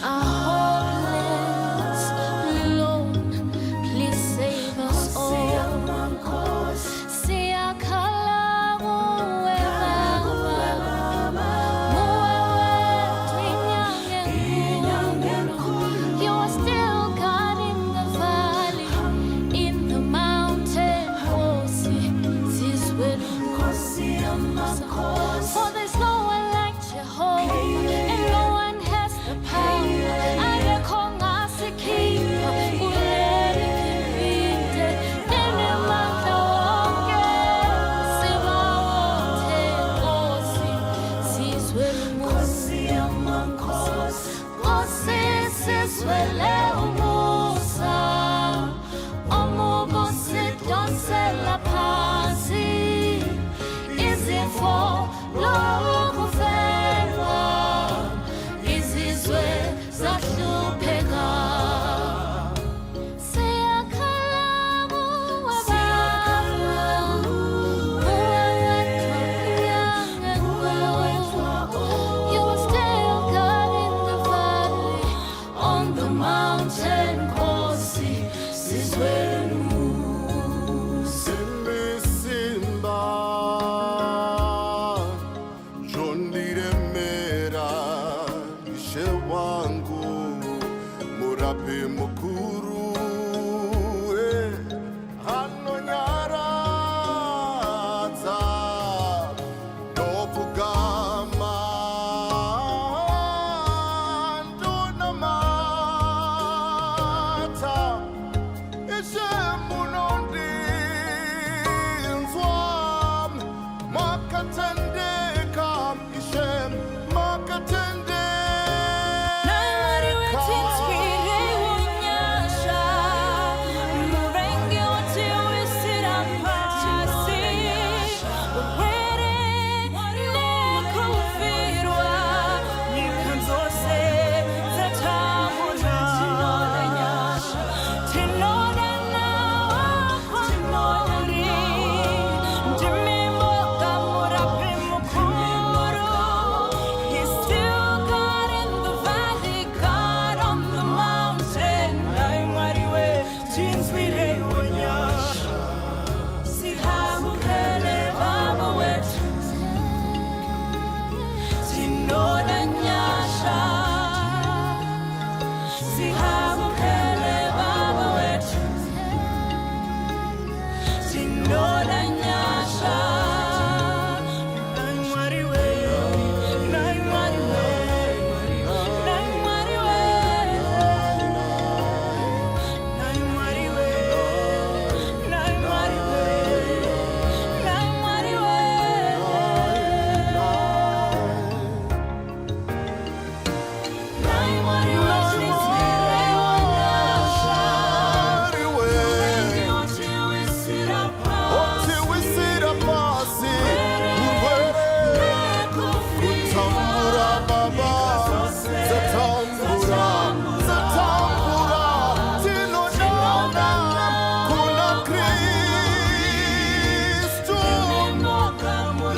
Speaker 12: are hopeless. Lord, please save us all. Siyakhala kuwe Baba, muwe wethu inyanga enkulu. You are still God in the valley, in the mountain. For there's no one like Jehovah, and no one has the power. Akekho ongasikhipha kuleli phinde, enemandla wonke. Sibawothe Nkosi, sizwele umusa. Nkosi, sizwele umusa. Omubi usidonsela phansi. Izifo lokufelwa, izizwe zahlupheka. Siyakhala kuwe Baba, muwe wethu inyanga enkulu. You are still God in the valley, on the mountain. Nkosi, sizwele umusa.
Speaker 1: Simba, John Liremera, Ishe wangu, Murapi Mukuru, Hano Nyaraza, Nopugama, Ndunamata, Ishe Munondi, Nzwam, Makatende kam, Ishe Makatende.
Speaker 12: Nobody waits for you, Murengi until we sit up pasi. Waiting, nekufirwa, nikanzose zatamuna. Tinona na wakwamori, ndimimoka murapi mukuru. He's still God in the valley, God on the mountain. Naimariwe, tinswire wanyasha. Sihamukele Baba wetu, tinona nyasha. Sihamukele Baba wetu, tinona nyasha. Naimariwe, naimariwe, naimariwe, naimariwe, naimariwe, naimariwe. Naimariwe, tinswire wanyasha. Until we sit up
Speaker 1: Until we sit up, Kutambura Baba, Zatambura, Zatambura, Tinonana, Kuna Kristu,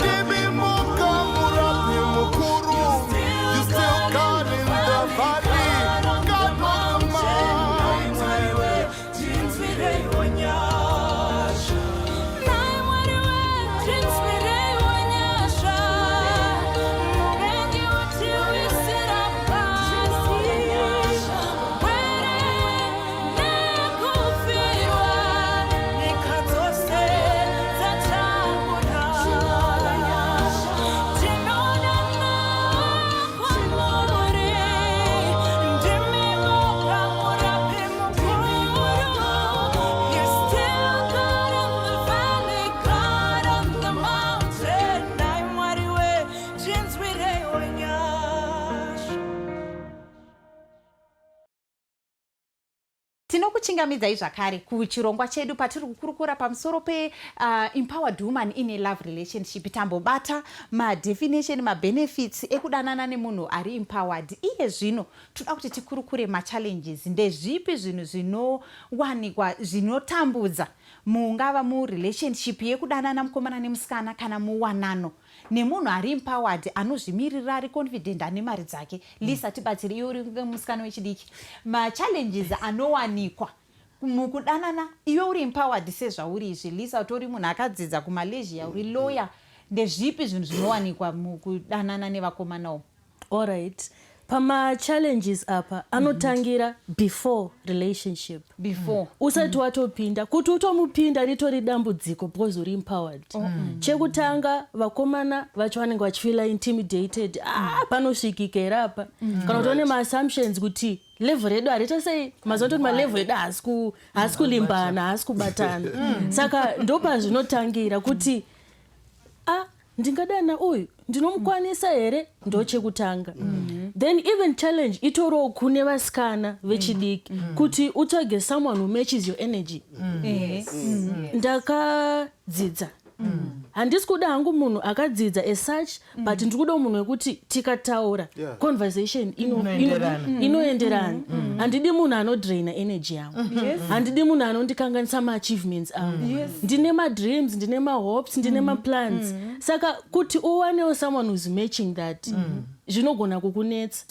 Speaker 1: Nimimoka Murapi Mukuru. You still God in the valley,
Speaker 7: tinokuchingamidzai zvakare kuchirongwa chedu patiri kukurukura pamusoro empowered woman in a love relationship. Tambobata madefinition, mabenefits ekudanana nemunhu ari empowered. Iye zvino toda kuti tikurukure machallenges. Ndezvipi zvinhu zvinowanikwa zvinotambudza mungava murelationship yekudanana mukomana nemusikana kana muwanano nemunhu ari empowered, anozvimirira, ari confident, ane mari dzake. Lisa, tibatsiri iwe uri musikana wechidiki. Machallenges anowanikwa mukudanana iwe uri empowered sezvauri izvi. Lisa, utori munhu akadzidza kumalaysia, uri lawyer. Ndezvipi zvinhu zvinowanikwa mukudanana nevakomanawo?
Speaker 8: Alright. Pama-challenges apa anotangira before relationship.
Speaker 7: Before.
Speaker 8: Usati watopinda. Kuti utomupinda ritori dambudziko because uri empowered. Chekutanga vakomana vacho vanenge vachifila intimidated. Panosvikika here apa. Kana kuti vane ma-assumptions kuti level redu harita sei. Mazuva kuti ma-level redu haasi kulimbana, haasi kubatana. Saka ndopa zvinotangira kuti ndingadana uyu ndinomukwanisa here, ndo chekutanga. Then even challenge itoriwo kune vasikana vechidiki kuti utsvage someone who matches your energy. Ndakadzidza, handisi kuda hangu munhu akadzidza as such, but ndiri kuda munhu wekuti tikataura conversation inoenderana. Handidi munhu anodraina energy yangu, handidi munhu anondikanganisa ma-achievements angu. Ndine ma-dreams, ndine ma-hopes, ndine ma-plans. Saka kuti uwanewo someone who's matching that, zvinogona kukunetsa.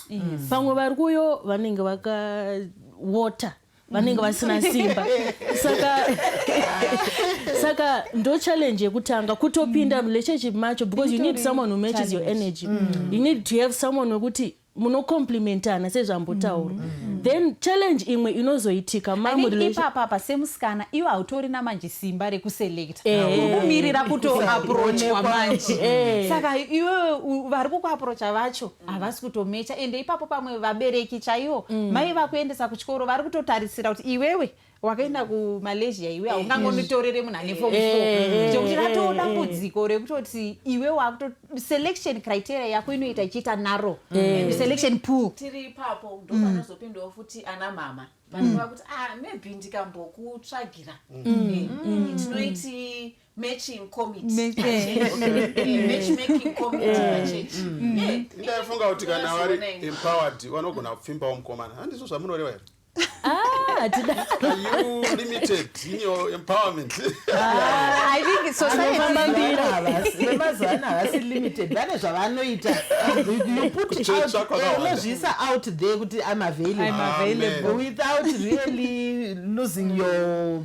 Speaker 8: Pamwe vari kuyo vanenge vakawota, vanenge vasina simba. Saka ndo challenge yekutanga kutopinda relationship macho, because you need someone who matches your energy. You need to have someone wekuti munokomplementana sezvambotaura. Then challenge imwe inozoitika
Speaker 7: ipapa semusikana iwe hautori namanje simba rekuselekta, kumirira kutoapproachwa manje. Saka iwe vari kukuapproacha vacho havasi kutomecha. Ende ipapo pamwe vabereki chaivo mai vakuendesa kuchikoro vari kutotarisira kuti iwewe wakaenda kumalaysia, iwe haungangonotorere munhu ane form 4. Zvekuti ratoo dambudziko rekutoti iwe wakuto selection criteria yako inoita ichiita narrow. Selection pool.
Speaker 11: Tiri ipapo ndo panozopindawo futi ana mama vanova kuti maybe ndikambokutsvagira tinoiti matching committee, matchmaking committee.
Speaker 10: Ndaifunga kuti kana vari empowered vanogona kupfimbawo mukomana. Handizvo zvamunoreva here?
Speaker 8: Are
Speaker 10: you limited in your empowerment?
Speaker 7: I think society
Speaker 9: vemazana havasi limited, vane zvavanoita. You put unozvisa out there kuti I'm available without really losing your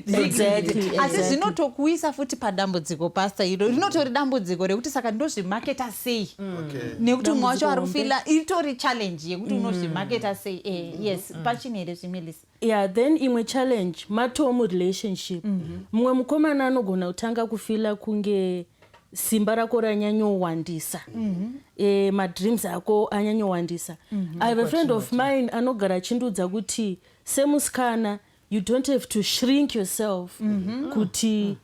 Speaker 7: exactly. Asi zvinotokuisa futi padambudziko pasta iro rinotori dambudziko rekuti saka ndozvimaketa sei, nekuti umwe wacho ari kufila itori challenge yekuti unozvimaketa sei. Yes, pachinere zvimilisa.
Speaker 8: Yeah, then imwe challenge matomu relationship. Mumwe mukomana anogona kutanga kufila kunge simba rako ranyanyowandisa. Ma-dreams ako anyanyowandisa. I have a friend of mine anogara chindudza kuti semusikana you don't have to shrink yourself kuti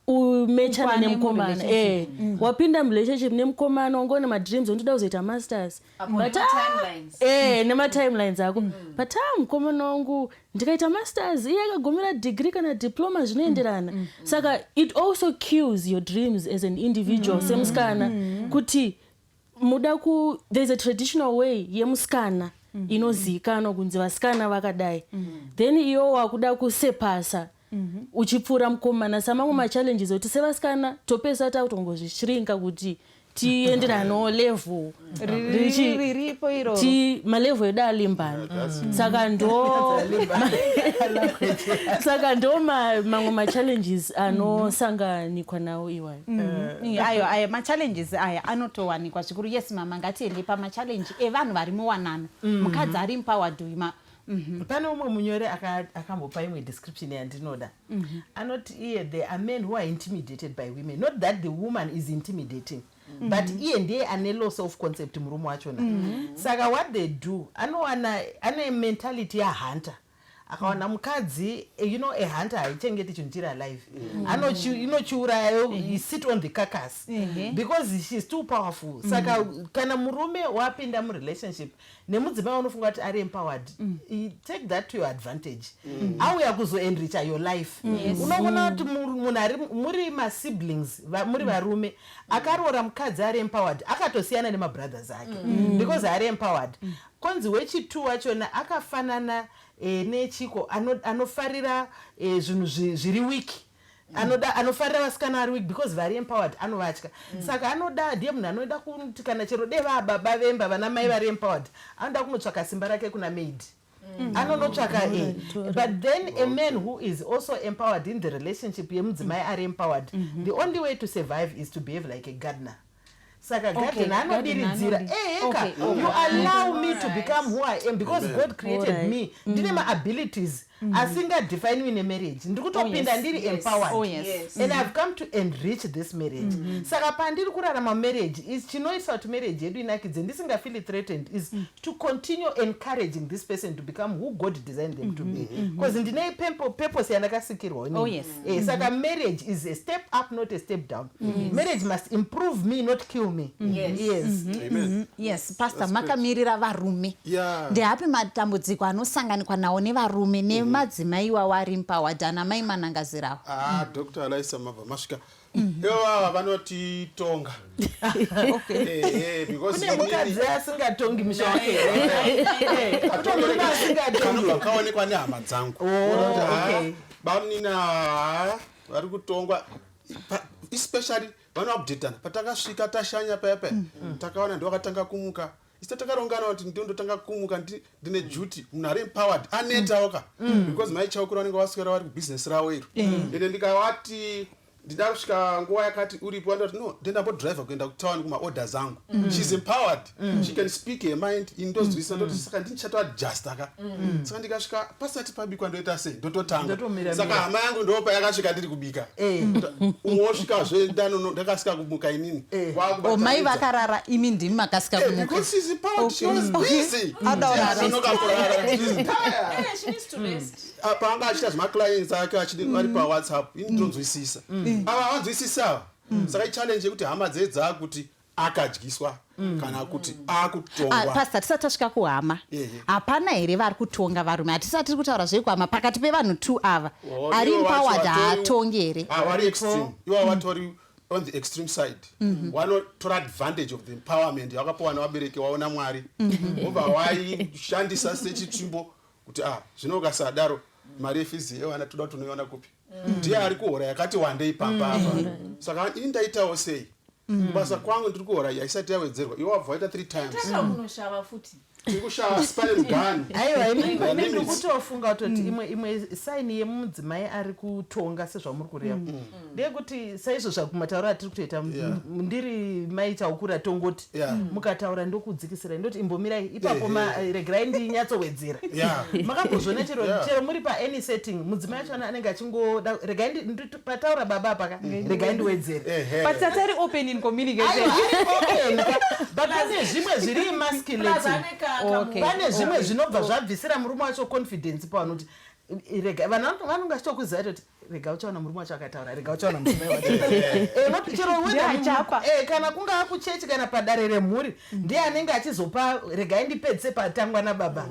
Speaker 8: umechana nemukomana. Wapinda relationship nemukomana ungone ma-dreams undoda kuzoita masters. Nema-timelines ako. But mukomana wangu ndikaita masters, iye akagomera degree kana diploma zvinoenderana. Saka it also kills your dreams as an individual semusikana kuti muda there's a traditional way yemusikana inozikanwa kunzi vasikana vakadai. Then iyo wakuda kusepasa uchipfuura mukomana. Samamwe ma-challenges oti sevasikana topesa tautongozvishiringa kuti tienderanawo level
Speaker 7: riripo iro
Speaker 8: malevel edu alimbana. Saka ndo mamwe ma-challenges anosanganikwa nawo iwayo.
Speaker 7: Ayo ma-challenges aya anotowanikwa zvikuru. Yes mama, ngatiende pama-challenge evanhu vari muwanano, mukadzi ari empowered.
Speaker 9: Pane umwe munyore akambopa imwe description yandinoda. Anoti iye there are men who are intimidated by women, not that the woman is intimidating, but iye ndiye ane low self concept murume wachona. Saka what they do, ane mentality ya hunter. akawana mukadzi a hunter haichengeti chinhu chiri alive inochiurayo sit on the carcass because she's too powerful saka kana murume wapinda murelationship nemudzimai unofunga kuti ari empowered take that to your advantage auya kuzoenricha your life unoona kuti munhu ari muri masiblings muri varume akaroora mukadzi ari empowered akatosiyana nemabrothers ake because ari empowered konzi wechitu wachona akafanana nechiko anofarira zvinhu zviri wiki anofarira vasikana ari weak because vari empowered anovatya saka anoda ndiye munhu anoda kuti kana chero deva baba vemba vana mai vari empowered anoda kunotsvaka simba rake kuna maid anonotsvaka but then a man who is also empowered in the relationship yemudzimai ari empowered the only way to survive is to behave like a gardener. Saka garden anodiridzira eka you allow me to become who I am because God created me ndine my abilities asingadefine in a marriage ndikutopinda ndiri empowered and I've come to enrich this marriage saka pandiri kurarama marriage is chinoisa kuti marriage yedu inakidze ndisingafeel threatened is to continue encouraging this person to become who God designed them to be because ndine purpose yandakasikirwa saka marriage is a step up not a step down marriage must improve me not kill me
Speaker 7: yes pastor makamirira varume ndeapi matambudziko anosanganikwa nawo nevarume nemadzimai iwawo ari empowered anamai manangazirawo
Speaker 10: Dr. Alaisa mabva masvika ivava vanoti tonga
Speaker 9: kune mukadzi asingatongi musha wake
Speaker 10: kaonekwa nehama dzangu bamunina vari kutongwa especially vanoupdatana patakasvika tashanya payapaya takaona ndowakatanga kumuka ista takarongana kuti ndondotanga kumuka ndine duty munhu ari empowered anetawoka because maichaukura vanenge vaswera vari kubusiness ravo iro ende ndikavati ndida kusvika nguva yakati uripo andati no ndendambodriver kuenda kutown kumaorders angu she's empowered she can speak her mind indozwisa ndoti saka ndichatadjust aka saka ndikasvika pasati pabikwa ndoita sei ndototanga saka hama yangu ndopa yakasvika ndiri kubika umwe wosvikazve ndakasvika kumuka inini
Speaker 7: mai vakarara imi ndimi makasvika kumuka
Speaker 10: because she's empowered she was busy paanga achita zvemaclients ake vari pawhatsapp indonzwisisa ava vanzwisisa saka ichallenge yekuti hama dzedza kuti akadyiswa kana kuti akutongwa
Speaker 7: pastor tisati tasvika kuhama hapana here vari kutonga varume hatisati tiri kutaura zvekuhama pakati pevanhu 2 ava ari empowered haatongi here
Speaker 10: vari extreme ivo vatori on the extreme side wanotora advantage of the empowerment yakapiwa nevabereki waona mwari obva waishandisa sechitsvimbo kuti zvino ukasadaro mari yefizi yevana toda kuti unoiona kupi ndiye ari kuhora yakati wandei pamba apa saka ini ndaitawo sei basa kwangu ndiri kuhora haisati yawedzerwa iwo wabva waita 3 times
Speaker 11: takakunoshava futi
Speaker 10: tikushava spane mugani
Speaker 9: aiwa ndiri kutofunga kutoti imwe saini yemudzimai ari kutonga sezvamuri kureva ndeyekuti saizvozva kumatauro atiri kutoita ndiri mai chaukura tongoti mukataura ndokudzikisira ndoti imbomirai ipapo regerai ndinyatsowedzera makambozvona chero muri paany setting mudzimai achona anenge achingoda regai pataura baba paka regai ndiwedzere
Speaker 7: but tatari open in communication
Speaker 9: but pane zvimwe zviri emasculating pane zvimwe zvinobva zvabvisira murume wacho confidence pavanoti vanonga chitokuziva kuti rega uchaona murume wacho akataura rega uchaona murume wacho kana kunga akuchechi kana padare remhuri ndiye anenge achizopa regai ndipedzise patangwa nababa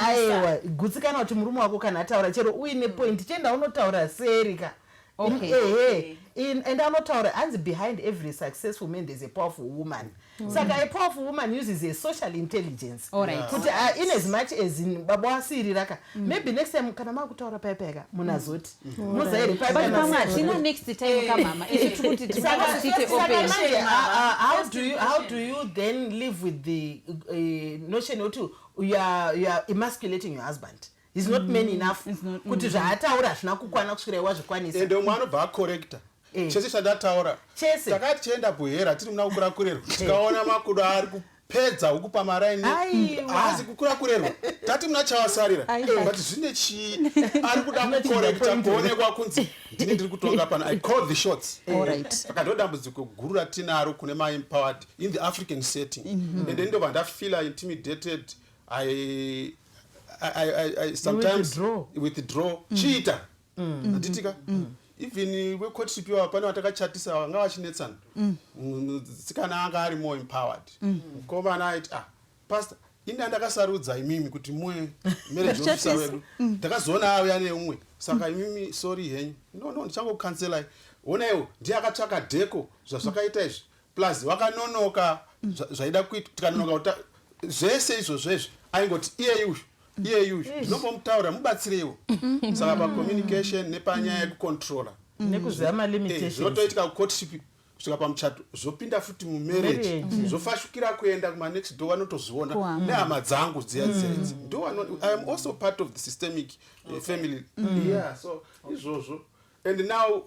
Speaker 9: aiwa gutsikana kuti murume wako kana ataura chero uine point chenda unotaura serika and anotaura hanzi behind every successful man there's a powerful woman saka a powerful woman uses a social intelligence kuti in as much as baba wasiriraka maybe next time kana makutaura payapayaka munazoti muzairi
Speaker 7: payapayaka next time kamama
Speaker 9: how do you then live with the notion kuti you are emasculating your husband is not man enough kuti zvaataura zvina kukwana kusvira wazvikwanisa
Speaker 10: ende umwe anobva akorekta chese chandataura takati tienda buhera tiri muna kukura kurerwa tikaona makudo ari kupedza huku pamaraini hazi kukura kurerwa tati muna chavasarira but zvine chii ari kuda kukorekta kuonekwa kunzi ndini ndiri kutonga pano I call the shots saka ndodambudziko guru ratinaro kune maempowered in the African setting ende ndobva ndafeela intimidated I sometimes
Speaker 9: withdraw.
Speaker 10: withdraw chiita handitika even wecourtship iwa pane vatakachatisa vanga vachinetsana musikana anga ari more empowered mukomana aiti pastor ini andakasarudza imimi kuti muwe marriage officer wedu ndakazoona auya neumwe saka imimi sorry henyu no ndichangokanselai onaiwo ndiye akatsvaka dheko zvazvakaita izvi plus wakanonoka zvaida kuita tikanonoka zvese izvozvezvi aingoti iyeyuyu ndinombomutaura mubatsireiwo saka pacommunication nepanyaya yekucontrola
Speaker 9: nekuziva malimitations
Speaker 10: zvinotoitika kucourtship kusvika pamuchato zvopinda futi mumarriage zvofashukira kuenda kumanext door vanotozviona nehama dzangu dziyadziyaidzi I am also part of the systemic family yeah so izvozvo and now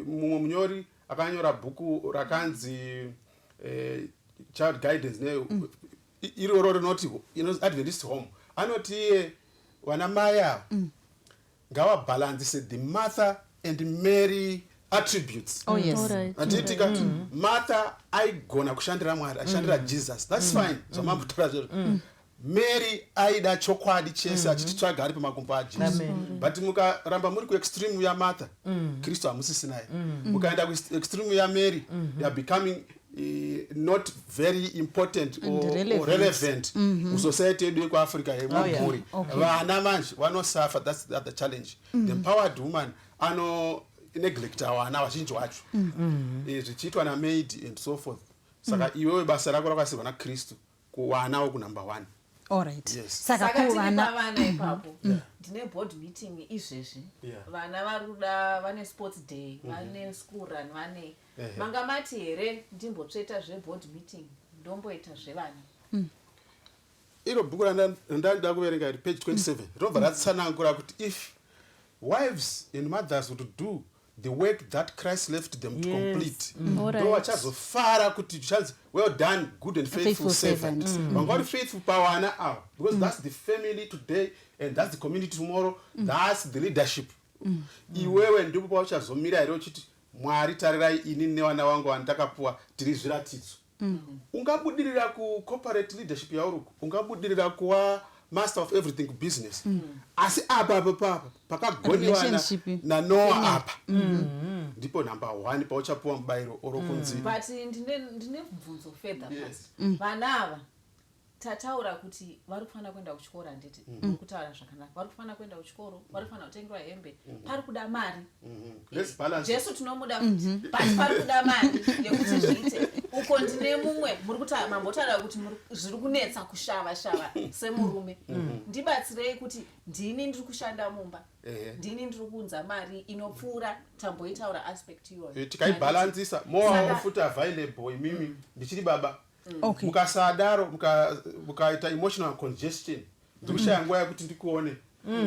Speaker 10: mumwe munyori akanyora bhuku rakanzi child guidance iroro rinoti Adventist home anoti iye vana mai ava ngavabhalansise the Martha and Mary attributes.
Speaker 7: Oh yes.
Speaker 10: Anditika Martha aigona kushandira Mwari, ashandira Jesus. That's fine. Zvamambotaura zvero. Mary aida chokwadi chese achititsvaga ari pamakumbo aJesu. But mukaramba muri kuextreme ya Martha, Kristu hamusisi naye. Mukaenda kuextreme ya Mary, you are becoming not very important or relevant musociety yedu yekuAfrica yemabhuri. Vana manje vanosafa, that's the challenge. The empowered woman neglecta vana vazhinji vacho zvichiitwa namaid and so forth. Saka iwewe basa rako rakasirwa naKristu kuvana wokunumber 1.
Speaker 7: Alright.
Speaker 10: Yes.
Speaker 11: Saka vana ipapo ndine board meeting izvezvi vana varikuda vane sports day vane school run vane manga mati here ndimbotsveta zveboard meeting ndomboita zvevana
Speaker 10: iro bhuku randada kuverenga iri page 27 robva ratsanangura kuti if wives and mothers would do the work that Christ left them to complete, ndo vachazofara kuti chanzi well done good and faithful servant. Vanga vari faithful pavana ava because that's the family today and that's the community tomorrow, that's the leadership. Iwewe ndipo pauchazomira here uchiti Mwari tarirai ini nevana vangu vandakapuwa tiri zviratidzo. Ungabudirira ku corporate leadership yauruku, ungabudirira kuwa master of everything business. Asi apa pakagoniwana na Noah apa. Ndipo number 1 pauchapuwa mubayiro orokunzi.
Speaker 11: But ndine bvunzo further pasi. Vanava tataura kuti vari kufanira kuenda kuchikora nditi kutaura zvakanaka vari kufanira kuenda kuchikoro vari kufanira kutengerwa hembe pari kuda mari Jesu tinomuda futi but pari kuda mari yekuti zviite uko ndine mumwe muri kuti mambotaura kuti zviri kunetsa kushava semurume ndibatsirei kuti ndini ndiri kushanda mumba ndini ndiri kuunza mari inopfuura tamboitaura aspect iyoyo
Speaker 10: tikaibhalansisa more futi available imimi ndichiri baba. Mukasadaro mukaita emotional congestion ndikushaya nguva yekuti ndikuone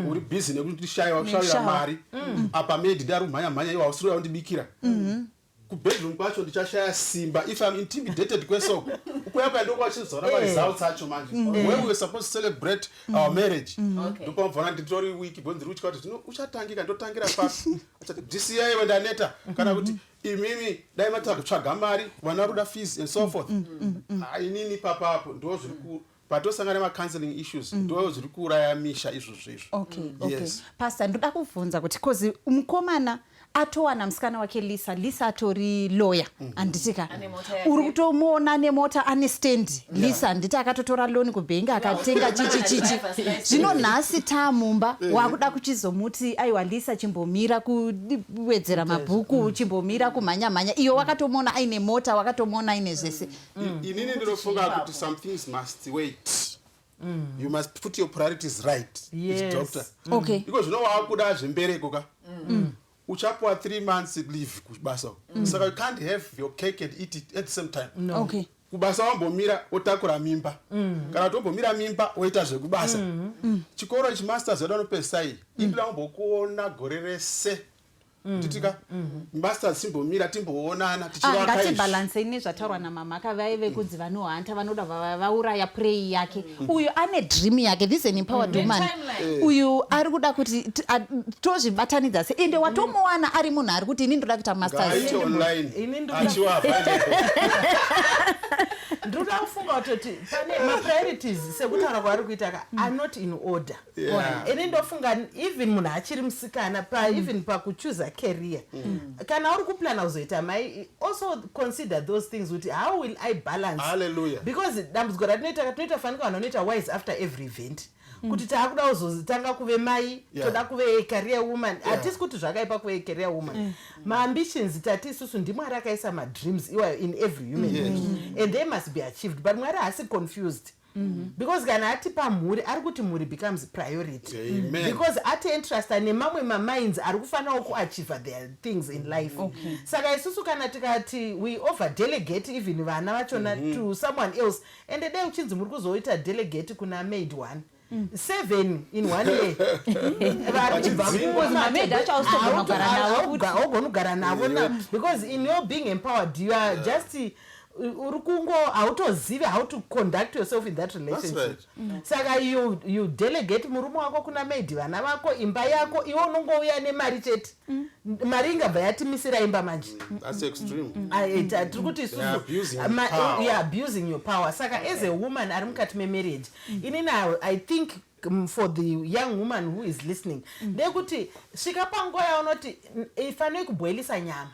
Speaker 10: uri busy nekuti ndishayira mari apa maid darumhanya iwa usiri undibikira kubedroom kwacho ndichashaya simba if I'm intimidated kwesoko ukuya kwenda kwachizora results acho manje when we were supposed to celebrate our marriage ndopamvana nditori week bonzi ruchika kuti uchatangika ndotangira papi achati DCI wenda neta kana kuti imimi dai mataka tsvaga mari vana ruda fees and so forth inini papapo ndo zviri ku patosangana ma-counseling issues ndo zviri kuuraya misha izvozvo.
Speaker 7: Okay. Pastor ndoda kubvunza kuti cause mukomana atowana musikana wake Lisa atori lawyer anditika uri kutomuona nemota ane stand Lisa anditi akatotora loan kubhengi akatenga chichi zvino nhasi tamumba wakuda kuchizomuti aiwa Lisa chimbomira kuwedzera mabhuku chimbomira kumhanya iyo wakatomuona aine mota wakatomuona aine zvese
Speaker 10: inini ndinofunga kuti some things must wait. You must put your priorities right.
Speaker 9: Yes.
Speaker 10: Doctor.
Speaker 7: Okay.
Speaker 10: Because you know wakuda zvembereko ka uchapuwa 3 months leave kubasa saka you can't have your cake and eat it at the same time.
Speaker 7: Okay.
Speaker 10: Kubasa wambomira otakura mimba kana tombomira mimba oita zvekubasa chikoro chimasters vedanopesai ibila wambokuona gore rese titika masters simbomira timboonana tichivaka
Speaker 7: ngatibhalansei nezvataurwa namama akavaive kunzi vanohanta vanoda vauraya prey yake uyu ane dream yake. This is an empowered woman. Uyu ari kuda kuti tozvibatanidza sei ende watomuwana ari munhu ari kuti ini ndoda kuita masters
Speaker 9: ndoda kufunga kutoti pane mapriorities sekutaura kwaari kuita are not in order. Ini ndofunga even munhu achiri musikana even pakuchoose career kana uri kuplana kuzoita mai also consider those things kuti how will I balance.
Speaker 10: Hallelujah.
Speaker 9: Because dambudziko ratinoita fanika vanhu vanoita wise after every event kuti taakuda kuzozitanga kuve mai toda kuve career woman hatisi kuti zvakaipa kuve career woman maambitions tati isusu ndimwari akaisa madreams iwayo in every human being and they must be achieved but mwari haasi confused. Because kana atipa mhuri ari kuti mhuri becomes priority. Because ati entrasta nemamwe maminds ari kufanira kuachieve their things in life. Saka isusu kana tikati we over delegate even vana vachona to someone else and dai uchinzi muri kuzoita delegate kuna maid one 7 in 1 year. Because in your being empowered you are just urukungo autozive how to conduct yourself in that relationship. Saka you delegate murume wako kuna maid vana vako imba yako iwe unongouya nemari chete mari ingabva yatimisira imba manje.
Speaker 10: That's extreme.
Speaker 9: Tiri kuti you're abusing your power. Saka as a woman ari mukati memarriage inini I think for the young woman who is listening ndekuti svika panguva yaunoti ifanire kuboilisa nyama.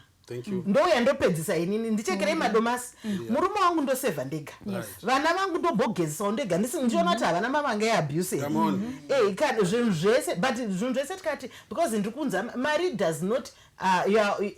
Speaker 9: Ndouya ndopedzisa inini ndichekerei madomasi murume wangu ndosevha ndega vana vangu ndobhogezisawo ndega ndichiona kuti havana mavange abuse zvinhu zvese but zvinhu zvese tikati because ndiri kunza mari does not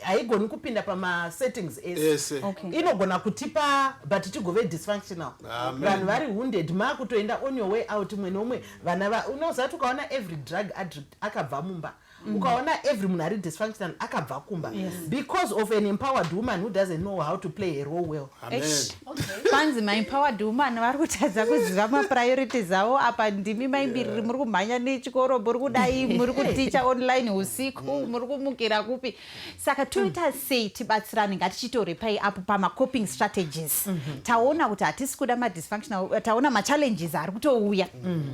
Speaker 9: haigoni kupinda pamasettings ese inogona kutipa but tigove dysfunctional vanhu vari wounded maakutoenda on your way out mwe nomwe vana unozati ukaona every drug addict akabva mumba ukaona every munhu ari dysfunctional akabva kumba because of an empowered woman who doesn't know how to play a role well.
Speaker 7: Panzi ma-empowered woman vari kutadza kuziva mapriorities avo apa ndimi maimbiriri muri kumhanya nechikoro muri kudai muri kuticha online usiku muri kumukira kupi saka toita sei tibatsirane ngatichitore pai apo pama-coping strategies taona kuti hatisi kuda ma-dysfunctional taona ma-challenges ari kutouya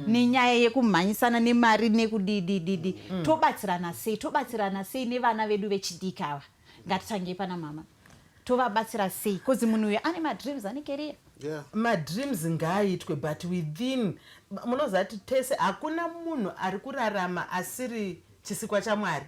Speaker 7: nenyaya yekumhanyisana nemari nekudidididi tobatsirana sei nevana vedu vechidiki ava ngatitange pana mama tovabatsira sei kozi munhu uyo ane madreams ane career
Speaker 9: madreams ngaaitwe but within munozati tese hakuna munhu ari kurarama asiri chisikwa chamwari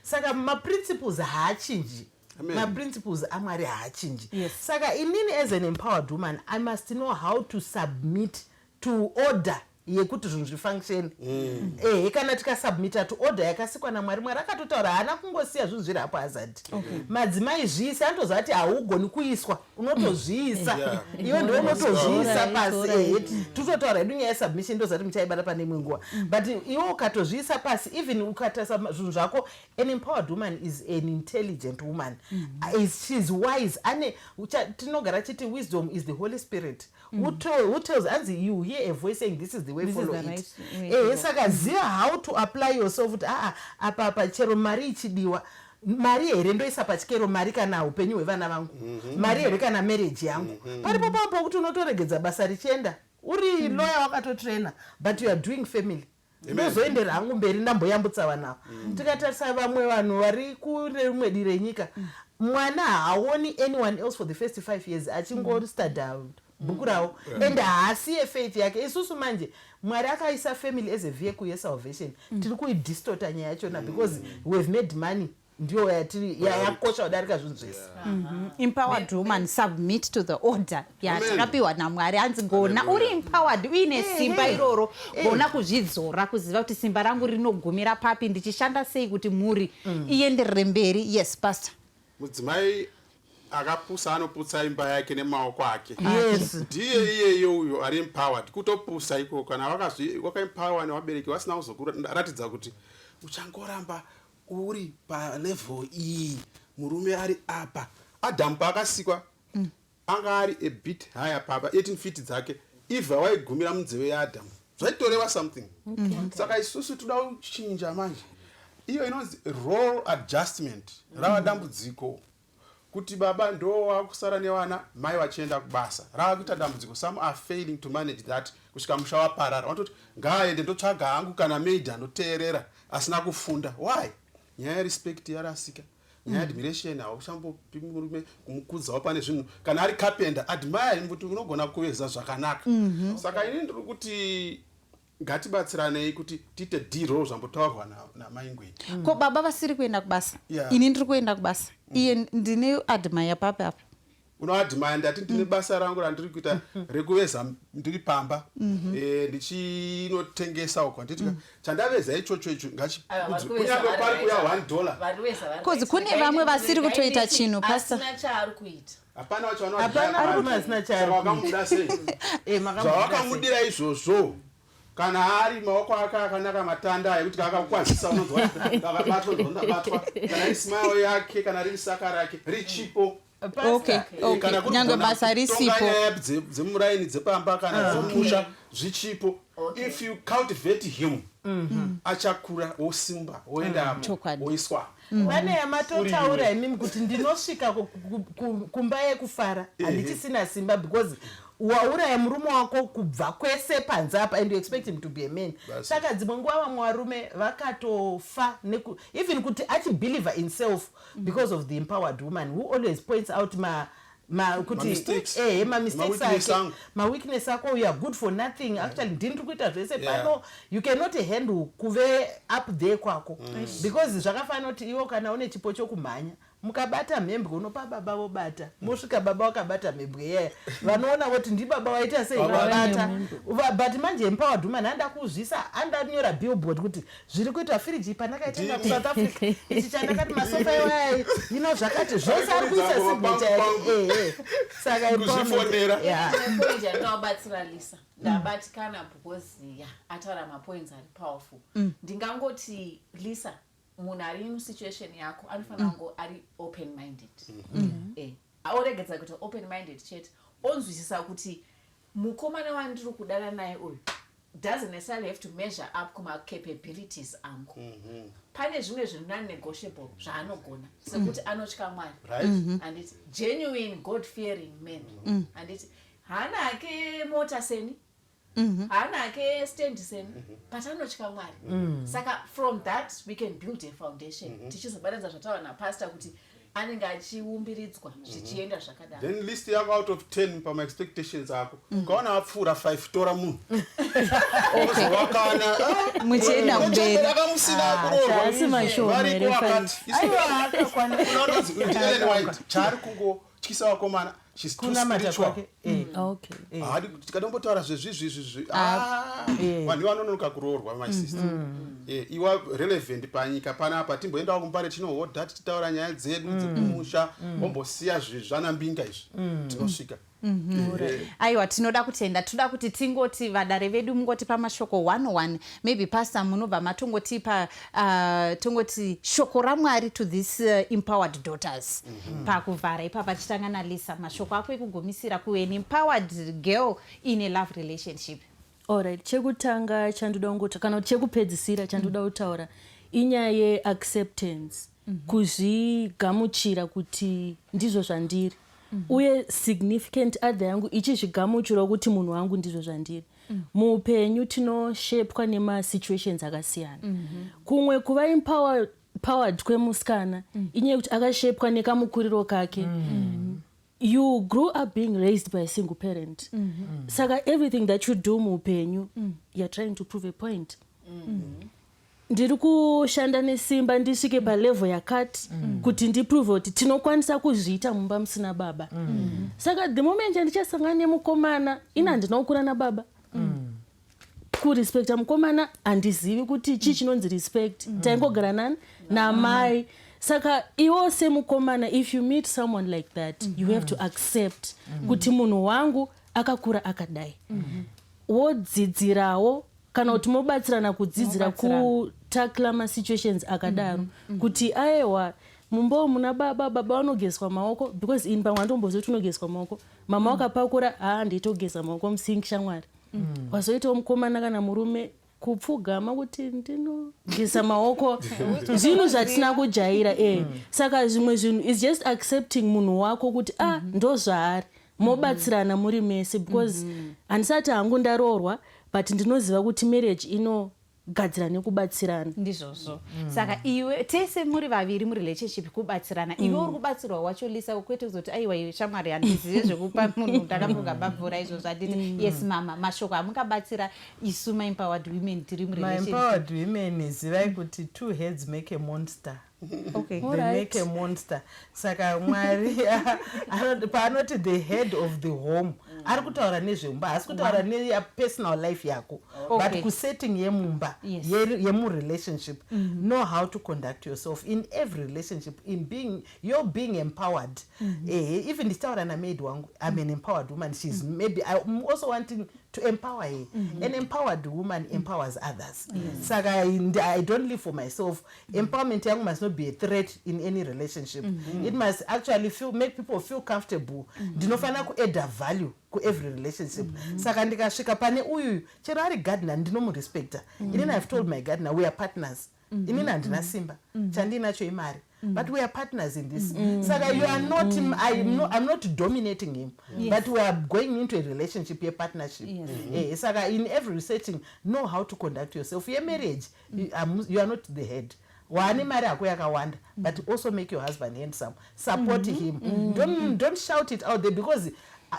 Speaker 9: saka maprinciples haachinji maprinciples amwari haachinji saka inini as an empowered woman I must know how to submit to order yekuti zvinhu zvifunction kana tikasubmita to order yakasikwa namwari mwari akatotaura haana kungosiya zvinhu zviri apo hazard madzimai zviisa anotozva kuti haugoni kuiswa unotozviisa iwe ndo unotozviisa pasi tototaura hedu nyaya yesubmission ndozati muchaibata pane imwe nguva but iwe ukatozviisa pasi even ukatasa zvinhu zvako an empowered woman is an intelligent woman she's wise tinogara chiti wisdom is the Holy Spirit who tells anzi you hear a voice saying this is the way, follow it. Saka ziva how to apply yourself kuti apa chero mari ichidiwa mari here ndoisa pachikero mari kana upenyu hwevana vangu mari here kana marriage yangu paripo papo kuti unotoregedza basa richienda uri lawyer wakatotraina but you are doing family ndozoendera hangu mberi ndamboyambutsa vanavo tikatarisa vamwe vanhu vari kune rimwe dii renyika mwana haoni anyone else for the first 5 years achingostuda bhuku ravo and haasiye faith yake isusu manje mwari akaisa family as a vehicle yesalvation tiri kuidistota nyaya yachona because we have made money ndiyo yakosha kudarika zvinhu zvese
Speaker 7: empowered woman submit to the order yatakapiwa namwari anzi gona uri empowered uine simba iroro gona kuzvidzora kuziva kuti simba rangu rinogumira papi ndichishanda sei kuti mhuri ienderere mberi. Yes pastor.
Speaker 10: Mudzimai akapusa anoputsa imba yake nemaoko ake ndiye iyeyo uyo ari empowered kutopusa iko kana wakaempower nevabereki vasina kuzokuratidza kuti uchangoramba uri palevel iyi murume ari apa. Adamu paakasikwa anga ari a bit higher papa 18 feet dzake ivha waigumira munzeve yaAdamu zvaitoreva something saka isusu toda kuchinja manje iyo inonzi role adjustment rava dambudziko kuti baba ndo wakusara nevana mai vachienda kubasa rava kuita dambudziko. Some are failing to manage that kusvika musha waparara watoti ngaaende ndotsvaga hangu kana maid anoteerera asina kufunda. Why? nyaya yerespect yarasika, nyaya admiration hauchambopi murume kumukudzawo pane zvinhu. Kana ari carpenter admire kuti unogona kuveza zvakanaka. Saka ini ndiri kuti ngatibatsiranei kuti tiite diro zvambotaurwa namaingweni.
Speaker 7: Ko baba vasiri kuenda kubasa,
Speaker 10: Yeah.
Speaker 7: ini ndiri kuenda kubasa, iye ndine admire papa.
Speaker 10: Unoadmire ndati ndine basa rangu randiri kuita rekuveza ndiri pamba ndichinotengesa uko nditi chandaveza ichocho icho kunyange pari kuya $1.
Speaker 7: Kozi kune vamwe vasiri kutoita chinhu pastor.
Speaker 11: asina chaari kuita.
Speaker 10: hapana wacho
Speaker 9: asina chaari
Speaker 10: wakamuda sei zvawakamudira izvozvo. Kana ari maoko ake akanaka matanda ekuti kakakwazisa unonzwa kakabatwa ndondabatwa. Kana ismail yake kana riri saka rake richipo.
Speaker 7: Okay. Nyange basa risipo.
Speaker 10: Dzemuraini dzepamba kana dzemusha zvichipo. If you cultivate him achakura osimba oenda oiswa.
Speaker 9: Pane yamatotaura imimi kuti ndinosvika kumba yekufara handichisina simba because wauraya murume wako kubva kwese panze apa and you expect him to be a man. Saka dzimwe nguva vamwe varume vakatofa even kuti achibeliever in self because of the empowered woman who always points out
Speaker 10: mistakes
Speaker 9: ake maweakness ako you are good for nothing actually ndini kuita zvese pano you cannot handle kuve up there kwako because zvakafanira kuti iwo kana une chipo chokumhanya mukabata mhembwe unopa baba vobata mosvika baba wakabata mhembwe yeye vanoona kuti ndi baba waita sei vabata but manje empowered woman handa kuzvisa andanyora billboard kuti zviri kuitwa firiji panakaitenga kuSouth Africa ichi chandakati masofa iwaya zvakati zvose ari kuisa signature yake saka
Speaker 10: kuzvifonera
Speaker 11: point yandinobatsira Lisa ndabatikana because ataura mapoints ari powerful. Ndingangoti Lisa munhu ari musituation yako anofanira kunge ari open minded. Aoregedza kuti open minded chete onzwisisa kuti mukomana wandiri kudara naye uyu doesn't necessarily have to measure up kuma capabilities angu. Pane zvimwe zvinhu non-negotiable zvaanogona sekuti anotya Mwari and it's genuine God fearing men and it's hana ake mota seni hana ake stand seni but anotya Mwari. Saka from that we can build a foundation. Tichizobatanidza zvataura napastor kuti anenge achiumbiridzwa zvichienda zvakadaro.
Speaker 10: Then list yako out of 10 pama expectations ako ukaona apfuura 5 tora munhu wakana
Speaker 7: muchienda mberi
Speaker 10: akamusina kuroorwa variko wakati chari kungo tyisa wakomana she's too spiritual. Hadi tikadombotaura zvezvizvi vanhu vanonoka kuroorwa my sister. Iwa relevant panyika panapa timboendawo kumbare tinohodha tichitaura nyaya dzedu dzekumusha ombosiya zvanambinga izvi tinosvika.
Speaker 7: Aiwa tinoda kutenda toda kuti tingoti vadare vedu mungoti pamashoko 101 maybe pastor munobva matongotipa tongoti shoko raMwari to these empowered daughters pakuvhara ipapa tichitanga Lisa mashoko ako ekugomisira kuve an empowered girl in a love relationship.
Speaker 8: Alright, chekutanga chandoda kungoti kana chekupedzisira chandoda kutaura inyaya yeacceptance kuzvigamuchira kuti ndizvo zvandiri uye significant other yangu ichizvigamuchira kuti munhu wangu ndizvo zvandiri. Muupenyu tinoshepwa nemasituations akasiyana. Kumwe kuva empowered kwemusikana inyaya kuti akashepwa nekamukuriro kake. You grew up being raised by a single parent. Saka everything that you do muupenyu you're trying to prove a point. Ndiri kushanda nesimba ndisvike palevel yakati kuti ndiprove kuti tinokwanisa kuzviita mumba musina baba. Saka the moment ndichasangana nemukomana ina ndinokura nababa. Kurespecta mukomana handizivi kuti chii chinonzi respect. Taingogara nani namai. Saka iwo semukomana if you meet someone like that you have to accept kuti munhu wangu akakura akadai. Wodzidzirawo kana kuti mobatsirana kudzidzira kutakla masituations akadaro kuti aiwa mumba muna baba vanogezwa maoko because in pamwe andombozoti unogezwa maoko mama wakapakura handitogeza maoko musingi shamwari. Wazoitawo mukomana kana murume kupfugama kuti ndinogeza maoko zvinhu zvatisina kujaira saka zvimwe zvinhu is just accepting munhu wako kuti ndo zvaari mobatsirana muri mese because handisati hangu ndaroorwa but ndinoziva kuti marriage inogadzira nekubatsirana
Speaker 7: ndizvozvo saka iwe tese muri vaviri murelationship kubatsirana iwe uri kubatsirwa wacho Lisa kwete kuzoti aiwa iwe shamwari handizive zvekupa munhu ndakamboga bhabvura izvozvo handiti yes mama mashoko amungabatsira isu maempowered women tiri murelationship.
Speaker 9: Empowered women zivai kuti two heads make a monster.
Speaker 7: Okay.
Speaker 9: They make a monster. Saka Mwari paanoti the head of the home ari kutaura nezvemumba hasi kutaura nepersonal life yako but kusetting yemumba yemurelationship know how to conduct yourself in every relationship in being you're being empowered. Even ndichitaura namaid wangu I'm an empowered woman. She's maybe I'm also wanting to empower her. An empowered woman empowers others. Saka I don't live for myself. Empowerment yangu must not be a threat in any relationship. It must actually make people feel comfortable. Ndinofana ku add value ku every relationship. Saka ndikasvika pane uyu chero ari gardener ndinomurespecta. Inini I've told my gardener we are partners. Inini handina simba chandinacho imari but we are partners in this. Saka you are not I'm not dominating him but we are going into a relationship, a partnership. Saka in every setting know how to conduct yourself. Your marriage you are not the head. Waane mari yako yakawanda but also make your husband handsome. Support him. Don't shout it out there because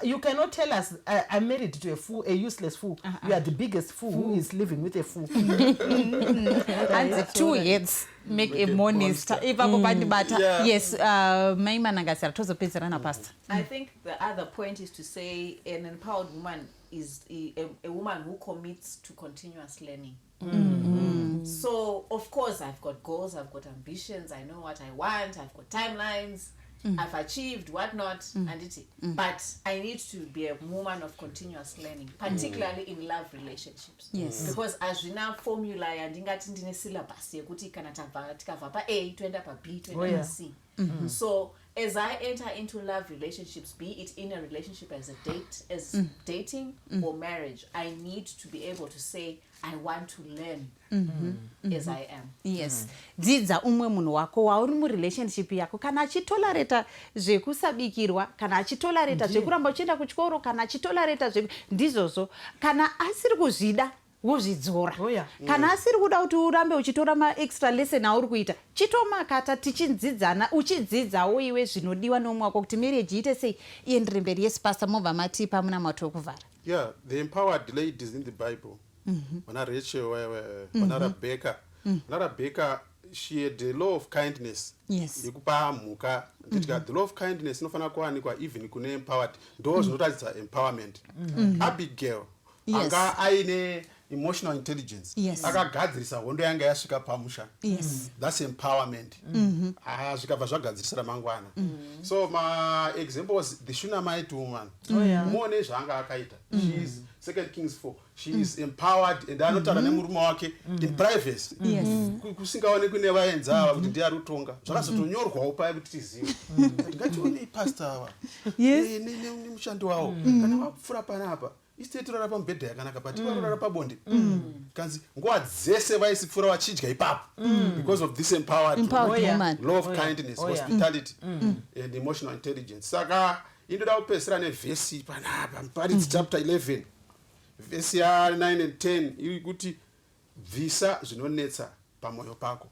Speaker 9: you cannot tell us I'm married to a fool, a useless fool. You are the biggest fool who is living with a fool.
Speaker 7: And the two heads make a monster. Yes, Maimanangasara tozopedzerana pastor.
Speaker 11: I think the other point is to say an empowered woman is a woman who commits to continuous learning. So of course I've got goals, I've got ambitions, I know what I want, I've got timelines, I've achieved whatnot, but I need to be a woman of continuous learning, particularly in love relationships.
Speaker 7: Yes.
Speaker 11: Because as we now formula yandingati ndine syllabus yekuti kana tikabva pa A toenda pa B toenda pa C. So as I enter into love relationships, be it in a relationship as dating or marriage, I need to be able to say I want to learn as I am.
Speaker 7: Yes. Dzidza umwe munhu wako wauri murelationship yako kana achitolereta zvekusabikirwa kana achitolereta zvekuramba uchienda kuchikoro kana achitolereta ndizvozvo kana asiri kuzvida wozvidzora kana asiri kuda kuti urambe uchitora maextra lesson auri kuita chitomakata tichidzidzana uchidzidzawo iwe zvinodiwa nomwe wako kuti marriage iite sei iendere mberi. Yes pastor mobva matipa muna mato okuvhara.
Speaker 10: Yeah, the empowered ladies in the Bible. When Rachel, when Rebecca, she had the law of kindness.
Speaker 7: Yes.
Speaker 10: The law of kindness inofana kuwanikwa even kune empowered. Those notice empowerment. Abigail, anga aine emotional intelligence.
Speaker 7: Yes.
Speaker 10: Akagadzirisa hondo yanga yasvika pamusha.
Speaker 7: Yes.
Speaker 10: That's empowerment. Zvikabva zvagadzirisa ramangwana. So my example was the Shunammite woman. Muone zvanga akaita. She is 2 Kings 4. She is empowered and anotaura nemurume wake in privacy.
Speaker 7: Yes.
Speaker 10: Kusingaonekwi nevaenza kuti ndiye ari kutonga. Zvakazotonyorwawo paya kuti tizive. Ngatione pastor ava.
Speaker 7: Yes.
Speaker 10: Nemushando wawo. Kana vapfura panapa. Isitorara pamubhedha yakanaka but varorara pabonde. Kanzi nguva dzese vaisipfura vachidya ipapo because of this empowered
Speaker 7: woman.
Speaker 10: Law of kindness, hospitality and emotional intelligence. Saka indoda kupesera nevhesi panapa Paridzi chapter 11 vhesi ya 9 and 10 iri kuti bvisa zvinonetsa pamwoyo pako.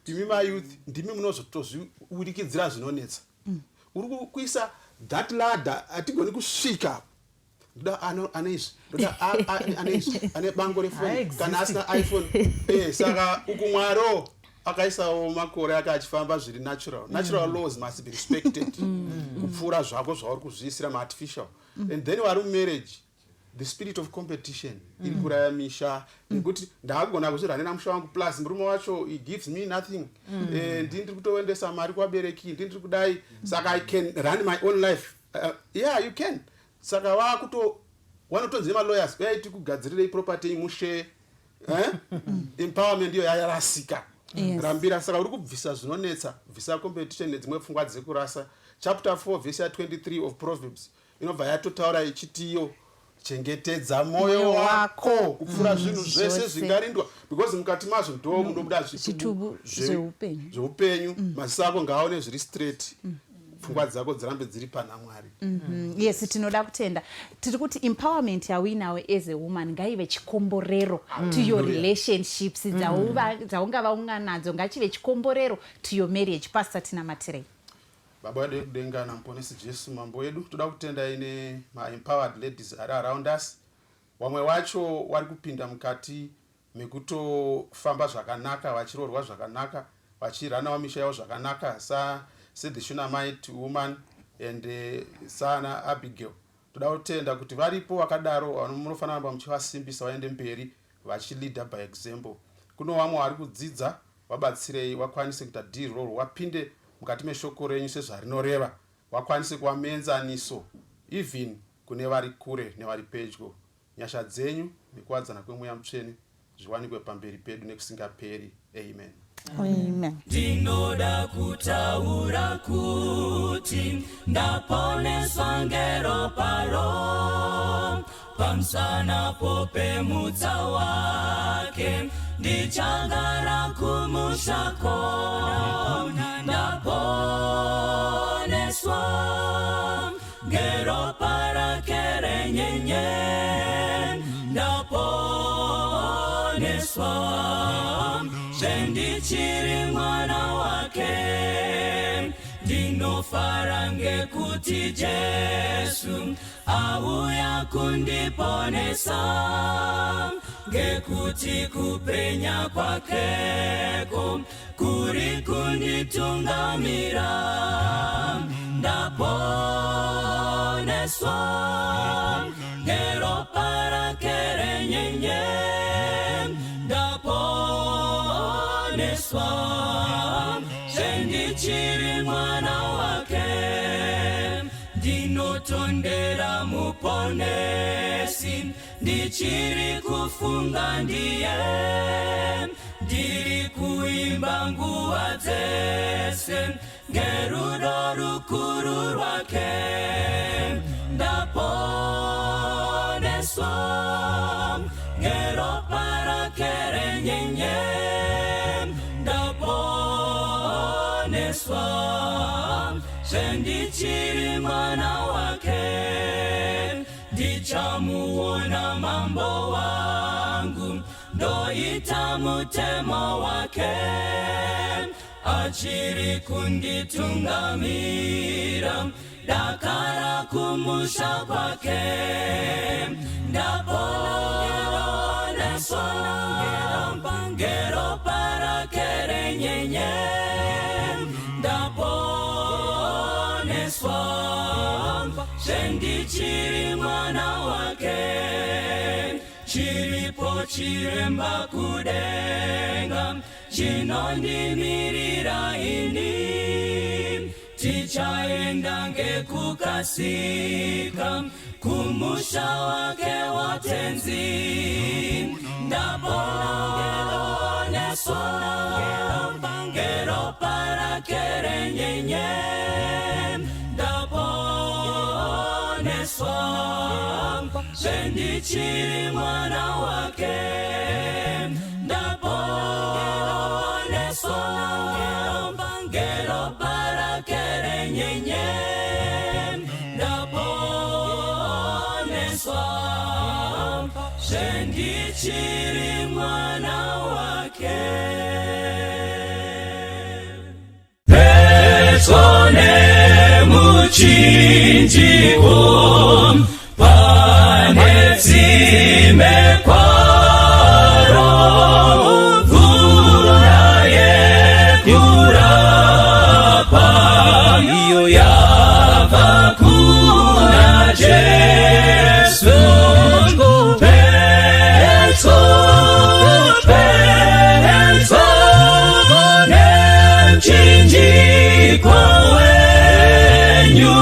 Speaker 10: Ndimi mayouth ndimi munozotozviurikidzira zvinonetsa. Uri kuisa that ladder atigoni kusvika ndoda ane bango refoni kana asina iPhone. Saka ukumwaro akaisawo makore akachifamba zviri natural laws must be respected. Kupfura zvako zvauri kuzviisira ma-artificial. And then vari mumarriage the spirit of competition iri kuraya misha nekuti ndakagona kuzvirwanira musha wangu plus murume wacho he gives me nothing. Ndiri kutoendesa mari kwabereki ndiri kudai saka I can run my own life. Yeah, you can. Saka wanotonze ma-lawyers yaiti kugadzirirei property mushe empowerment iyo yarasika. Rambira saka uri kubvisa zvinonetsa bvisa competition nedzimwe pfungwa dzekurasa. Chapter 4 verse 23 of Proverbs inobva yatotaura ichitiyo chengetedza moyo wako kupfuura zvinhu zvese zvingarindwa, because mukati mazvo ndo munobuda zvitubu zveupenyu. Maziso ako ngaaone zviri straight, pfungwa dzako dzirambe dziri pana Mwari.
Speaker 7: Yes, tinoda kutenda. Tiri kuti empowerment yawinawe as a woman ngaive chikomborero to your relationships dzaungava unganadzo, ngachive chikomborero to your marriage. Pastor Tina Matirei.
Speaker 10: Baba wedu kudenga na mponesi Jesu mambo wedu, toda kutenda ine empowered ladies are around us. Wamwe wacho wari kupinda mukati mekutofamba zvakanaka, vachirorwa zvakanaka, vachirana wamisha yavo zvakanaka, said the Shunammite woman and sana Abigail. Toda kutenda kuti varipo vakadaro munofanira kuramba muchivasimbisa vaende mberi vachilida by example. Kuno vamwe vari kudzidza, vabatsirei vakwanise kuita deal role, wapinde mukati meshoko renyu sezvarinoreva, wakwanise kuvamuenzaniso even kune vari kure nevari pedyo. Nyasha dzenyu nekuwadzana kwemweya mutsvene zviwanikwe pamberi pedu nekusingaperi. Amen.
Speaker 7: Amen.
Speaker 2: Ndinoda kutaura kuti ndaponeswa ngero paro, pamsana popemutsa wake ndichagara kumushako. Ndaponeswa ngero parake renyenye, ndaponeswa sendichiri mwana wake. Ndinofara ngekuti Jesu auya kundiponesa, ngekuti kupenya kwakeko kuri kunditungamira. Ndaponeswa ngero parake renyenye, ndaponeswa sendichiri mwana wake. Ndinotondera muponesi, ndichiri kufunga ndiye, ndiri kuimba nguva dzese ngerudo rukuru rwake. Ndaponeswa ngero parake renyenye, ndaponeswa sendichiri mwana wake. Ndichamuona mambo wangu, ndoita mutemo wake, achiri kunditungamira, dakara kumusha kwake. Ndaponeswa ngero parake renyenye, ndaponeswa sendichiri mwana wake. Chiripo chiremba kudenga chinondimirira ini, tichaenda ngekukasika kumusha wake watenzi. Ndaponeswa ngero parake renyenye, ndaponeswa sendichiri mwana wake. Ndaponeswa ngero parake renyenye, ndaponeswa sendichiri mwana wake. Petone muchinjiko pane tsime kwaro, mvura yekurapa iyo yabva kuna Jesu. Petone mchinjiko wenyu,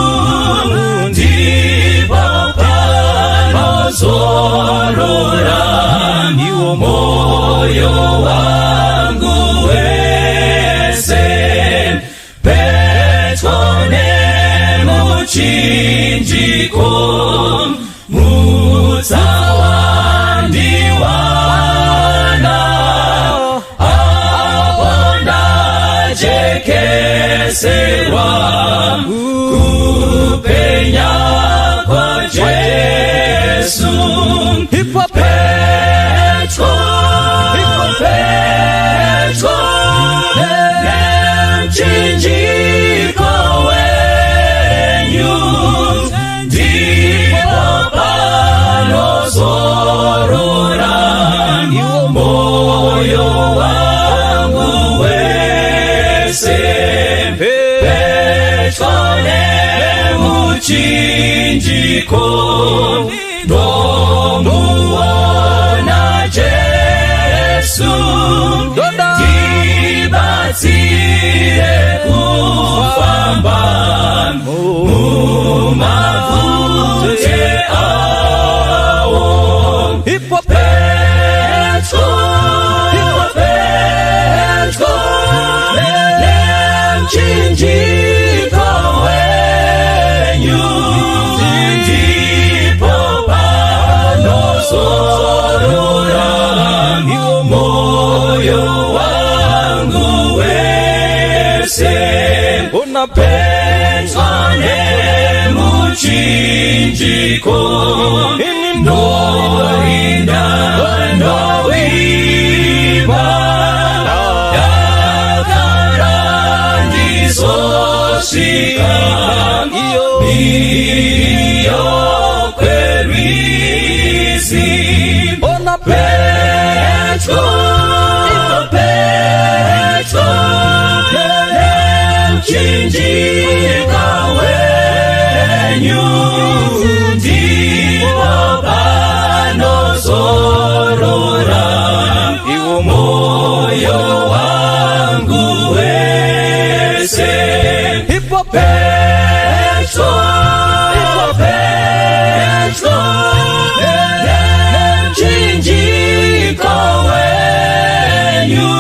Speaker 2: ndipo panozorora iwo moyo wangu wese. Petone muchinjiko kubeserwa kupenya kwa Jesu Petro nemchinjiko wenyu ndipo panozorora moyo wangu wese Petro nemuchinjiko ndomuona Jesu ndibatsire kufamba mumavute awo Petro nemchinjiko wenyu ndipo panozorora moyo wangu wese Petro nemuchinjiko ndorinda ndoimba yakandizosvika iyo kwerwizi Petro nemchinjiko wenyu ndipo panozorora moyo wangu wese Petro nemchinjiko wenyu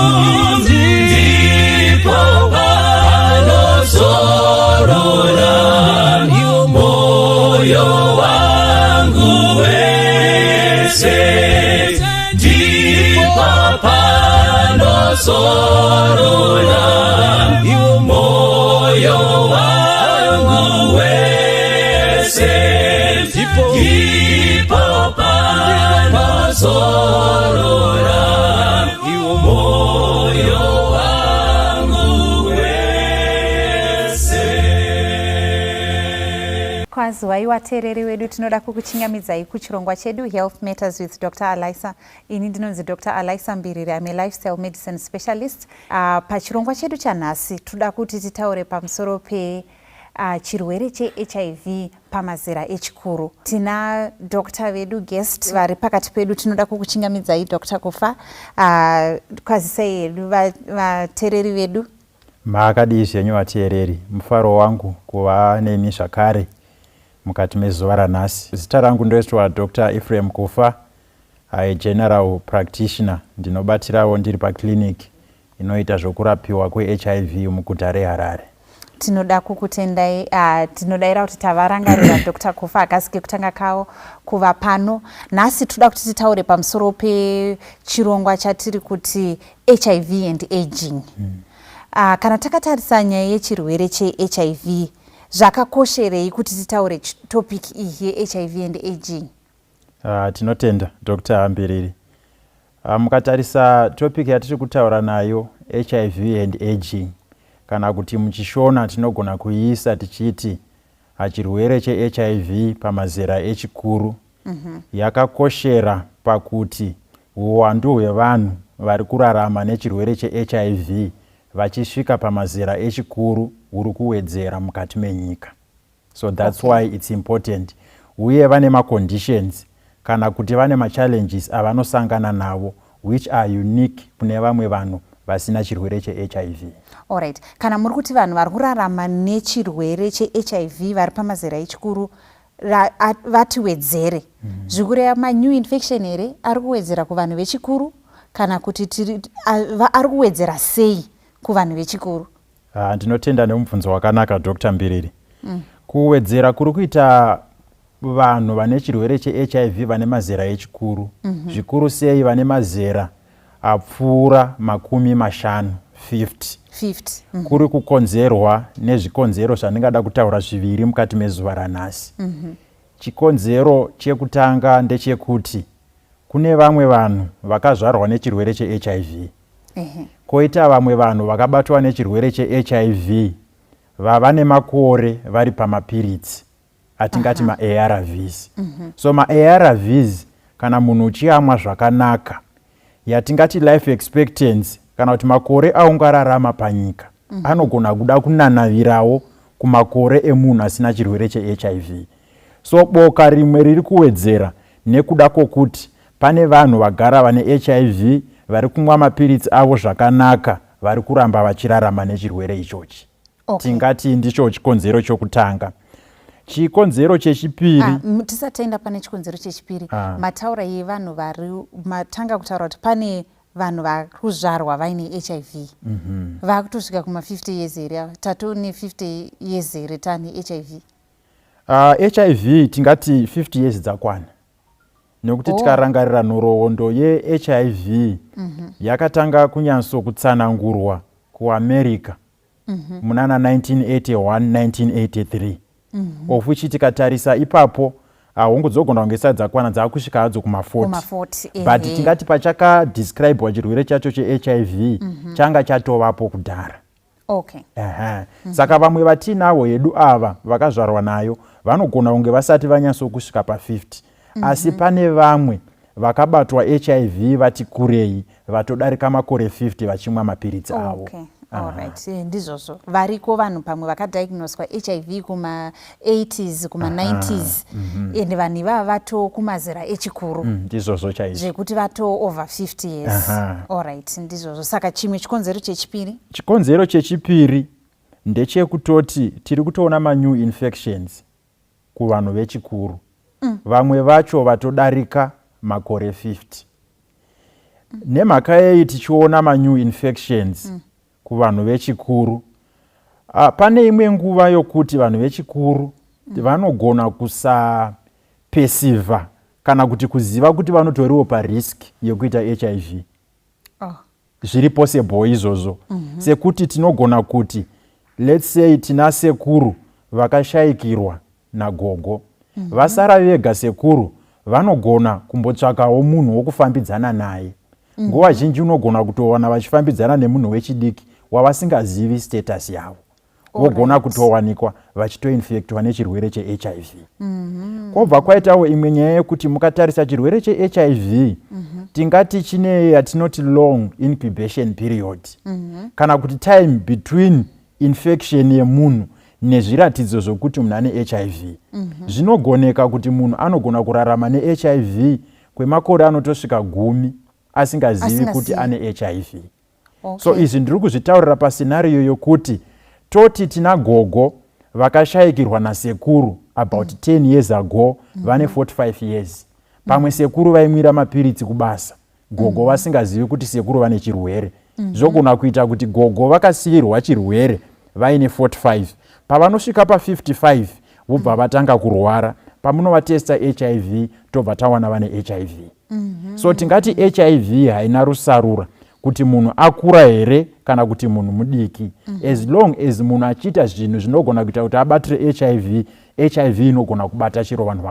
Speaker 2: ndipo panozorora moyo wangu wese ndipo panozorora moyo wangu wese ndipo panozorora moyo wangu wese.
Speaker 7: Kwaziwai wateereri wedu, tinoda kukuchingamidzai kuchirongwa chedu Health Matters with Dr. Alaisa. Ini ndinonzi Dr. Alaisa Mbiriri, I'm a lifestyle medicine specialist. Pachirongwa chedu chanhasi toda kuti titaure pamusoro pe chirwere che-HIV pamazera echikuru. Tina Dr. vedu guest vari pakati pedu, tinoda kukuchingamidzai Dr. Kufa. Kwazisai hedu vateereri vedu.
Speaker 13: Makadii zvenyu vateereri, mufaro wangu kuva nemi zvakare mukati mezuva ranhasi. Zita rangu ndoitwa Dr. Ephraim Kufa, a general practitioner. Ndinobatirawo ndiri paclinic inoita zvokurapiwa kwe-HIV muguta reHarare.
Speaker 7: Tinoda kukutendai, tinodaira kuti tavarangarira Dr. Kufa akasike kutanga kawo kuva pano. Nhasi toda kuti titaure pamusoro pechirongwa chatiri kuti HIV and aging. Kana takatarisa nyaya yechirwere che-HIV, zvakakosherei kuti titaure topic iyi ye-HIV and aging?
Speaker 13: Tinotenda Dr. Mbiriri. Mukatarisa topic yatiri kutaura nayo, HIV and aging, kana kuti muchishona tinogona kuiisa tichiti chirwere che-HIV pamazera echikuru. Yakakoshera pakuti uwandu hwevanhu vari kurarama nechirwere che-HIV vachisvika pamazera echikuru huri kuwedzera mukati menyika. So that's why it's important. Uye vane ma-conditions kana kuti vane ma-challenges avanosangana navo which are unique kune vamwe vanhu vasina chirwere che-HIV.
Speaker 7: Alright. Kana muri kuti vanhu vari kurarama nechirwere che-HIV vari pamazera echikuru vati wedzere, zvikureva ma-new infection here ari kuwedzera kuvanhu vechikuru kana kuti ari kuwedzera sei kuvanhu vechikuru?
Speaker 13: Ndinotenda nemubvunzo wakanaka Dr. Mbiriri. Kuwedzera kuri kuita vanhu vane chirwere che-HIV vane mazera echikuru, zvikuru sei vane mazera apfuura 50, 50 kuri kukonzerwa nezvikonzero zvandingada kutaura zviviri mukati mezuva ranhasi. Chikonzero chekutanga ndechekuti kune vamwe vanhu vakazvarwa nechirwere cheHIV. Koita vamwe vanhu vakabatwa nechirwere cheHIV vava nemakore vari pamapiritsi atingati ma-ARVs. So ma-ARVs kana munhu uchiamwa zvakanaka yatingati life expectancy kana kuti makore aungararama panyika anogona kuda kunanavirawo kumakore emunhu asina chirwere cheHIV. So boka rimwe riri kuwedzera nekuda kwokuti pane vanhu vagara vane HIV vari kumwa mapiritsi avo zvakanaka vari kuramba vachirarama nechirwere ichochi. Tingati ndicho chikonzero chokutanga. Chikonzero chechipiri,
Speaker 7: tisataenda pane chikonzero chechipiri, mataura yevanhu vari matanga kutaura kuti pane vanhu vari kuzvarwa vaine HIV vakutosvika kuma 50 years here, tatone 50 years here tane HIV.
Speaker 13: HIV tingati 50 years dzakwana nekuti tikarangarira nhoroondo yeHIV yakatanga kunyatso kutsanangurwa kuAmerica munana 1981-1983 of which tikatarisa ipapo hongu dzogona kunge isati dzakwana dzakusvika hadzo kuma40 but tingati pachakadescribwa chirwere chacho cheHIV changa chatovapo kudhara. Saka vamwe vatinavo hedu ava vakazvarwa nayo vanogona kunge vasati vanyatso kusvika pa50 asi pane vamwe vakabatwa HIV vati kurei vatodarika makore 50 vachimwa mapiritsi avo.
Speaker 7: Alright, ndizvozvo variko vanhu pamwe vakadiagnoswa HIV kuma 80s kuma 90s ende vanhu ivava vato kumazera echikuru
Speaker 13: ndizvozvo chaizvo
Speaker 7: zvekuti vato over 50 years. Alright, ndizvozvo. Saka chimwe chikonzero chechipiri,
Speaker 13: chikonzero chechipiri ndechekutoti tiri kutoona ma-new infections kuvanhu vechikuru vamwe vacho vatodarika makore 50. Nemhaka yei tichiona ma-new infections kuvanhu vechikuru, pane imwe nguva yokuti vanhu vechikuru vanogona kusapesiva kana kuti kuziva kuti vanotoriwo parisk yekuita HIV. Zviri possible izvozvo sekuti tinogona kuti let's say tina sekuru vakashayikirwa nagogo vasara vega sekuru vanogona kumbotsvakawo munhu wokufambidzana naye. Nguva zhinji unogona kutowana vachifambidzana nemunhu wechidiki wavasingazivi status yavo vogona kutowanikwa vachitoinfectwa nechirwere cheHIV. Kobva kwaitawo imwe nyaya yekuti mukatarisa chirwere cheHIV tingati chine yatinoti long incubation period kana kuti time between infection yemunhu nezviratidzo zvokuti munhu ane HIV. Zvinogoneka kuti munhu anogona kurarama neHIV kwemakore anotosvika 10 asingazivi kuti ane HIV. So izvi ndiri kuzvitaurira pascenario yokuti toti tina gogo vakashayikirwa nasekuru about 10 years ago vane 45 years. Pamwe sekuru vaimwira mapiritsi kubasa, gogo vasingazivi kuti sekuru vane chirwere. Zvogona kuita kuti gogo vakasiyirwa chirwere vaine 45 pavanosvika pa55 vobva vatanga kurwara. Pamunovatesta HIV tobva tawana vane HIV. So tingati HIV haina rusarura kuti munhu akura here kana kuti munhu mudiki. As long as munhu achiita zvinhu zvinogona kuita kuti abatire HIV inogona kubata chiro vanhu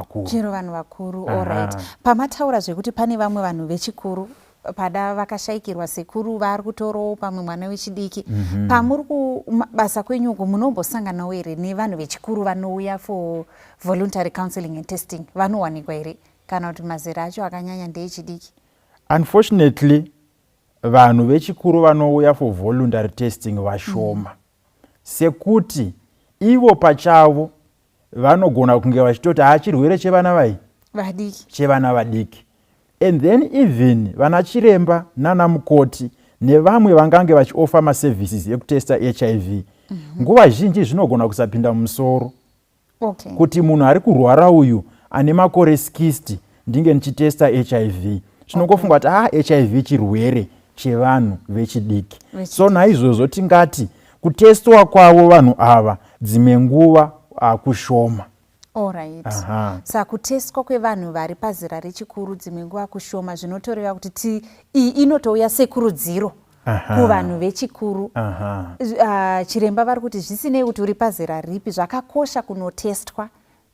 Speaker 13: vakuru.
Speaker 7: Alright. Pamataura zvekuti pane vamwe vanhu vechikuru pada vakashayikirwa sekuru vari kutorowo pamwe mwana wechidiki, pamuri kubasa kwenyuko munombosanganawo here nevanhu vechikuru vanouya for voluntary counseling and testing, vanowanikwa here kana kuti mazera acho akanyanya ndechidiki?
Speaker 13: Unfortunately vanhu vechikuru vanouya for voluntary testing vashoma sekuti ivo pachavo vanogona kunge vachitoti chirwere chevana chevana vadiki. And then even vana chiremba nana mukoti nevamwe vangange vachiofa maservices ekutesta HIV nguva zhinji zvinogona kusapinda mumusoro kuti munhu ari kurwara uyu ane makore 60 ndinge ndichitesta HIV. Zvinongofungwa kuti HIV chirwere chevanhu vechidiki. So naizvozvo tingati kutestwa kwavo vanhu ava dzimwe nguva kushoma.
Speaker 7: Alright. Saka kutestwa kwevanhu vari pazera rechikuru dzimwe nguva kushoma zvinotoreva kuti iyi inotouya sekurudziro kuvanhu vechikuru.
Speaker 13: Aha.
Speaker 7: Chiremba vari kuti zvisinei kuti uri pazera ripi, zvakakosha kunotestwa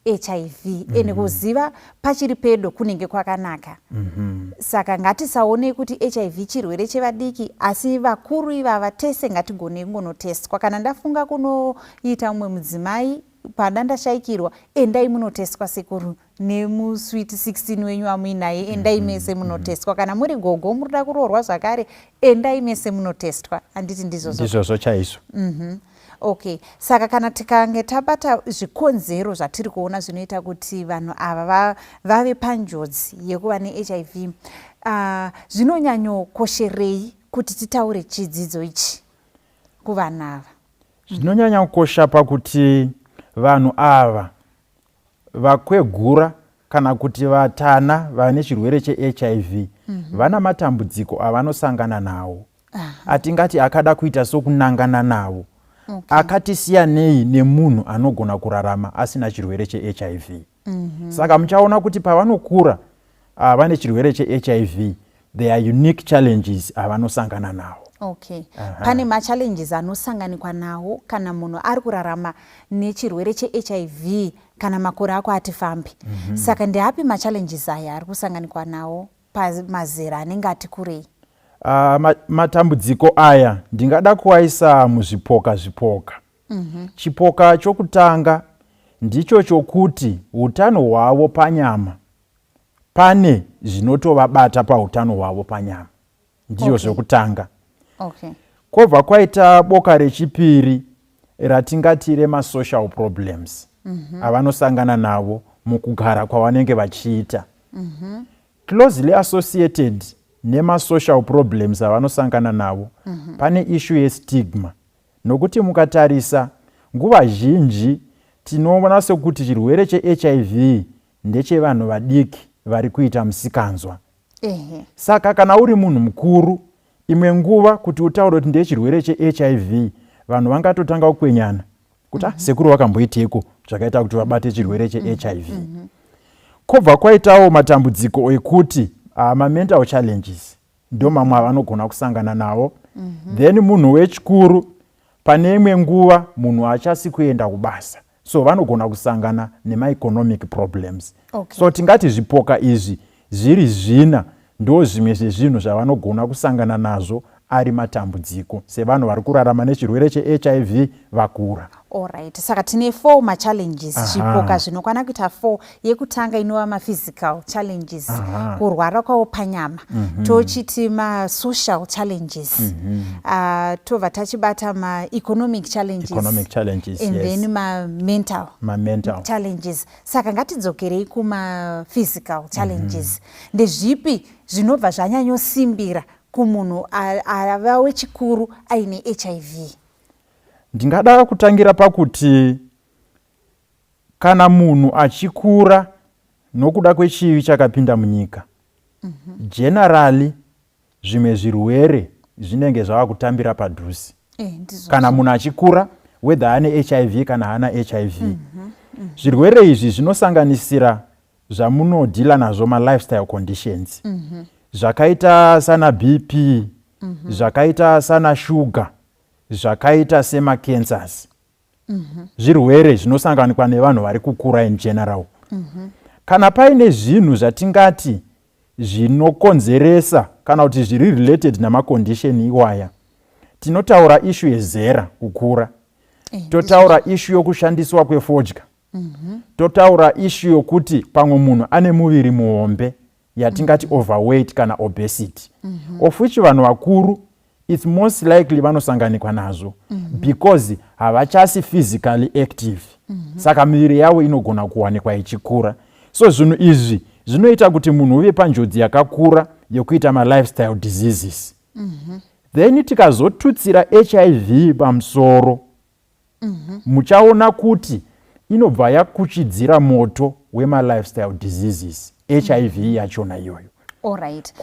Speaker 7: HIV ene kuziva pachiri pedo kunenge kwakanaka. Saka ngatisaone kuti HIV chirwere chevadiki, asi vakuru ivava tese ngatigone kunotestwa. Kana ndafunga kunoita mumwe mudzimai padandashayikirwa, endai munotestwa sekuru, nemusweet 16 wenyu wamuinaye endai mese munotestwa. Kana muri gogo murida kuroorwa zvakare, endai mese munotestwa. Handiti ndizvo
Speaker 13: chaizvo.
Speaker 7: Okay, saka kana tikange tabata zvikonzero zvatiri kuona zvinoita kuti vanhu ava vave panjodzi yekuva neHIV, zvinonyanyokosherei kuti titaure chidzidzo ichi kuvanhu ava?
Speaker 13: Zvinonyanya kukosha pakuti vanhu ava vakwegura kana kuti vatana vane chirwere cheHIV vana matambudziko avanosangana nawo. Atingati akada kuita sokunangana nawo. Akatisiyanei nemunhu anogona kurarama asina chirwere cheHIV. Saka muchaona kuti pavanokura vane chirwere cheHIV, there are unique challenges avanosangana nawo.
Speaker 7: Okay. Pane machallenges anosanganikwa nawo kana munhu ari kurarama nechirwere cheHIV kana makore ako ati fambi. Saka ndeapi machallenges aya ari kusanganikwa nawo pamazera anenge ati kurei?
Speaker 13: Matambudziko aya ndingada kuwaisa muzvipoka zvipoka. Chipoka chokutanga ndicho chokuti utano hwavo panyama pane zvinotovabata pautano hwavo panyama. Ndiyo zvokutanga. Kobva kwaita boka rechipiri ratingati remasocial problems avanosangana navo mukugara kwavanenge vachiita. Closely associated nemasocial problems avanosangana navo pane issue yestigma. Nokuti mukatarisa nguva zhinji tinoona sekuti chirwere cheHIV ndechevanhu vadiki vari kuita musikanzwa. Saka kana uri munhu mukuru, imwe nguva kuti utaure kuti ndechirwere cheHIV, vanhu vangatotanga kukwenyana kuti sekuru vakamboiteiko zvakaita kuti vabate chirwere cheHIV. Kobva kwaitawo matambudziko ekuti ma-mental challenges ndo mamwe avanogona kusangana nawo. Then munhu wechikuru, pane imwe nguva munhu achasi kuenda kubasa, so vanogona kusangana nema-economic problems. So tingati zvipoka izvi zviri zvina ndo zvimwe zvezvinhu zvavanogona kusangana nazvo ari matambudziko sevanhu vari kurarama nechirwere cheHIV vakura.
Speaker 7: Alright, saka tine 4 machallenges zvipoka zvinokwana kuita 4. Yekutanga inova ma-physical challenges, kurwara kwavo panyama. Tochiti ma-social challenges. Tobva tachibata ma-economic challenges. And then ma-mental challenges. Saka ngatidzokerei kuma-physical challenges. Ndezvipi zvinobva zvanyanyosimbira kumunhu ava wechikuru aine HIV?
Speaker 13: Ndingada kutangira pakuti kana munhu achikura nokuda kwechivi chakapinda munyika, generally zvimwe zvirwere zvinenge zvava kutambira padhuze. Kana munhu achikura, whether ane HIV kana hana HIV. Zvirwere izvi zvinosanganisira zvamunodhila nazvo ma-lifestyle conditions. Zvakaita sana BP, zvakaita sana sugar, zvakaita sema-cancers. Zvirwere zvinosanganikwa nevanhu vari kukura in general. Kana paine zvinhu zvatingati zvinokonzeresa kana kuti zviri related nama-condition iwaya, tinotaura issue yezera kukura, totaura issue yokushandiswa kwefodya, totaura issue yokuti pamwe munhu ane muviri muhombe yatingati overweight kana obesity. Of which vanhu vakuru it's most likely vanosanganikwa nazvo because havachasi physically active. Saka miviri yavo inogona kuwanikwa ichikura. So zvinhu izvi zvinoita kuti munhu uve panjodzi yakakura yokuita ma-lifestyle diseases. Then tikazotutsira HIV pamusoro, muchaona kuti inobva yakuchidzira moto wema-lifestyle diseases. HIV yachona iyoyo.
Speaker 7: Alright.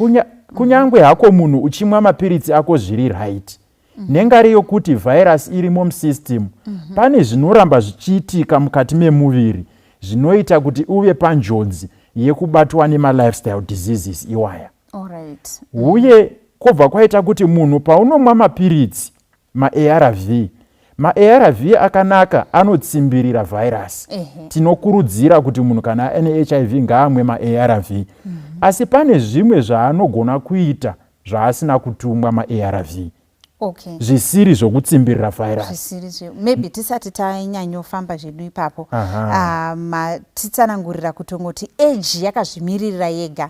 Speaker 13: Kunyangwe hako munhu uchimwa mapiritsi ako zviri right, nengari yokuti virus irimo musystem, pane zvinoramba zvichiitika mukati memuviri zvinoita kuti uve panjodzi yekubatwa nema-lifestyle diseases iwaya.
Speaker 7: Alright.
Speaker 13: Uye kwobva kwaita kuti munhu paunomwa mapiritsi ma-arv akanaka anotsimbirira vhairasi. Tinokurudzira kuti munhu kana ane HIV ngaamwe ma-arv. Asi pane zvimwe zvaanogona kuita zvaasina kutumwa ma-arv. Zvisiri zvokutsimbirira vhairasi.
Speaker 7: Maybe tisati tanyanyofamba zvedu ipapo titsanangurira kutongoti age yakazvimiririra yega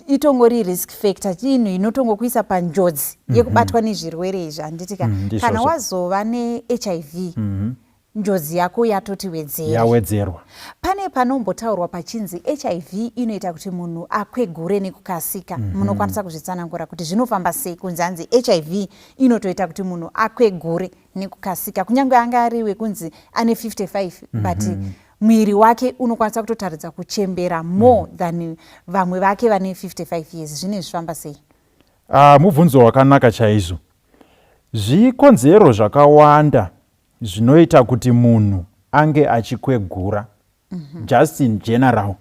Speaker 7: itongori risk factor, chinhu inotongokuisa panjodzi yekubatwa nezvirwere izvi. Handitika kana wazova ne-HIV njodzi yako yatoti
Speaker 13: yawedzerwa.
Speaker 7: Pane panombotaurwa pachinzi HIV inoita kuti munhu akwegure nekukasika. Munokwanisa kuzvitsanangura kuti zvinofamba sei kunzi anzi HIV inotoita kuti munhu akwegure nekukasika, kunyange anga ari wekunzi ane 55 but mwiri wake unokwanisa kutotaridza kuchembera more than vamwe vake vane 55 years. Zvine zvifamba sei?
Speaker 13: Mubvunzo wakanaka chaizvo. Zvikonzero zvakawanda zvinoita kuti munhu ange achikwegura, just in general,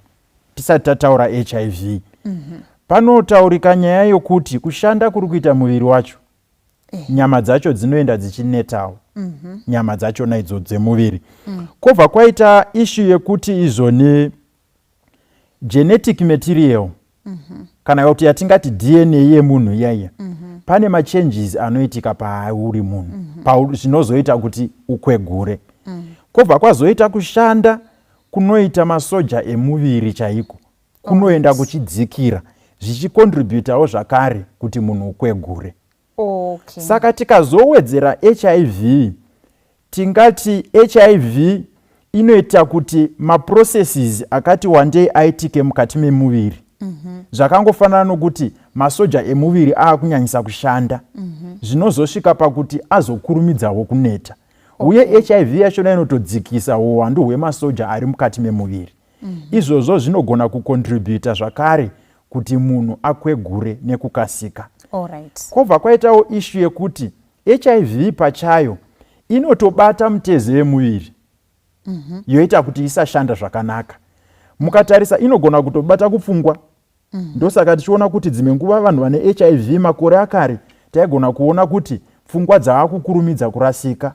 Speaker 13: tisati tataura HIV. Panotaurika nyaya yokuti kushanda kuri kuita muviri wacho, nyama dzacho dzinoenda dzichinetawo, nyama dzacho naidzo dzemuviri. Kwobva kwaita issue yekuti izvo genetic material, kana kuti yatingati DNA yemunhu iyaya, pane machanges anoitika pauri munhu zvinozoita kuti ukwegure. Kwobva kwazoita kushanda kunoita masoja emuviri chaiko, kunoenda kuchidzikira, zvichikontributawo zvakare kuti munhu ukwegure. Saka tikazowedzera HIV, tingati HIV inoita kuti maprocesses akati wandei aitike mukati memuviri. Zvakangofanana nokuti masoja emuviri akunyanyisa kushanda, zvinozosvika pakuti azokurumidzawo kuneta. Uye HIV yachona inotodzikisa uwandu hwemasoja ari mukati memuviri. Izvozvo zvinogona kukontributa zvakare kuti munhu akwegure nekukasika. Kwobva kwaitawo issue yekuti HIV pachayo inotobata mitezo yemuviri, yoita kuti isashanda zvakanaka. Mukatarisa inogona kutobata kupfungwa. Ndosaka tichiona kuti dzimwe nguva vanhu vane HIV makore akare taigona kuona kuti pfungwa dzavakukurumidza kurasika,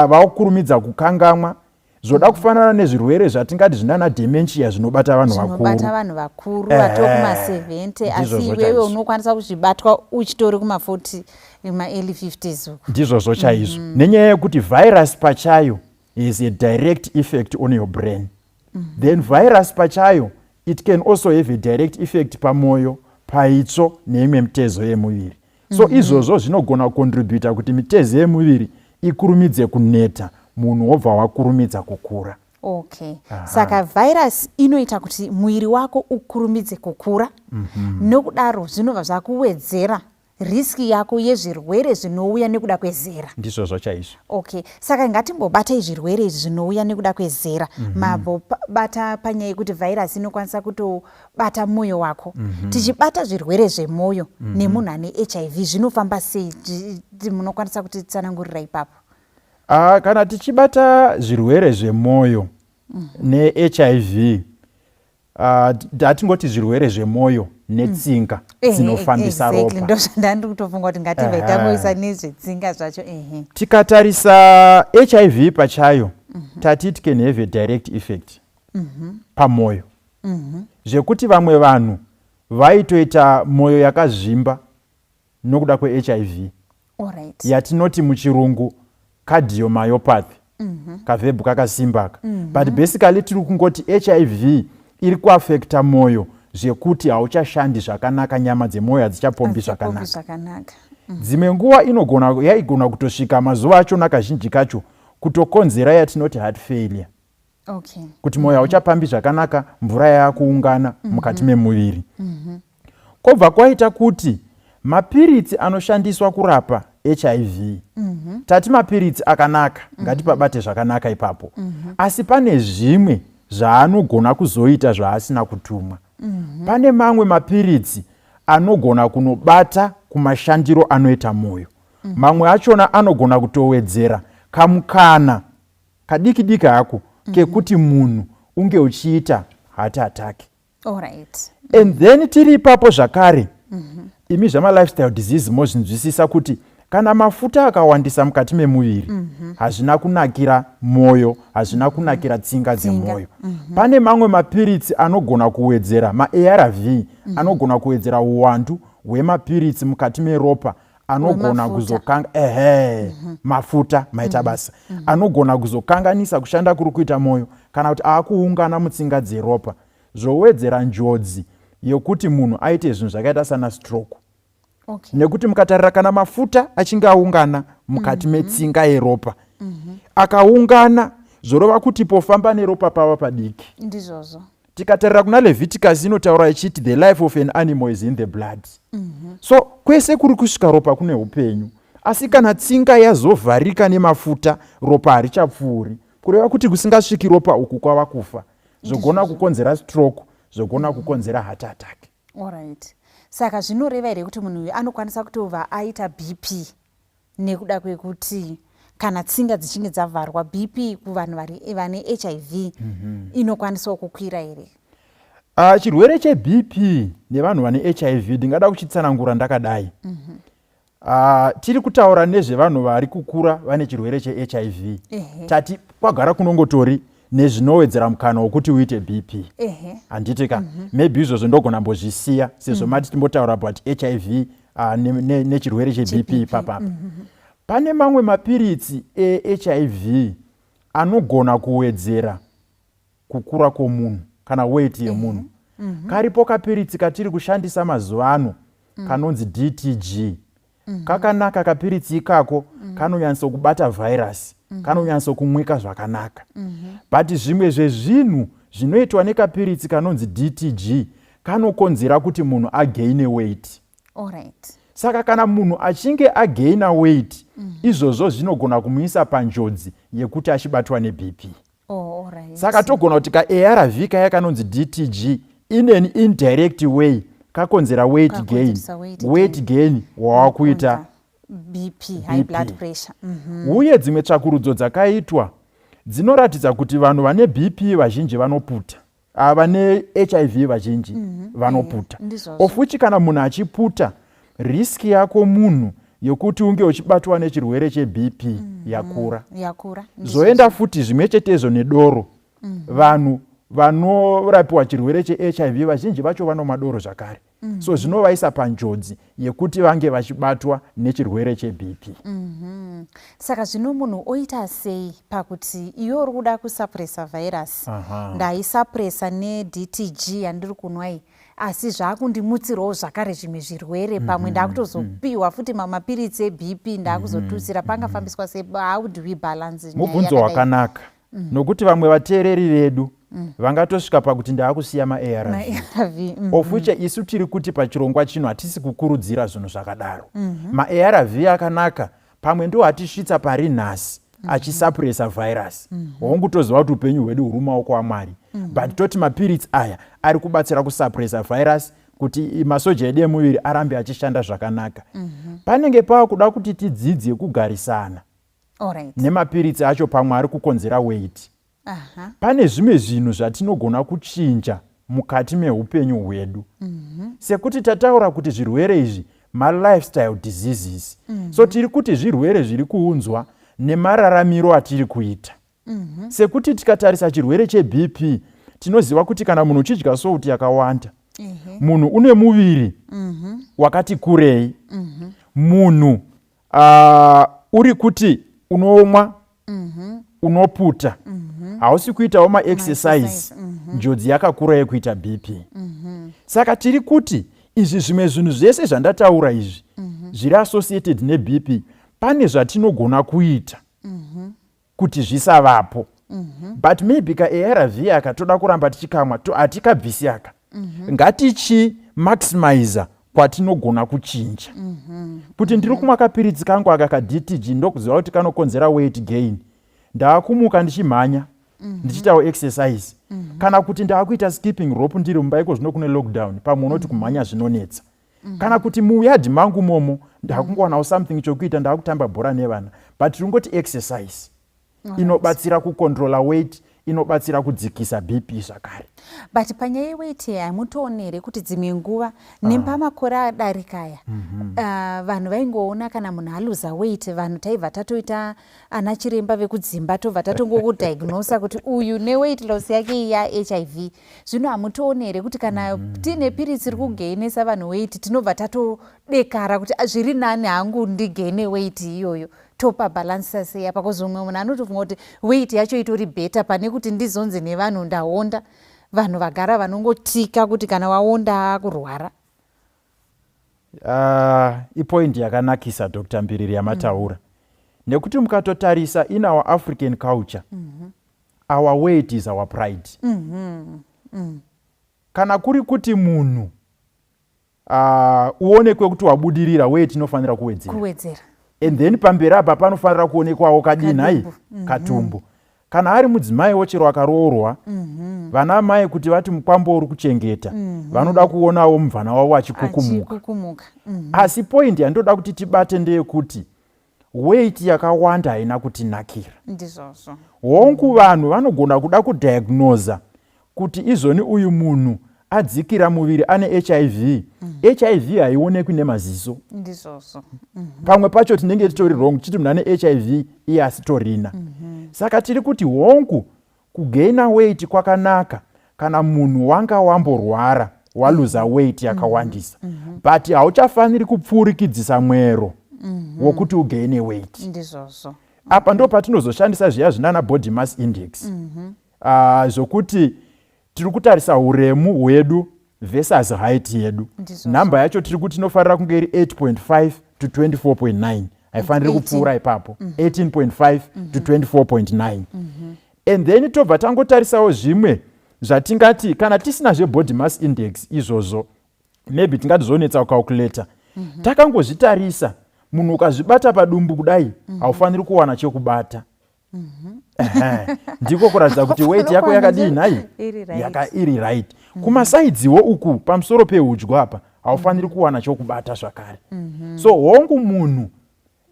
Speaker 13: vakurumidza kukangamwa, zvoda kufanana nezvirwere zvatingati zvinana dementia zvinobata vanhu
Speaker 7: vakuru vatokuma70, asi iwewe unokwanisa kuzvibatwa uchitori kuma40 early 50s.
Speaker 13: Ndizvozvo chaizvo. Nenyaya yekuti virus pachayo is a direct effect on your brain. Then virus pachayo, it can also have a direct effect pamoyo, paitsvo neimwe mitezo yemuviri. So izvozvo zvinogona kukontributa kuti mitezo yemuviri ikurumidze kuneta, munhu wobva wakurumidza kukura.
Speaker 7: Saka virus inoita kuti mwiri wako ukurumidze kukura, nokudaro zvinobva zvakuwedzera riski yako yezvirwere zvinouya nekuda kwezera.
Speaker 13: Ndizvozvo chaizvo.
Speaker 7: Saka ngatimbobata zvirwere izvi zvinouya nekuda kwezera. Mabata panyaya yekuti virus inokwanisa kutobata moyo wako. Tichibata zvirwere zvemoyo nemunhu ane HIV zvinofamba sei? Munokwanisa kuti tsanangurira ipapo.
Speaker 13: Kana tichibata zvirwere zvemoyo neHIV, ndatingoti zvirwere zvemoyo netsinga dzinofambisa ropa.
Speaker 7: Ndozvandandi kutofunga kuti ngative tangoisa nezvetsinga zvacho.
Speaker 13: Tikatarisa HIV pachayo, tati it can have a direct effect pamoyo. Zvekuti vamwe vanhu vaitoita moyo yakazvimba nokuda kweHIV, yatinoti muchirungu cardiomyopathy, kavhebhu kakasimbaka. But basically tiri kungoti HIV iri kuafekta moyo zvekuti hauchashandi zvakanaka, nyama dzemoyo hadzichapombi zvakanaka. Dzimwe nguva yaigona kutosvika mazuva achona kazhinji kacho kutokonzera yatinoti heart failure. Kuti moyo hauchapambi zvakanaka, mvura yakuungana mukati memuviri. Kobva kwaita kuti mapiritsi anoshandiswa kurapa HIV, tati mapiritsi akanaka, ngatipabate zvakanaka ipapo. Asi pane zvimwe zvaanogona kuzoita zvaasina kutumwa. Pane mamwe mapiritsi anogona kunobata kumashandiro anoita moyo. Mamwe achona anogona kutowedzera kamukana kadiki hako kekuti munhu unge uchiita heart attack. And then tiri ipapo zvakare imi zvama-lifestyle disease mozvinzwisisa kuti kana mafuta akawandisa mukati memuviri hazvina kunakira moyo, hazvina kunakira tsinga dzemwoyo. Pane mamwe mapiritsi anogona kuwedzera, ma-ARV anogona kuwedzera uwandu hwemapiritsi mukati meropa anogona kuzokanga mafuta maita basa anogona kuzokanganisa kushanda kuri kuita moyo kana kuti akuungana mutsinga dzeropa, zvowedzera njodzi yokuti munhu aite zvinhu zvakaita sana stroke. Nekuti mukatarira kana mafuta achinge aungana mukati metsinga yeropa akaungana zvorova kuti pofamba neropa pava padiki.
Speaker 7: Ndizvozvo.
Speaker 13: Tikatarira kuna Leviticus inotaura ichiti the life of an animal is in the blood. So kwese kuri kusvika ropa kune upenyu, asi kana tsinga yazovharika nemafuta ropa harichapfuuri, kureva kuti kusingasviki ropa uku kwava kufa, zvogona kukonzera stroke, zvogona kukonzera heart attack.
Speaker 7: Alright. Saka zvinoreva here kuti munhu anokwanisa kutobva aita BP nekuda kwekuti kana tsinga dzichinge dzavharwa, BP kuvanhu vane HIV inokwanisa kukwira here?
Speaker 13: Chirwere cheBP nevanhu vane HIV ndingada kuchitsanangura ndakadai. Tiri kutaura nezvevanhu vari kukura vane chirwere cheHIV. Tati kwagara kunongotori nezvinowedzera mukana wokuti uite BP. Handitika maybe izvozvo ndogona mbozvisiya sezvo mati timbotaura about HIV nechirwere cheBP papapa. Pane mamwe mapiritsi eHIV anogona kuwedzera kukura kwomunhu kana weight yemunhu. Karipo kapiritsi katiri kushandisa mazuva ano kanonzi DTG. Kakanaka kapiritsi ikako kanonyanyisa kubata virus, kanonyanyisa kumwika zvakanaka. But zvimwe zvezvinhu zvinoitwa nekapiritsi kanonzi DTG kanokonzera kuti munhu againe weight.
Speaker 7: Alright.
Speaker 13: Saka kana munhu achinge againa weight, izvozvo zvinogona kumuisa panjodzi yekuti achibatwa neBP.
Speaker 7: Alright.
Speaker 13: Saka togona kuti ka-ARV kaya kanonzi DTG in an indirect way kakonzera weight gain wawakuita
Speaker 7: BP, high blood pressure.
Speaker 13: Uye dzimwe tsvakurudzo dzakaitwa dzinoratidza kuti vanhu vane BP vazhinji vanoputa, vane HIV vazhinji vanoputa. Ofuchi kana munhu achiputa, riski yako munhu yokuti unge uchibatwa nechirwere cheBP yakura. Zoenda futi zvimwe chetezvo nedoro. Vanhu vanorapiwa chirwere cheHIV vazhinji vacho vanomwa doro zvakare. So zvinovaisa panjodzi yekuti vange vachibatwa nechirwere cheBP.
Speaker 7: Saka zvino munhu oita sei pakuti iyo uri kuda kusapresa virus, ndaisapresa neDTG yandiri kunwai, asi zvakundimutsirawo zvakare zvimwe zvirwere, pamwe ndakutozopiwa futi mamapiritsi eBP ndakuzotutsira, pangafambiswa sei? How do we balance?
Speaker 13: Mubvunzo wakanaka. Nokuti vamwe vateereri vedu vangatosvika pakuti ndaakusiya ma-ARV. Ofuche isu tiri kuti pachirongwa chino hatisi kukurudzira zvinhu zvakadaro. Ma-ARV akanaka, pamwe ndo hatisvitsa pari nhasi achisapuresa virus. Hongutoziva kuti upenyu hwedu huri mumaoko aMwari. But toti mapiritsi aya ari kubatsira kusapuresa virus kuti masoja edu emuviri arambe achishanda zvakanaka. Panenge pava kuda kuti tidzidze kugarisana nemapiritsi acho pamwe ari kukonzera weight. Pane zvimwe zvinhu zvatinogona kuchinja mukati meupenyu hwedu. Sekuti tataura kuti zvirwere izvi ma-lifestyle diseases. So tiri kuti zvirwere zviri kuunzwa nemararamiro atiri kuita. Sekuti tikatarisa chirwere cheBP, tinoziva kuti kana munhu uchidya souti yakawanda, munhu une muviri wakati kurei, munhu uri kuti unomwa, unoputa, hausi kuitawo ma-exercise, njodzi yakakura yekuita BP. Saka tiri kuti izvi zvimwe zvinhu zvese zvandataura izvi zviri associated neBP, pane zvatinogona kuita kuti zvisavapo. But maybe ka-ARV akatoda kuramba tichikamwa, hatikabvisi aka. Ngatichi-maximizer kwatinogona kuchinja. Kuti ndiri kumwa kapiritsi kangu aka ka-DTG ndokuziva kuti kanokonzera weight gain, ndaakumuka ndichimhanya, ndichitawo exercise. Kana kuti ndaakuita skipping rope ndiri mumbaiko zvino kune lockdown, pamwe unoti kumhanya zvinonetsa. Kana kuti muyadhi mangu momo ndaakungowanawo something chokuita, ndaakutamba bhora nevana. But ringoti exercise inobatsira kukontrola weight, inobatsira kudzikisa bp zvakare.
Speaker 7: But panyaya yeweight hamutooni here kuti dzimwe nguva nepamakore adarika aya vanhu vaingoona kana munhu aluza weight vanhu taibva tatoita ana chiremba vekudzimba tobva tatongokudhagnosa kuti uyu neweight loss yake yaHIV. Zvino hamutooni here kuti kana tiine piritsi iri kugainesa vanhu weight tinobva tatodekara kuti zviri nani hangu ndigaine weight iyoyo topa balansa sei apa kuzomwe munhu anotofunga kuti weight yacho itori beta pane kuti ndizonzi nevanhu ndaonda vanhu vagara vanongotika kuti kana waonda kurwara.
Speaker 13: Ipoint yakanakisa Dr. Mbiriri yamataura. Nekuti mukatotarisa in our African culture, our weight is our pride. Kana kuri kuti munhu uonekwe kuti wabudirira, weight inofanira kuwedzera. And then pamberi apa panofanira kuonekwawo kadinai katumbu. Kana ari mudzimai wochero akaroorwa, vana mai kuti vati mukwambo uri kuchengeta, vanoda kuonawo muvana wavo achikukumuka. Asi point yandoda kuti tibate ndeyekuti weight yakawanda haina kutinakira. Hongu vanhu vanogona kuda kudiagnosa kuti izoni uyu munhu adzikira muviri ane HIV. HIV haionekwi nemaziso. Pamwe pacho tinenge titori wrong chiti munhu ane HIV iye asitorina. Saka tiri kuti hongu kugaina weight kwakanaka kana munhu wanga wamborwara waluza weight yakawandisa. But hauchafaniri kupfurikidzisa mwero wokuti ugaine weight. Apa ndo patinozoshandisa zviya zvinana body mass index. Zvokuti tiri kutarisa uremu hwedu versus height yedu. Namba yacho tiri kuti inofanira kunge iri 8.5 to 24.9. Haifaniri kupfuura ipapo 18.5 to 24.9. And then tobva tangotarisawo zvimwe zvatingati kana tisina zve-body mass index izvozvo maybe tingatizonetsa kucalculata. Takangozvitarisa munhu ukazvibata padumbu kudai haufaniri kuwana chekubata. Ndiko kuratidza kuti weight yako yakadini hai iri right. Kumasaidziwo uku pamusoro peudyu apa haufaniri kuwana chokubata zvakare. So hongu munhu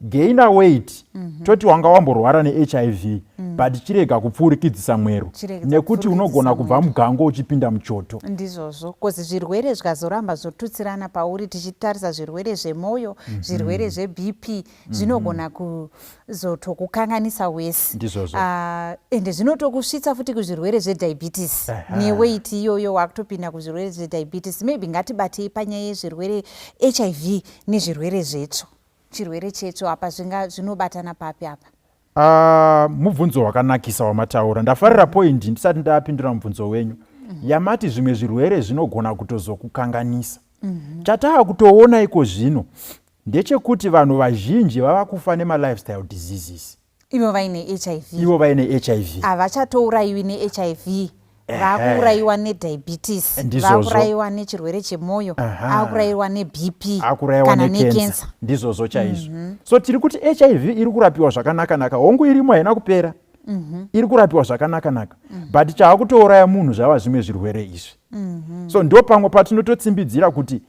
Speaker 13: gaina weight toti wanga wamborwara neHIV but chirega kupfurikidzisa mwero nekuti unogona kubva mugango uchipinda muchoto.
Speaker 7: Ndizvozvo kozi zvirwere zvikazoramba zvotutsirana pauri tichitarisa zvirwere zvemwoyo zvirwere zveBP zvinogona kuzotokukanganisa wese. Ende zvinotokusvitsa futi kuzvirwere zvediabetes neweight iyoyo wakutopinda kuzvirwere zvediabetes. Maybe ngatibatei panyaya yezvirwere HIV nezvirwere zvetsvo. Chirwere checho apa zvinobatana papi apa?
Speaker 13: Mubvunzo wakanakisa wamataura. Ndafarira point ndisati ndapindura mubvunzo wenyu. Yamati zvimwe zvirwere zvinogona kutozokukanganisa. Chataa kutoona iko zvino ndechekuti vanhu vazhinji vava kufa nema-lifestyle diseases.
Speaker 7: Ivo vaine HIV. Havachatourayiwi neHIV. Vakurayiwa nediabetes, vakurayiwa nechirwere chemwoyo, akurayiwa neBP kana nekensa.
Speaker 13: Ndizvozvo chaizvo. So tiri kuti HIV iri kurapiwa zvakanaka-naka. Hongu irimo haina kupera. Iri kurapiwa zvakanaka-naka. But chaakutouraya munhu zvava zvimwe zvirwere izvi. So ndo pamwe patinototsimbidzira kuti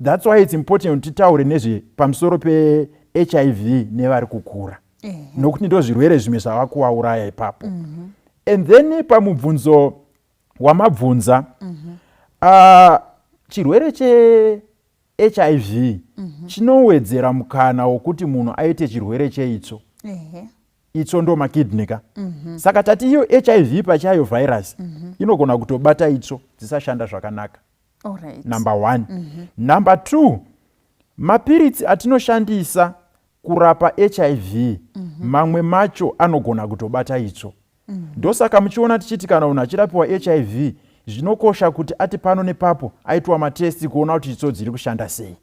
Speaker 13: that's why it's important kuti titaure nezve pamusoro peHIV nevari kukura. Nokuti ndo zvirwere zvimwe zvava kuvauraya ipapo. And then pamubvunzo wamabvunza chirwere cheHIV chinowedzera mukana wokuti munhu aite chirwere cheitsvo. Itsvo ndo makidney ka. Saka tati iyo HIV pachayo virus inogona kutobata itsvo dzisashanda zvakanaka. Number 1. Number 2, mapiritsi atinoshandisa kurapa HIV mamwe macho anogona kutobata itsvo. Ndosaka muchiona tichiti kana munhu achirapiwa HIV zvinokosha kuti ati pano nepapo aitwa matesti kuona kuti itsvo dziri kushanda sei.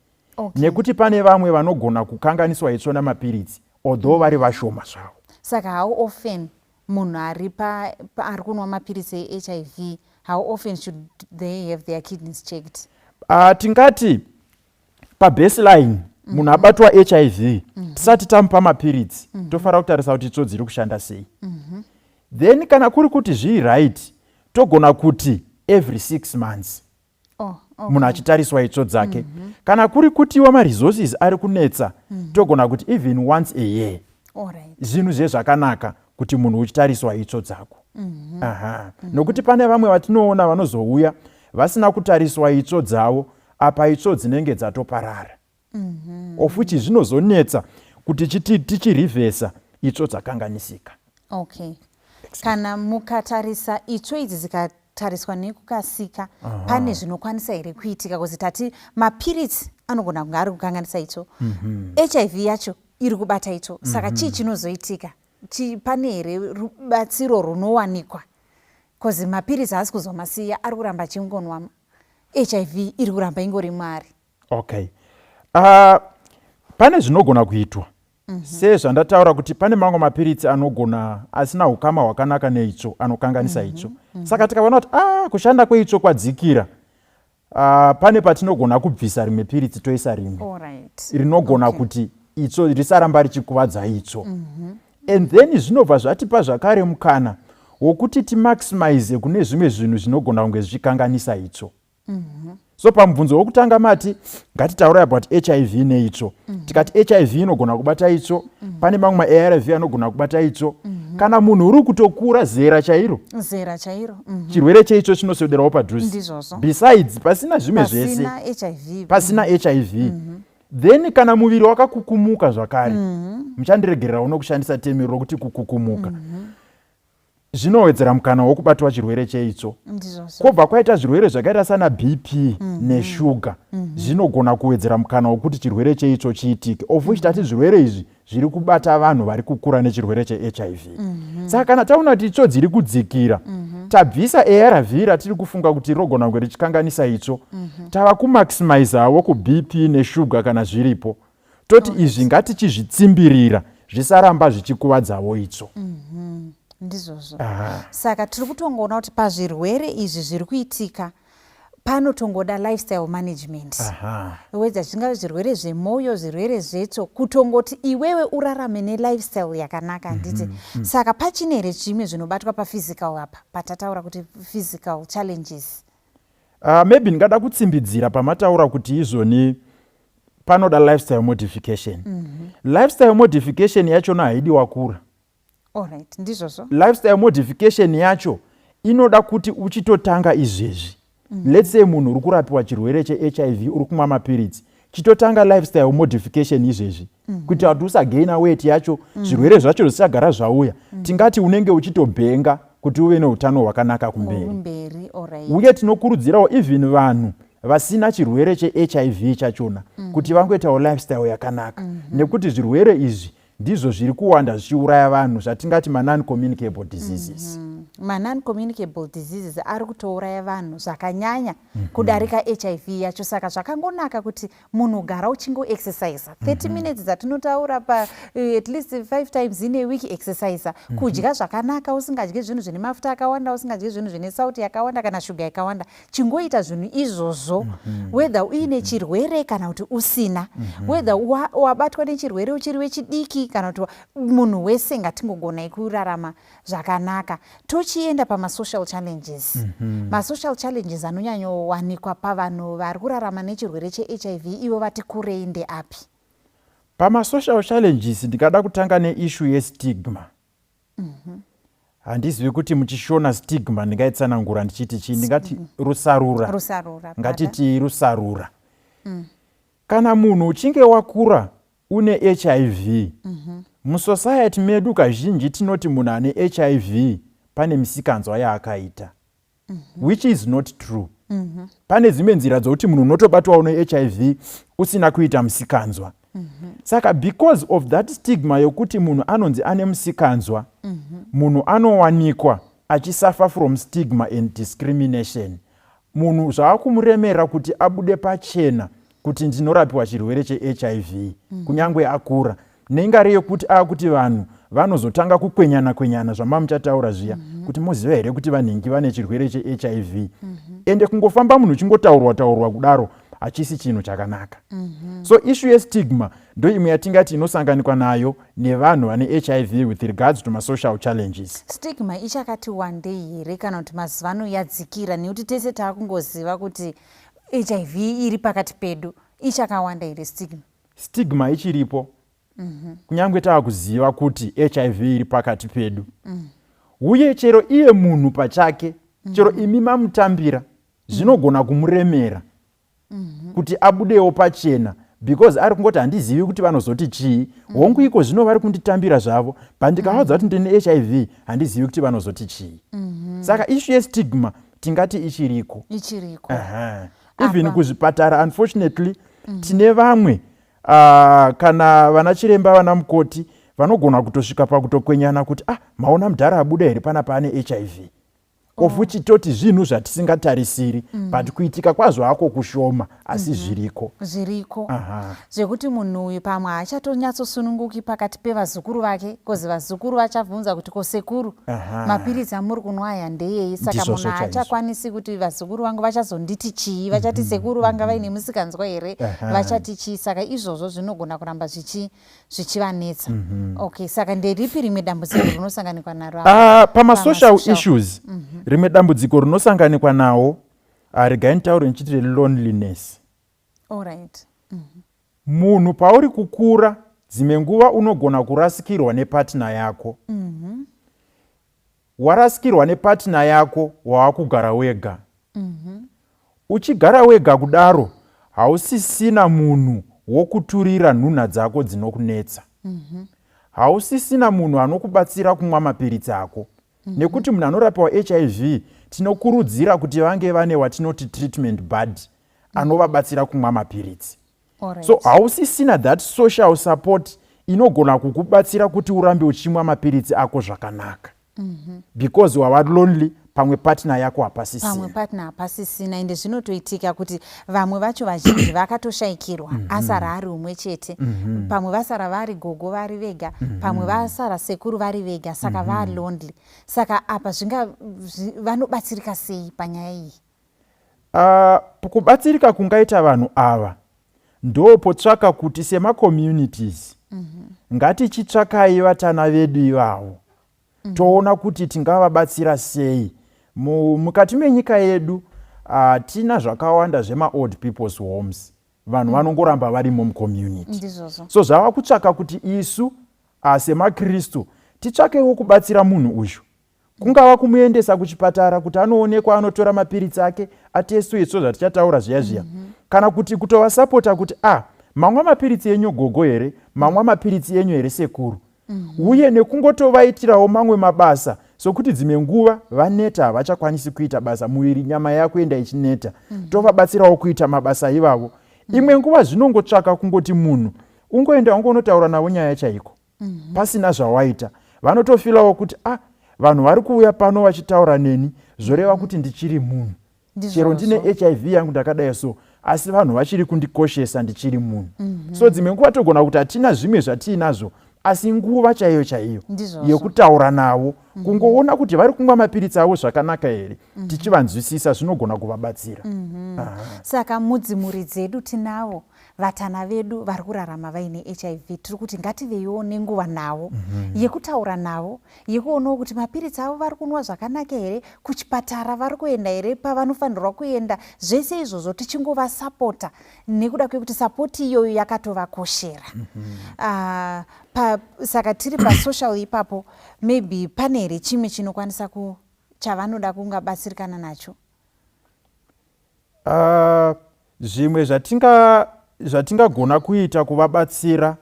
Speaker 13: Nekuti pane vamwe vanogona kukanganiswa itsvo namapiritsi although vari vashoma zvavo.
Speaker 7: Saka how often munhu ari kunwa mapiritsi eHIV, how often should they have their kidneys checked?
Speaker 13: Tingati pabaseline munhu abatwa HIV tisati tamupa mapiritsi tofanira kutarisa kuti itsvo dziri kushanda sei. Then kana kuri kuti zviri right togona kuti every 6 months munhu achitariswa itsvo dzake. Kana kuri kuti maresources ari kunetsa togona kuti even once a year. Zvinhu zvezvakanaka kuti munhu uchitariswa itsvo dzako. Aha. Nokuti pane vamwe vatinoona vanozouya vasina kutariswa itsvo dzavo, apa itsvo dzinenge dzatoparara. Of which zvinozonetsa kuti tichirivhesa itsvo dzakanganisika.
Speaker 7: Okay. Kana mukatarisa itsvo idzi dzikatariswa nekukasika, pane zvinokwanisa here kuitika kuti tati mapiritsi anogona kunge ari kukanganisa itsvo. HIV yacho iri kubata itsvo. Saka chii chinozoitika? Pane here rubatsiro runowanikwa? Kozi mapiritsi haasi kuzomasiya, ari kuramba achingonwa. HIV iri kuramba ingori mwari.
Speaker 13: Okay. Pane zvinogona kuitwa. Sezvandataura kuti pane mamwe mapiritsi anogona asina ukama hwakanaka neitsvo, anokanganisa itsvo. Saka tikaona kuti kushanda kweitsvo kwadzikira, pane patinogona kubvisa rimwe piritsi toisa rimwe rinogona kuti itsvo risaramba richikuvadza itsvo. And then zvinobva zvatipa zvakare mukana wokuti timaximize kune zvimwe zvinhu zvinogona kunge zvichikanganisa itsvo. So pamubvunzo wokutanga mati ngatitaura about HIV neitsvo. Tikati HIV inogona kubata itsvo, pane mamwe ma-ARV anogona kubata itsvo. Kana munhu uri kutokura zera chairo, chirwere cheitsvo chinoswederawo padhuze. Besides pasina zvimwe zvese, pasina HIV. Then kana muviri wakakukumuka zvakare, muchandiregerera uno kushandisa temi rokuti kukukumuka, zvinowedzera mukana wokubatwa chirwere cheitsvo. Kobva kwaita zvirwere zvakaita sana BP neshuga, zvinogona kuwedzera mukana wokuti chirwere cheitsvo chiitike. Of which tati zvirwere izvi zviri kubata vanhu vari kukura nechirwere cheHIV. Saka kana taona kuti itsvo dziri kudzikira, tabvisa ARV ratiri kufunga kuti rogona kunge richikanganisa itsvo, tava kumaximizawo kuBP neshuga kana zviripo. Toti izvi ngatichizvitsimbirira zvisaramba zvichikuvadzawo itsvo.
Speaker 7: Ndizvozvo. Saka tiri kutongoona kuti pazvirwere izvi zviri kuitika panotongoda lifestyle management. Wedza zvingave zvirwere zvemwoyo, zvirwere zvetsvo, kutongoti iwewe urarame nelifestyle yakanaka nditi. Saka pachine here zvimwe zvinobatwa paphysical apa, patataura kuti physical challenges.
Speaker 13: Maybe ndingada kutsimbidzira pamataura kuti izvoni panoda lifestyle modification. Lifestyle modification yachona haidi wakura.
Speaker 7: Alright, ndizvozvo.
Speaker 13: Lifestyle modification yacho inoda kuti uchitotanga izvezvi. Let's say munhu uri kurapiwa chirwere cheHIV uri kumwa mapiritsi, chitotanga lifestyle modification izvezvi. Kuti kuti usagaina weight yacho, zvirwere zvacho zvisagara zvauya. Tingati unenge uchitobhenga kuti uve neutano hwakanaka kumberi. Uye tinokurudzirawo even vanhu vasina chirwere cheHIV chachona kuti vangoitawo lifestyle yakanaka. Nekuti zvirwere izvi ndizvo zviri kuwanda zvichiuraya vanhu zvatingati ma-non-communicable diseases.
Speaker 7: Ma-non-communicable diseases ari kutouraya vanhu zvakanyanya kudarika HIV yacho. Saka zvakangonaka kuti munhu gara uchingo-exercise 30 minutes dzatinotaura pa at least 5 times in a week exercise. Kudya zvakanaka, usingadyi zvinhu zvine mafuta akawanda, usingadyi zvinhu zvine sauti yakawanda kana shuga yakawanda. Chingoita zvinhu izvozvo, whether uine chirwere kana kuti usina, whether wabatwa nechirwere uchiri wechidiki kana kuti munhu wese ngatingogonai kurarama zvakanaka. Tochienda pama-social challenges. Ma-social challenges anonyanyowanikwa pavanhu vari kurarama nechirwere cheHIV ivo vati kurei ndeapi?
Speaker 13: Pama-social challenges ndingada kutanga neissue yestigma. Handizivi kuti muchishona stigma ndingaitsanangura ndichiti chii, ndingati rusarura. Ngatiti rusarura. Kana munhu uchinge wakura une HIV, musociety medu kazhinji tinoti munhu ane HIV pane misikanzwa yaakaita, which is not true. Pane dzimwe nzira dzokuti munhu unotobatwawo neHIV usina kuita musikanzwa. Saka because of that stigma yokuti munhu anonzi ane musikanzwa, munhu anowanikwa achisuffer from stigma and discrimination. Munhu zvaakumuremera kuti abude pachena kuti ndinorapiwa chirwere cheHIV kunyangwe akura, neingari yokuti kuti vanhu vanozotanga kukwenyana zvamamuchataura zviya kuti muziva here kuti vanhingi vane chirwere cheHIV. Ende kungofamba munhu chingotaurwa kudaro hachisi chinhu chakanaka. So issue yestigma ndo imwe yatingati inosanganikwa nayo nevanhu vane HIV with regards to ma-social challenges.
Speaker 7: Stigma ichakati wandei here kana kuti mazivano yadzikira, nekuti tese taakungoziva kuti HIV iri pakati pedu, ichakawanda here stigma?
Speaker 13: Stigma ichiripo. Kunyangwe tava kuziva kuti HIV iri pakati pedu. uye chero iye munhu pachake chero imi mamutambira zvinogona kumuremera kuti abudewo pachena because ari kungoti handizivi kuti vanozoti chii hongu iko zvino vari kunditambira zvavo but ndikavaudza kuti ndine HIV handizivi kuti vanozoti chii saka ishu yestigma tingati ichiriko even kuzvipatara unfortunately tine vamwe kana vana chiremba vana mukoti vanogona kutosvika pakutokwenyana kuti maona mudhara abuda here panapa ane HIV of which toti zvinhu zvatisingatarisiri but kuitika kwazvo ako kushoma asi zviriko
Speaker 7: zvekuti munhu uyu pamwe haachatonyatsosununguki pakati pevazukuru vake kozi vazukuru vachabvunza kuti kosekuru mapiritsi amuri kunwa aya ndeyei saka munhu haachakwanisi kuti vazukuru vangu vachazonditi chii vachati sekuru vanga vaine musikanzwa here vachati chii saka izvozvo zvinogona kuramba zvichivanetsa okay saka nderipi rimwe dambudziko rinosanganikwa naro
Speaker 13: pamasocial issues rimwe dambudziko rinosanganikwa nawo regai nitaure nichiti loneliness.
Speaker 7: Alright.
Speaker 13: Munhu pauri kukura dzimwe nguva unogona kurasikirwa nepatna yako. Warasikirwa nepatna yako wawakugara wega. Uchigara wega kudaro hausisina munhu wokuturira nhunha dzako dzinokunetsa. Hausisina munhu anokubatsira kumwa mapiritsi ako. Nekuti munhu anorapiwa HIV tinokurudzira kuti vange vane watinoti treatment bud anovabatsira kumwa mapiritsi. So hausisina that social support inogona kukubatsira kuti urambe uchimwa mapiritsi ako zvakanaka. Because wava lonely pamwe partner yako hapasisina.
Speaker 7: Pamwe partner hapasisina ende zvinotoitika kuti vamwe vacho vazhinji vakatoshayikirwa asara ari umwe chete. Pamwe vasara vari gogo vari vega, pamwe vasara sekuru vari vega saka va lonely. Saka apa vanobatsirika sei panyaya iyi?
Speaker 13: Kubatsirika kungaita vanhu ava ndopotsvaka kuti sema communities ngatichitsvakai vatana vedu ivavo toona kuti tingavabatsira sei. Mukati menyika yedu tina zvakawanda zvema old people's homes, vanhu vanongoramba varimo mucommunity. So zvava kutsvaka kuti isu semakristu titsvakewo kubatsira munhu uyu, kungava kumuendesa kuchipatara kuti anoonekwa anotora mapiritsi ake atestwe so zvatichataura zviya kana kuti kutovasapota kuti mamwa mapiritsi enyu gogo here, mamwa mapiritsi enyu here sekuru. Uye nekungotovaitirawo mamwe mabasa sokuti dzimwe nguva vaneta havachakwanisi kuita basa, muviri nyama yako enda ichineta, tovabatsirawo kuita mabasa ivavo. Imwe nguva zvinongotsvaka kungoti munhu ungoenda ungonotaura navo nyaya chaiko pasina zvawaita, vanotofilawo kuti vanhu vari kuuya pano vachitaura neni zvoreva kuti ndichiri munhu, chero ndine HIV yangu ndakadai so asi vanhu vachiri kundikoshesa ndichiri munhu. So dzimwe nguva togona kuti hatina zvimwe zvatiinazvo asi nguva chaiyo yekutaura navo, kungoona kuti vari kumwa mapiritsi avo zvakanaka here, tichivanzwisisa zvinogona kuvabatsira.
Speaker 7: Saka mudzimuri dzedu tinavo vatana vedu vari kurarama vaine HIV, tiri kuti ngativeiwo nenguva navo yekutaura navo, yekuonawo kuti mapiritsi avo vari kunwa zvakanaka here, kuchipatara vari kuenda here pavanofanirwa kuenda, zvese izvozvo tichingovasapota nekuda kwekuti sapoti iyoyo yakatovakoshera. Saka tiri pasocial ipapo maybe pane here chimwe chinokwanisa chavanoda kungabatsirikana nacho?
Speaker 13: Zvimwe zvatingagona kuita kuvabatsira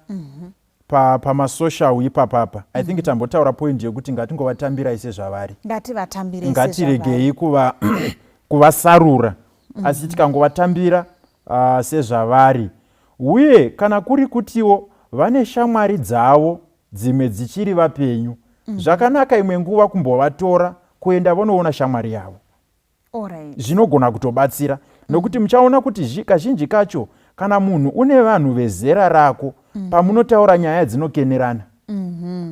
Speaker 13: pamasocial ipapapa, I think tambotaura point yekuti ngatingovatambira ise zvavari, ngatiregei kuvasarura asi tikangovatambira sezvavari. Uye kana kuri kutiwo vane shamwari dzavo dzimwe dzichiri vapenyu, zvakanaka imwe nguva kumbovatora kuenda vonoona shamwari yavo. Zvinogona kutobatsira nokuti muchaona kuti kazhinji kacho kana munhu une vanhu vezera rako pamunotaura nyaya dzinokenerana.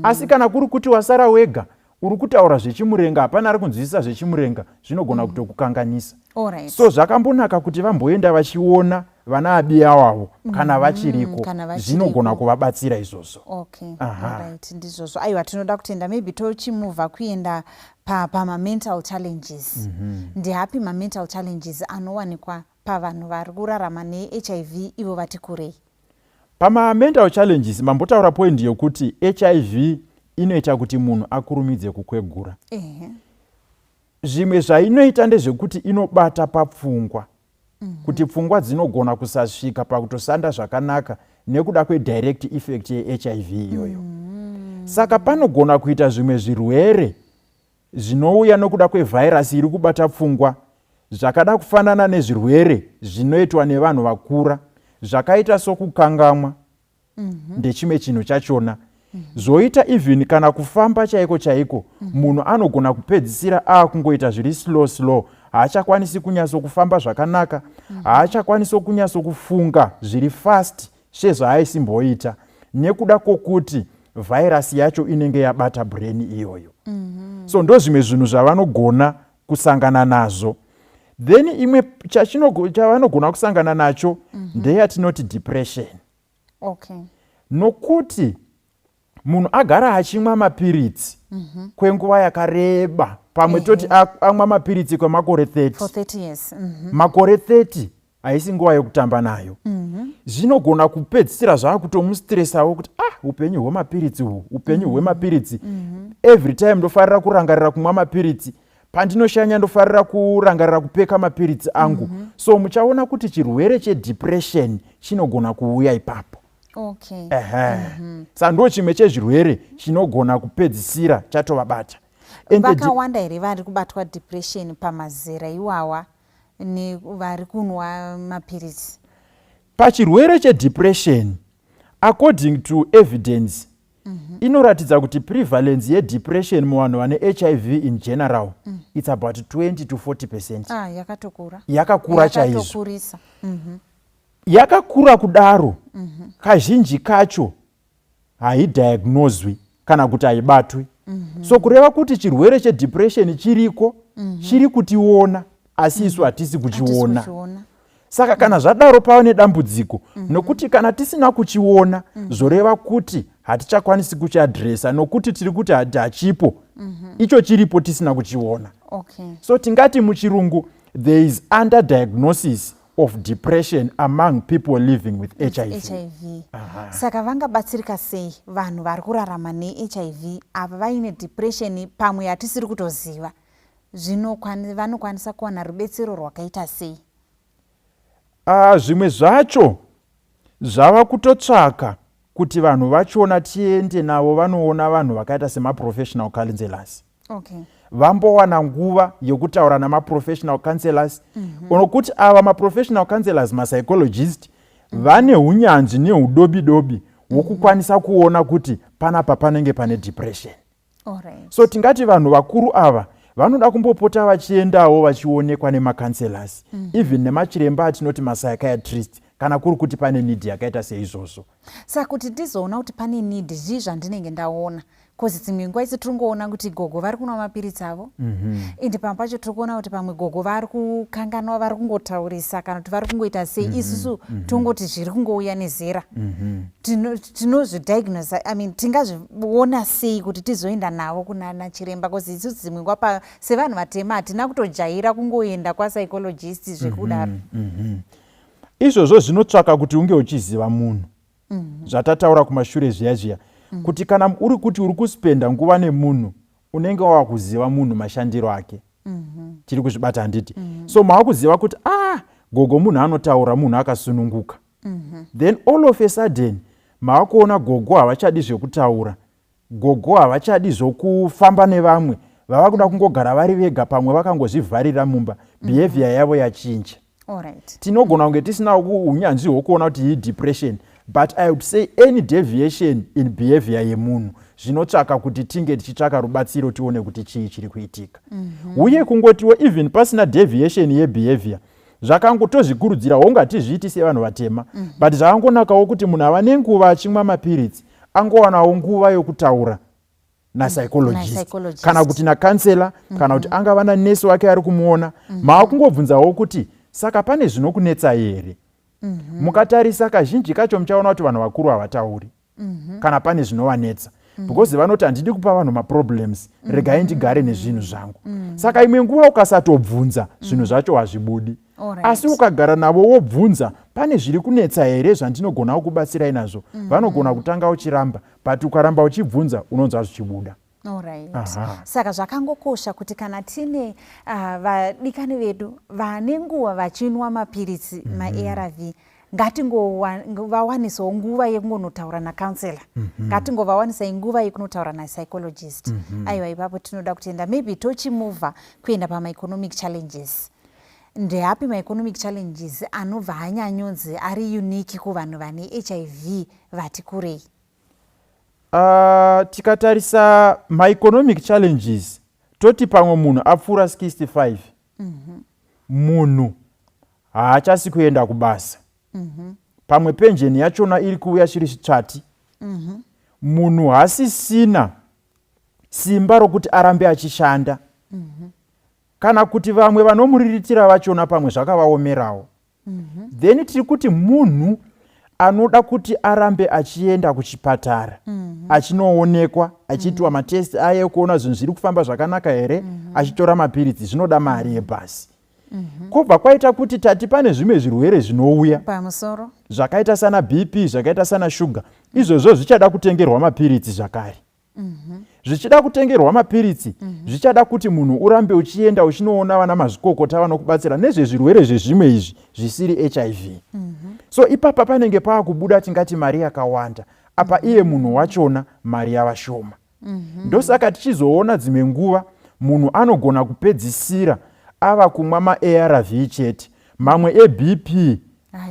Speaker 13: Asi kana kuri kuti wasara wega uri kutaura zvechimurenga, hapana ari kunzwisisa zvechimurenga, zvinogona kutokukanganisa. So zvakambonaka kuti vamboenda vachiona vana abiya wavo kana vachiriko, zvinogona kuvabatsira izvozvo.
Speaker 7: Ndizvozvo. Aiwa, tinoda kutenda maybe tochimuvha kuenda pama-mental challenges. Ndihapi ma-mental challenges anowanikwa pavanhu vari kurarama ne-HIV ivo vati kurei?
Speaker 13: Pama-mental challenges mambotaura point yokuti HIV inoita kuti munhu akurumidze kukwegura. Zvimwe zvainoita ndezvekuti inobata papfungwa, kuti pfungwa dzinogona kusasvika pakutosanda zvakanaka nekuda kwedirect effect yeHIV iyoyo. Saka panogona kuita zvimwe zvirwere zvinouya nokuda kwevhairasi iri kubata pfungwa, zvakada kufanana nezvirwere zvinoitwa nevanhu vakura, zvakaita sokukangamwa, ndechimwe chinhu chachona. Zoita even kana kufamba chaiko chaiko, munhu anogona kupedzisira akungoita zviri slow, haachakwanisi kunyaso kufamba zvakanaka, haachakwanisi kunyaso kufunga zviri fast sezvaaisimboita, nekuda kwokuti vhairasi yacho inenge yabata brain iyoyo. So ndo zvimwe zvinhu zvavanogona kusangana nazvo. Then imwe chavanogona kusangana nacho ndeyatinoti depression. Nokuti munhu agara achimwa mapiritsi kwenguva yakareba, pamwe toti amwa mapiritsi kwemakore 30.
Speaker 7: For 30 years.
Speaker 13: Makore 30 haisi nguva yekutamba nayo. Zvinogona kupedzisira zvakutomustressawo kuti upenyu hwemapiritsi uhu, upenyu hwemapiritsi. Every time ndofarira kurangarira kumwa mapiritsi, pandinoshanya ndofarira kurangarira kupfeka mapiritsi angu. So muchaona kuti chirwere chedepression chinogona kuuya ipapo. Saka ndo chimwe chezvirwere chinogona kupedzisira chatovabata.
Speaker 7: Vakawanda here vari kubatwa depression pamazera iwawa nevari kunwa mapiritsi?
Speaker 13: Pachirwere chedepression, according to evidence, inoratidza kuti prevalence yedepression muvanhu vane HIV in general, it's about 20 to 40%.
Speaker 7: Yakatokura.
Speaker 13: Yakakura chaizvo. Yakakura kudaro, kazhinji kacho haidiagnoswi kana kuti haibatwi. So kureva kuti chirwere chedepression chiriko, chiri kutiona, asi isu hatisi kuchiona. Saka kana zvadaro pava nedambudziko, nokuti kana tisina kuchiona, zoreva kuti hatichakwanisi kuchiadresa, nokuti tiri kuti hachipo, icho chiripo tisina kuchiona. So tingati muchirungu, there is underdiagnosis of depression among people living with HIV.
Speaker 7: Saka vangabatsirika sei vanhu vari kurarama neHIV ava vaine depression pamwe hatisiri kutoziva? Vanokwanisa kuwana rubetsero rwakaita sei?
Speaker 13: Zvimwe zvacho zvava kutotsvaka kuti vanhu vachona tiende navo vanoona vanhu vakaita semaprofessional counselors. Vambowana nguva yekutaura namaprofessional counselors. Unokuti ava maprofessional counselors, mapsychologist, vane unyanzvi neudobi-dobi wokukwanisa kuona kuti panapa panenge pane depression. So tingati vanhu vakuru ava vanoda kumbopota vachiendawo vachionekwa nemacounselors, even nemachiremba atinoti mapsychiatrist, kana kuri kuti pane need yakaita seizvozvo.
Speaker 7: Saka kuti tizoona kuti pane need, zvii zvandinenge ndaona? Kozi dzimwe nguva idzi tiri kuti gogo vari kunwa mapiritsi avo, ende pamwe pacho tiri kuona kuti pamwe gogo vari kukanganwa, vari kungotaurisa kana kuti vari kungoita sei. Isusu tongoti zviri kungouya nezera. Tinozvidiagnose, tingazviona sei kuti tizoenda navo kunana chiremba? Kozi isusu dzimwe nguva sevanhu vatema hatina kutojaira kungoenda kwapsychologist zvekudaro.
Speaker 13: Izvozvo zvinotsvaka kuti unge uchiziva munhu. Zvatataura kumashure zviya kuti kana uri kuti uri kuspenda nguva nemunhu, unenge wava kuziva munhu mashandiro ake. Tiri kuzvibata handiti? So maakuziva kuti gogo munhu anotaura, munhu akasununguka. Then all of a sudden maakuona gogo havachadi zvekutaura, gogo havachadi zvokufamba nevamwe, vava kuda kungogara vari vega, pamwe vakangozvivharira mumba, behavior yavo yachinja. Tinogona kunge tisina unyanzvi hwokuona kuti hii depression, but I would say any deviation in behavior yemunhu zvinotsvaka kuti tinge tichitsvaka rubatsiro tione kuti chii chiri kuitika. Uye kungotiwo even pasina deviation yebehavior, zvakangotozvikurudzira honga zviiti sevanhu vatema, but zvakangonakawo kuti munhu ava nenguva achimwa mapiritsi angowanawo nguva yokutaura napsychologist, kana kuti nacounselor, kana kuti angava nanesi wake ari kumuona. Maakungobvunzawo kuti saka pane zvinokunetsa here? Mukatarisa kazhinji kacho muchaona kuti vanhu vakuru havatauri kana pane zvinovanetsa. because vanoti handidi kupa vanhu maproblems, regai ndigare nezvinhu zvangu. Saka imwe nguva ukasatobvunza zvinhu zvacho hazvibudi. Asi ukagara navo wobvunza, pane zviri kunetsa here zvandinogona kukubatsirai nazvo, vanogona kutanga uchiramba, but ukaramba uchibvunza unonzwa zvichibuda.
Speaker 7: Saka zvakangokosha kuti kana tine vadikani vedu vane nguva vachinwa mapiritsi ma-ARV, ngatingowawanisawo nguva yekungonotaura nacounselor, ngatingovawanisai nguva yekunotaura napsychologist. Aiwa, ipapo tinoda kutenda maybe tochimuvha kuenda pama-economic challenges. Ndeapi ma-economic challenges anobva anyanyonzi ari unique kuvanhu vane HIV vati kurei?
Speaker 13: Tikatarisa ma-economic challenges, toti pamwe munhu apfuura 65, munhu haachasi kuenda kubasa. Pamwe penjeni yachona iri kuuya chiri chitsvati. Munhu haasisina simba rokuti arambe achishanda. Kana kuti vamwe vanomuriritira vachona pamwe zvakavaomerawo. Then tiri kuti munhu anoda kuti arambe achienda kuchipatara, achinoonekwa, achiitwa matest aye kuona zvinhu zviri kufamba zvakanaka here, achitora mapiritsi, zvinoda mari yebhasi. Kobva kwaita kuti tati pane zvimwe zvirwere zvinouya
Speaker 7: pamusoro
Speaker 13: zvakaita sana BP, zvakaita sana shuga, izvozvo zvichada kutengerwa mapiritsi zvakare. Zvichida kutengerwa mapiritsi, zvichada kuti munhu urambe uchienda uchinoona vana mazvikokota vanokubatsira nezvezvirwere zvezvimwe izvi zvisiri HIV. So ipapa panenge paakubuda tingati mari yakawanda, apa iye munhu wachona mari yavashoma. Ndosaka tichizoona dzimwe nguva munhu anogona kupedzisira ava kumwa ma-ARV chete, mamwe eBP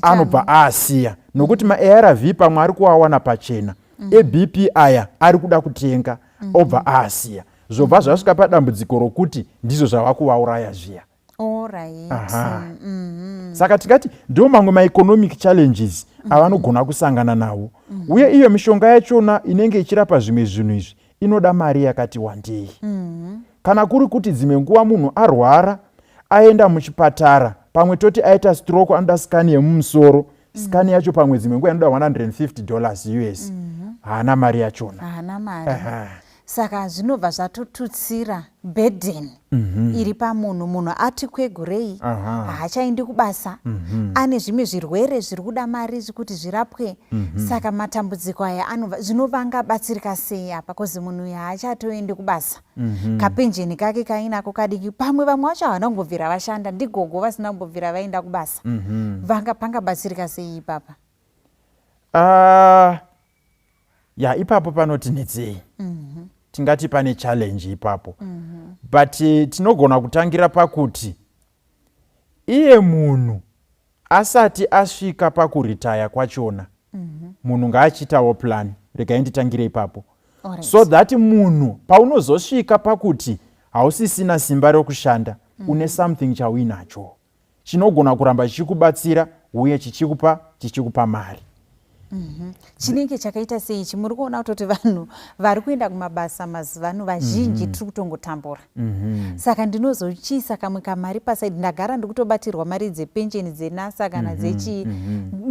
Speaker 13: anobva aasiya, nokuti ma-ARV pamwe ari kuawana pachena, eBP aya ari kuda kutenga, obva aasiya. Zvobva zvasvika padambudziko rokuti ndizvo zvava kuvauraya zviya. Saka tikati ndio mamwe ma-economic challenges avanogona kusangana nawo. Uye iyo mishonga yachona inenge ichirapa zvimwe zvinhu izvi inoda mari yakati wandei. Kana kuri kuti dzimwe nguva munhu arwara, aenda muchipatara, pamwe toti aita stroke, anoda skani yemumusoro, skani yacho pamwe dzimwe nguva inoda $150 US. Haana mari yachona.
Speaker 7: Haana mari. Saka zvinobva zvatotutsira burden iri pamunhu. Munhu ati kwegurei, haachaendi kubasa, ane zvimwe zvirwere zviri kuda mari zvekuti zvirapwe. Saka matambudziko aya zvinova batsirika sei apa, kozi munhu uyu haachatoendi kubasa, kapenjeni kake kainako kadiki. Pamwe vamwe vacho havana kumbobvira vashanda, ndigogo vasina kumbobvira vaenda kubasa. Pangabatsirika sei ipapa?
Speaker 13: Ya, ipapo panotinetsei. Tingati pane challenge ipapo. But tinogona kutangira pakuti iye munhu asati asvika pakuritaya kwachona, munhu ngaachitawo plan. Regai nditangire ipapo. So that munhu paunozosvika pakuti hausisina simba rokushanda, une something chauinacho chinogona kuramba chichikubatsira uye chichikupa mari.
Speaker 7: Chinenge chakaita seichi, muri kuona kutoti vanhu vari kuenda kumabasa mazuvano vazhinji tiri kutongotambura. Saka ndinozochisa kamwe kamari pasaidi, ndagara ndikutobatirwa mari dzepensheni dzenasa kana dzechi,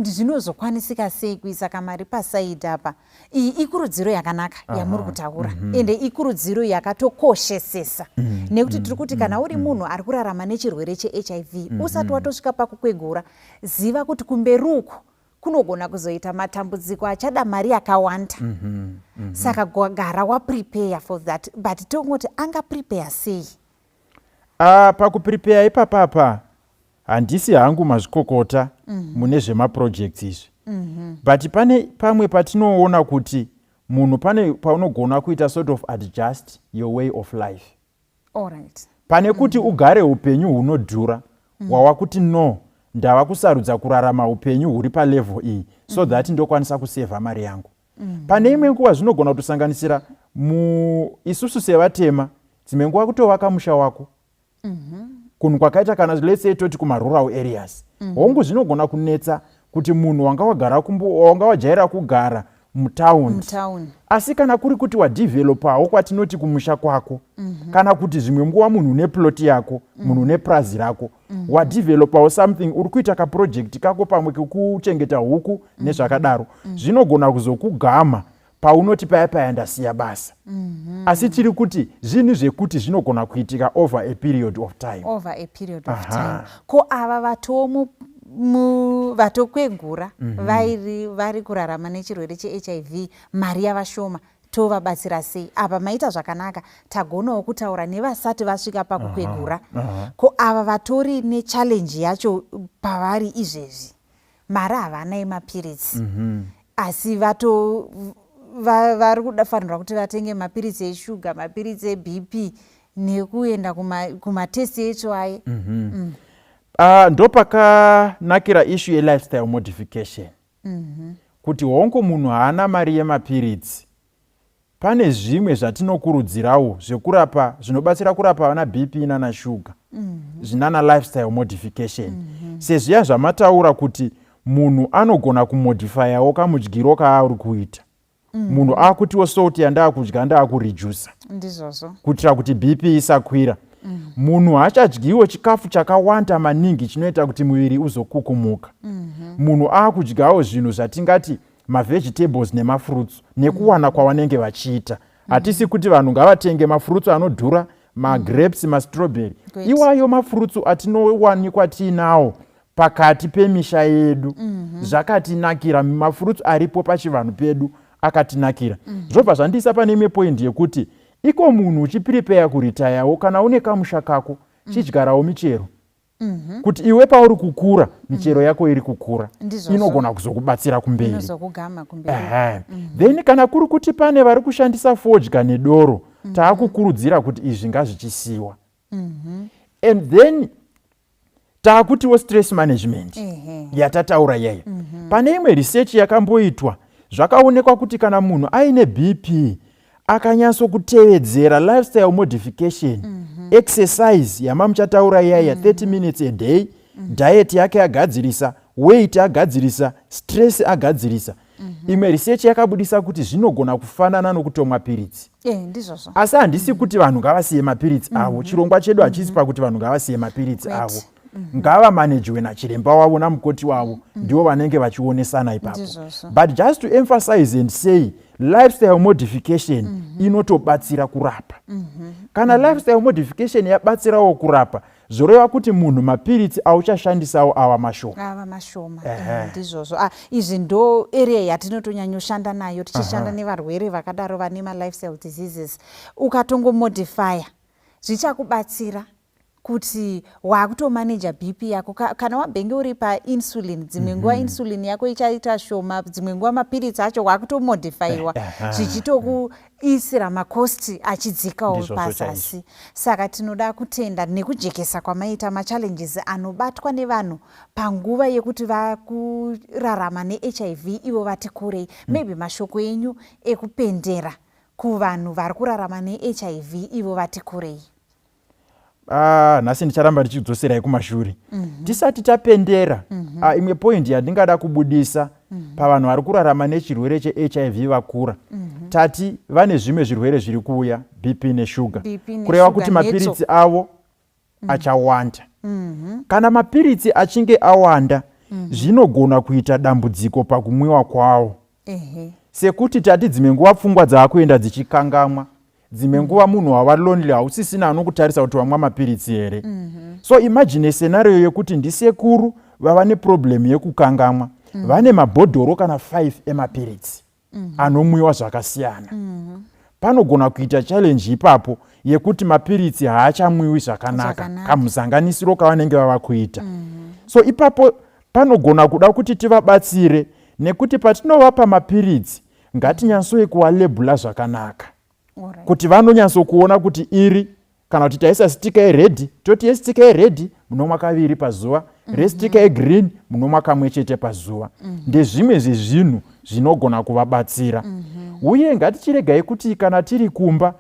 Speaker 7: zvinozokwanisika sei kuisa kamari pasaidi apa? Iyi ikurudziro yakanaka yamuri kutaura, ende ikurudziro yakatokoshesesa, nekuti tiri kuti kana uri munhu ari kurarama nechirwere cheHIV, usati watosvika pakukwegura, ziva kuti kumberuko kunogona kuzoita matambudziko achada mari yakawanda. Saka gara waprepare for that. But tongoti anga prepare sei?
Speaker 13: Pakuprepare ipapapa handisi hangu mazvikokota mune zvemaprojects izvi. But pane pamwe patinoona kuti munhu pane paunogona kuita sort of adjust your way of life. Pane kuti ugare upenyu hunodhura, wawa kuti no, ndava kusarudza kurarama upenyu huri palevel iyi, so that ndokwanisa kuseva mari yangu. Pane imwe nguva zvinogona kutosanganisira isusu sevatema, dzimwe nguva kutovaka musha wako. Kunhu kwakaita kana let's say toti kuma-rural areas. Hongu zvinogona kunetsa kuti munhu wanga wajaira kugara mutaundi. Asi kana kuri kuti wadevelopawo kwatinoti kumusha kwako, kana kuti zvimwe nguva munhu une ploti yako, munhu une prazi rako, wadevelopawo something, uri kuita kaprojekti kako pamwe kekuchengeta huku nezvakadaro, zvinogona kuzokugama paunoti paya ndasiya basa. Asi tiri kuti zvinhu zvekuti zvinogona kuitika over a period of time.
Speaker 7: Ko ava vatokwegura vari kurarama nechirwere cheHIV mari yavashoma tovabatsira sei? Apa maita zvakanaka, tagonawo kutaura nevasati vasvika pakukwegura. Ko ava vatori nechallenge yacho pavari izvezvi, mari havana yemapiritsi, asi vari kufanirwa kuti vatenge mapiritsi eshuga, mapiritsi eBP nekuenda kumatesti echo aye.
Speaker 13: Ndopakanakira issue ye-lifestyle modification. Kuti hongo munhu haana mari yemapiritsi, pane zvimwe zvatinokurudzirawo zvekurapa zvinobatsira kurapa vana BP nana shuga, zvinana lifestyle modification. Sezviya zvamataura kuti munhu anogona kumodifyawo kamudyiro kaari kuita. Munhu akutiwo salt yandakudya ndakuredusa kuitira kuti BP isakwira. Munhu haachadyiwo chikafu chakawanda maningi chinoita kuti muviri uzokukumuka. Munhu akudyawo zvinhu zvatingati mavegetables nemafruits nekuwana kwavanenge vachiita. Hatisi kuti vanhu ngavatenge mafruits anodhura, magrapes, mastrawberry. Iwayo mafruits atinowanikwa tiinawo pakati pemisha yedu. Zvakatinakira, mafruits aripo pachivanhu pedu akatinakira. Zvobva zvandisa pane imwe point yekuti iko munhu uchiprepare kuritayawo, kana une kamusha kako chidyarawo michero. Kuti iwe pauri kukura michero yako iri kukura inogona kuzokubatsira kumberi. Then kana kuri kuti pane vari kushandisa fodya nedoro, taakukurudzira kuti izvi ngazvichisiwa. And then taakutiwo stress management yatataura yaya. Pane imwe research yakamboitwa zvakaonekwa kuti kana munhu aine BP akanyatsokutevedzera lifestyle modification, exercise yamamuchataura yaya 30 minutes a day, diet yake agadzirisa, weight agadzirisa, stress agadzirisa. Imwe research yakabudisa kuti zvinogona kufanana nokutomwa piritsi. Asi handisi kuti vanhu ngavasiye mapiritsi avo. Chirongwa chedu hachisi pakuti vanhu ngavasiye mapiritsi avo. Ngava manejwe nachiremba wavo namukoti wavo, ndivo vanenge vachionesana ipapo. But just to emphasize and say, lifestyle modification inotobatsira kurapa. Kana lifestyle modification yabatsirawo kurapa, zvoreva kuti munhu mapiritsi auchashandisawo ava mashoma.
Speaker 7: Ndizvozvo. Izvi ndo area yatinotonyanyoshanda nayo tichishanda nevarwere vakadaro vane ma-lifestyle diseases. Ukatongomodifya zvichakubatsira kuti wakutomaneja BP yako. Kana wabhenge uri painsulin, dzimwe nguva insulin yako ichaita shoma, dzimwe nguva mapiritsi acho wakutomodifyiwa, zvichitokuisira makosti achidzikawo pasasi. Saka tinoda kutenda nekujekesa kwamaita machallenges anobatwa nevanhu panguva yekuti vakurarama neHIV ivo vati kurei. Maybe mashoko enyu ekupendera kuvanhu vari kurarama neHIV ivo vati kurei.
Speaker 13: Nhasi ndicharamba ndichidzoserai kumashure. Tisati tapendera, imwe point yandingada kubudisa pavanhu vari kurarama nechirwere cheHIV vakura. Tati vane zvimwe zvirwere zviri kuuya, BP neshuga. Kureva kuti mapiritsi avo achawanda. Kana mapiritsi achinge awanda, zvinogona kuita dambudziko pakumwiwa kwawo. Sekuti tati dzimwe nguva pfungwa dzaakuenda dzichikangamwa. Dzimwe nguva munhu wava lonely, hausisina anokutarisa kuti wamwa mapiritsi here. So imagine scenario yekuti ndisekuru vava neproblem yekukangamwa. Vane mabhodhoro kana 5 emapiritsi anomwiwa zvakasiyana. Panogona kuita challenge ipapo yekuti mapiritsi haachamwiwi zvakanaka kamuzanganisiro kavanenge vava kuita. So ipapo panogona kuda kuti tivabatsire, nekuti patinovapa mapiritsi ngatinyatsoe kuvalebhula zvakanaka. Kuti vanonyatsokuona kuti iri, kana kuti taisa sitika yeredhi, toti yesitika yeredhi munomwa kaviri pazuva, resitika yegreen munomwa kamwe chete pazuva. Ndezvimwe zvezvinhu zvinogona kuvabatsira. Uye ngatichiregai kuti kana tiri kumba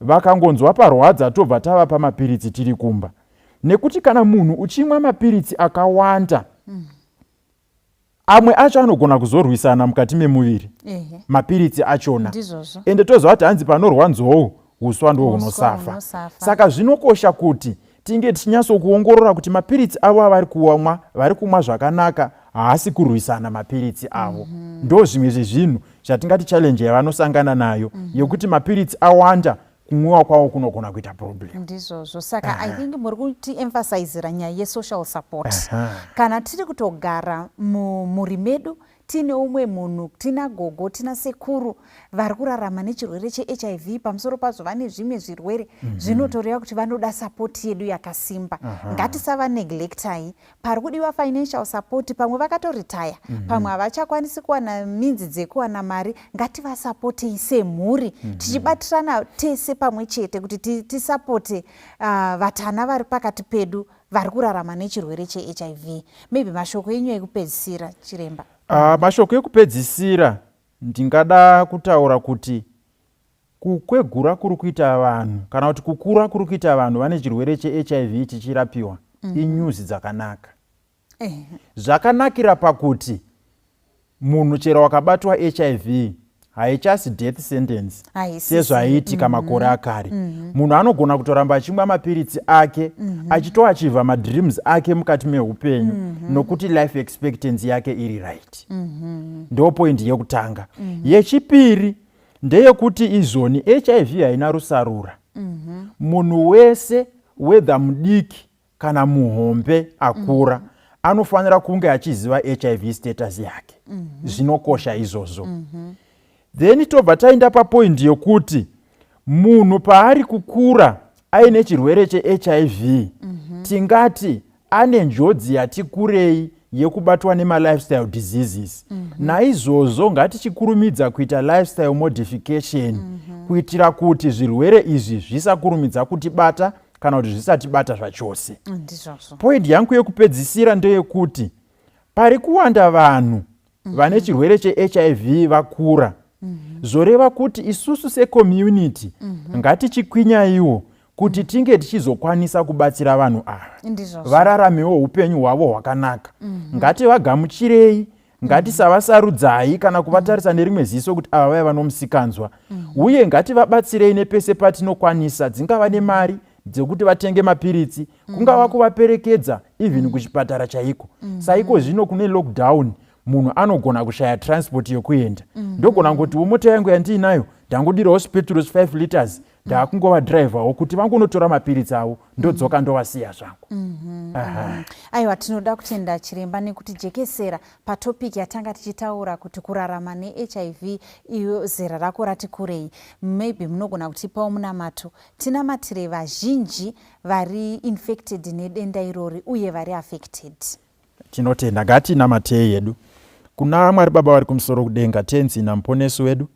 Speaker 13: vakangonzwa parwadza tobva tavapa mapiritsi tiri kumba. Nekuti kana munhu uchimwa mapiritsi akawanda, amwe acho anogona kuzorwisana mukati memuviri, mapiritsi achona. Ende tozva kuti hanzi panorwanzwawo uswa ndo hunosafa. Saka zvinokosha kuti tinge tichinyatsokuongorora kuti mapiritsi avo avari kumwa zvakanaka, haasi kurwisana mapiritsi avo. ndo zvimwe zvezvinhu zvatingati challenge yavanosangana nayo yekuti mapiritsi awanda kumwiwa kwavo kunogona kuita problem.
Speaker 7: Ndizvozvo saka I think muri kuti emphasizira nyaya yesocial support. Kana tiri kutogara muri medu tine umwe munhu, tina gogo, tina sekuru vari kurarama nechirwere cheHIV, pamusoro pazvo vane zvimwe zvirwere zvinotoreva kuti vanoda support yedu yakasimba. Ngatisava neglectai. Pari kudiwa financial support, pamwe vakatoretire, pamwe havachakwanisi kuwana minzi dzekuwana mari, ngativasapotei semhuri, tichibatirana tese pamwe chete kuti tisapote vatana vari pakati pedu vari kurarama nechirwere cheHIV. Maybe mashoko enyu ekupedzisira, Chiremba.
Speaker 13: Mashoko ekupedzisira ndingada kutaura kuti kukwegura kuri kuita vanhu kana kuti kukura kuri kuita vanhu vane chirwere cheHIV chichirapiwa inyuzi dzakanaka. Zvakanakira pakuti munhu chero wakabatwa HIV haichasi death sentence sezvaiitika makore akare. Munhu anogona kutoramba achimwa mapiritsi ake achitoachivha madreams ake mukati meupenyu nokuti life expectancy yake iri right. Ndo point yekutanga. Yechipiri ndeyekuti izvoni HIV haina rusarura. Munhu wese whether mudiki kana muhombe akura anofanira kunge achiziva HIV status yake. Zvinokosha izvozvo. Then tobva taenda papoint yekuti munhu paari kukura aine chirwere cheHIV tingati ane njodzi yati kurei yekubatwa nema-lifestyle diseases. Naizvozvo ngatichikurumidza kuita lifestyle modification kuitira kuti zvirwere izvi zvisakurumidza kutibata kana kuti zvisatibata zvachose. Point yangu yekupedzisira ndeyekuti pari kuwanda vanhu vane chirwere cheHIV vakura, zoreva kuti isusu secommunity ngatichikwinyaiwo kuti tinge tichizokwanisa kubatsira vanhu ava vararamewo upenyu hwavo hwakanaka. Ngativagamuchirei, ngatisavasarudzai kana kuvatarisa nerimwe ziso kuti ava vaya vanomusikanzwa, uye ngativabatsirei nepese patinokwanisa, dzingava nemari dzekuti vatenge mapiritsi, kungava kuvaperekedza even kuchipatara chaiko. Saiko zvino kune lockdown munhu anogona kushaya transport yokuenda. Ndogona kuti mota yangu yandiinayo ndangodirawo petrol 5 liters ndakungova driverwo kuti vangonotora mapiritsi avo ndodzoka ndovasiya zvangu.
Speaker 7: Aiwa, tinoda kutenda Chiremba nekuti jekesera patopiki yatanga tichitaura kuti kurarama neHIV iyo zera rako rati kurei. Maybe munogona kutipawo munamato. Tinamatire vazhinji vari infected nedenda irori uye vari affected.
Speaker 13: Tinotenda ngatinamatei yedu. Kuna Mwari Baba vari kumusoro kudenga, tenzi namuponesi wedu,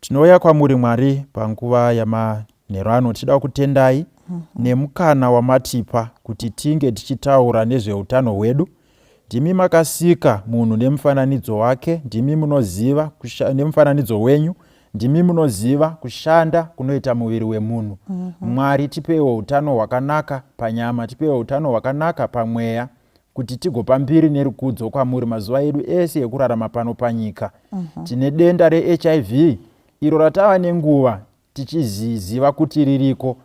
Speaker 13: tinouya kwamuri Mwari panguva yamanheru ano tichida kutendai nemukana wamatipa kuti tinge tichitaura nezveutano hwedu. Ndimi makasika munhu nemufananidzo wake, ndimi munoziva nemufananidzo wenyu, ndimi munoziva kushanda kunoita muviri wemunhu. Mwari, tipewo utano hwakanaka panyama, tipewo utano hwakanaka pamweya, kuti tigopa mbiri nerukudzo kwamuri mazuva edu ese ekurarama pano panyika. Tine denda reHIV iro ratava nenguva tichiziva kuti ririko.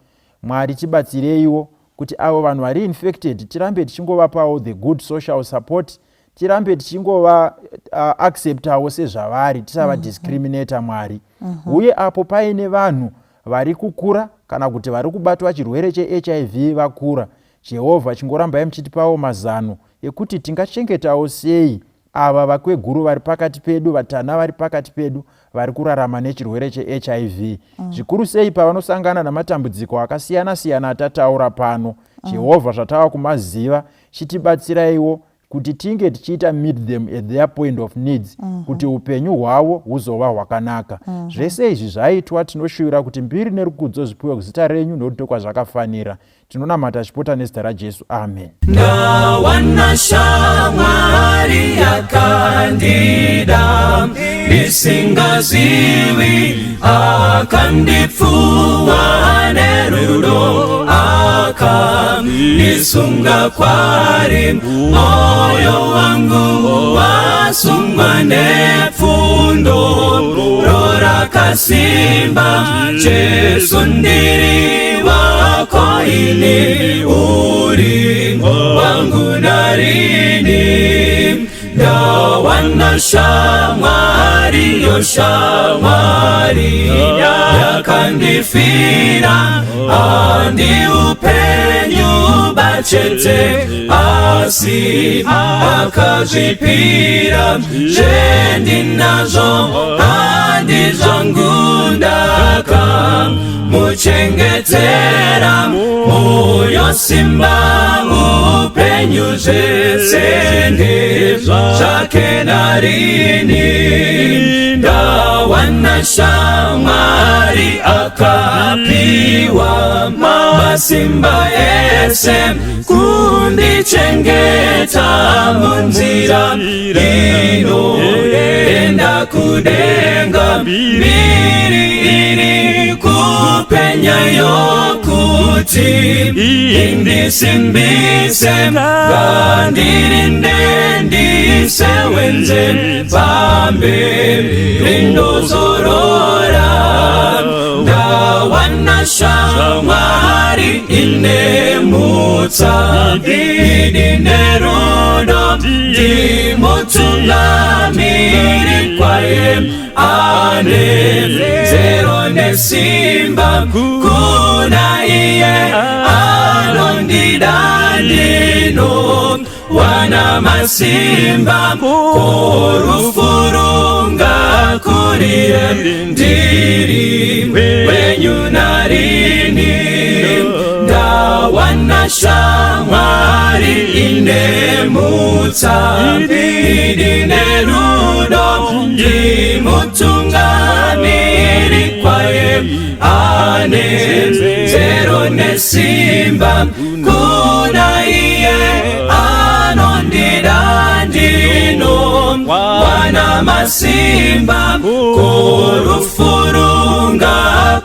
Speaker 13: Mwari, tibatsireiwo kuti avo vanhu vari infected tirambe tichingovapawo the good social support, tirambe tichingova acceptawo sezvavari, tisava discriminata Mwari. Uye apo paine vanhu vari kukura kana kuti vari kubatwa chirwere cheHIV vakura, Jehovha chingorambai muchitipawo mazano ekuti tingachengetawo sei ava vakweguru vari pakati pedu, vatana vari pakati pedu vari kurarama nechirwere cheHIV. Zvikuru sei pavanosangana namatambudziko akasiyana siyana atataura pano. Jehovha zvatava kumaziva, chitibatsiraiwo kuti tinge tichiita meet them at their point of needs, kuti upenyu hwavo huzova hwakanaka. Zvese izvi zvaitwa tinoshuvira kuti mbiri nerukudzo zvipiwe kuzita renyu nokuti ndokwazvakafanira. Tinonamata chipota nezita raJesu. Amen.
Speaker 2: Ndawana shamwari yakandida ndisingazivi, akandipfuwa nerudo, akandisunga kwari. Moyo wangu wasungwa nepfundo, roho rakasimba. Jesu ndiri wako ini, uri wangu narini. Ndawana shamwari shamwari yakandifira andi upenyu bachete asi akazvipira zvendinazvo handi zvangu ndaka muchengetera moyo simba upenyu zvese zvake narini ndawana shamwari akapiwa masimba ese kundichengeta munzira inoenda kudenga mbiri iri kupenya yokuti indisimbise ngandirinde ndisewenze pambe rindozorora ndawana shamwari inemutsa idine rudo ndimutungamiri kwaye ane zero nesimba kuna iye anondida ndino wana masimba korufurunga kuriye ndiri wenyu narini ndawana shamwari inemutsa idine rudo ndimutungamiri kwaye ane zero nesimba kuna iye anondida ndino wana masimba korufurunga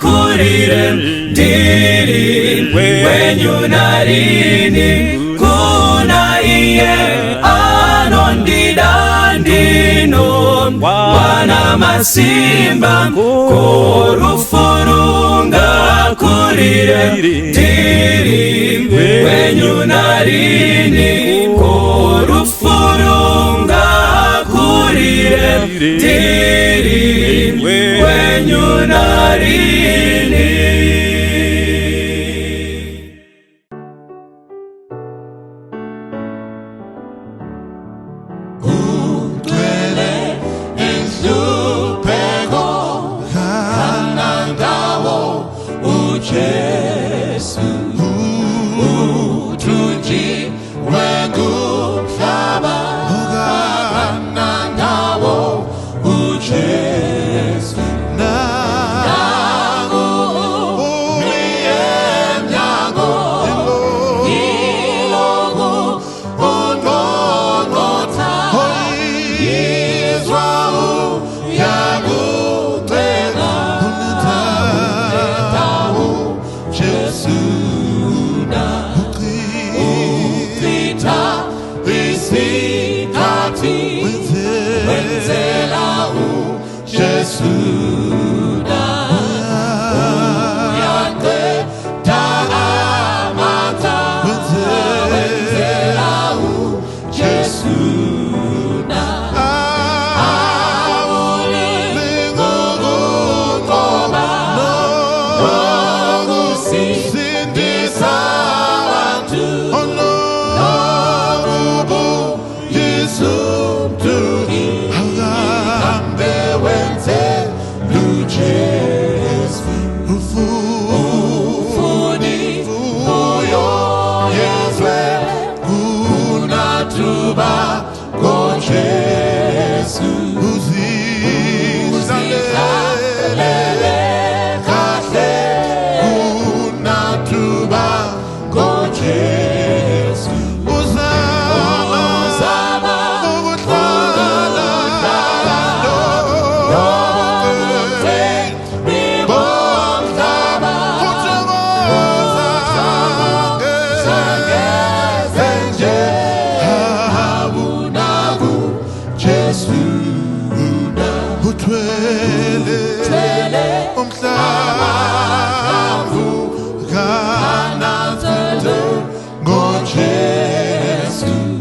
Speaker 2: kurire ndiri wenyu narini kuna iye anondida ndino wana masimba korufurunga kurire ndiri wenyu narini korufurunga kurire ndiri wenyu narini.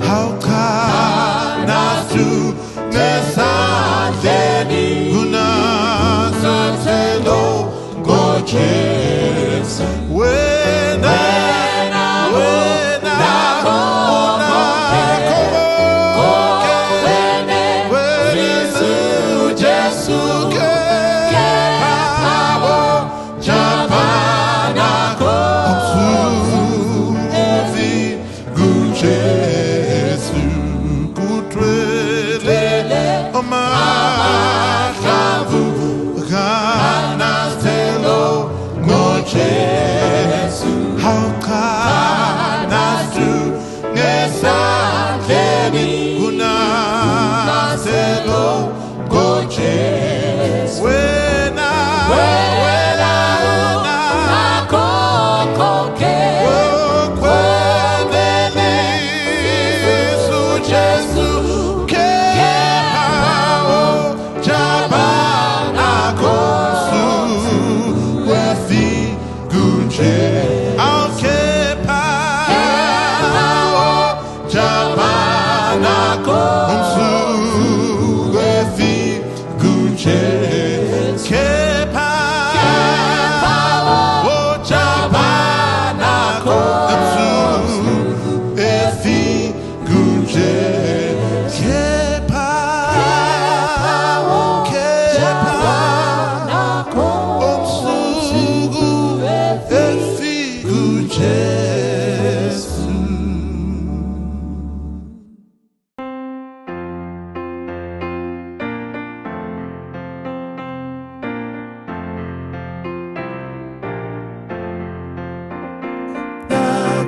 Speaker 1: How can I do this? Jesu. When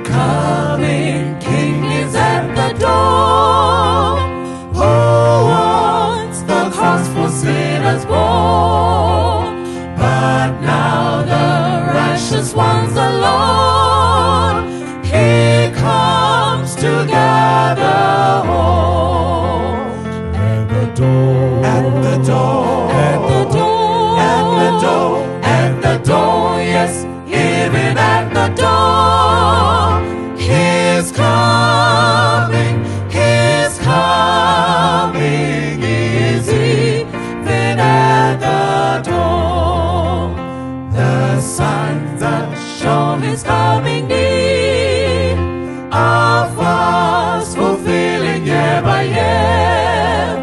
Speaker 2: coming King is at the door, who wants the cross for sinners borne. But now the righteous one's the Lord, He comes to gather home. At the door, at the door, at the door, at the door, at the door, yes, even at the door. He's coming, He's coming, is even at the door. The signs that show His coming near are fast fulfilling year by year,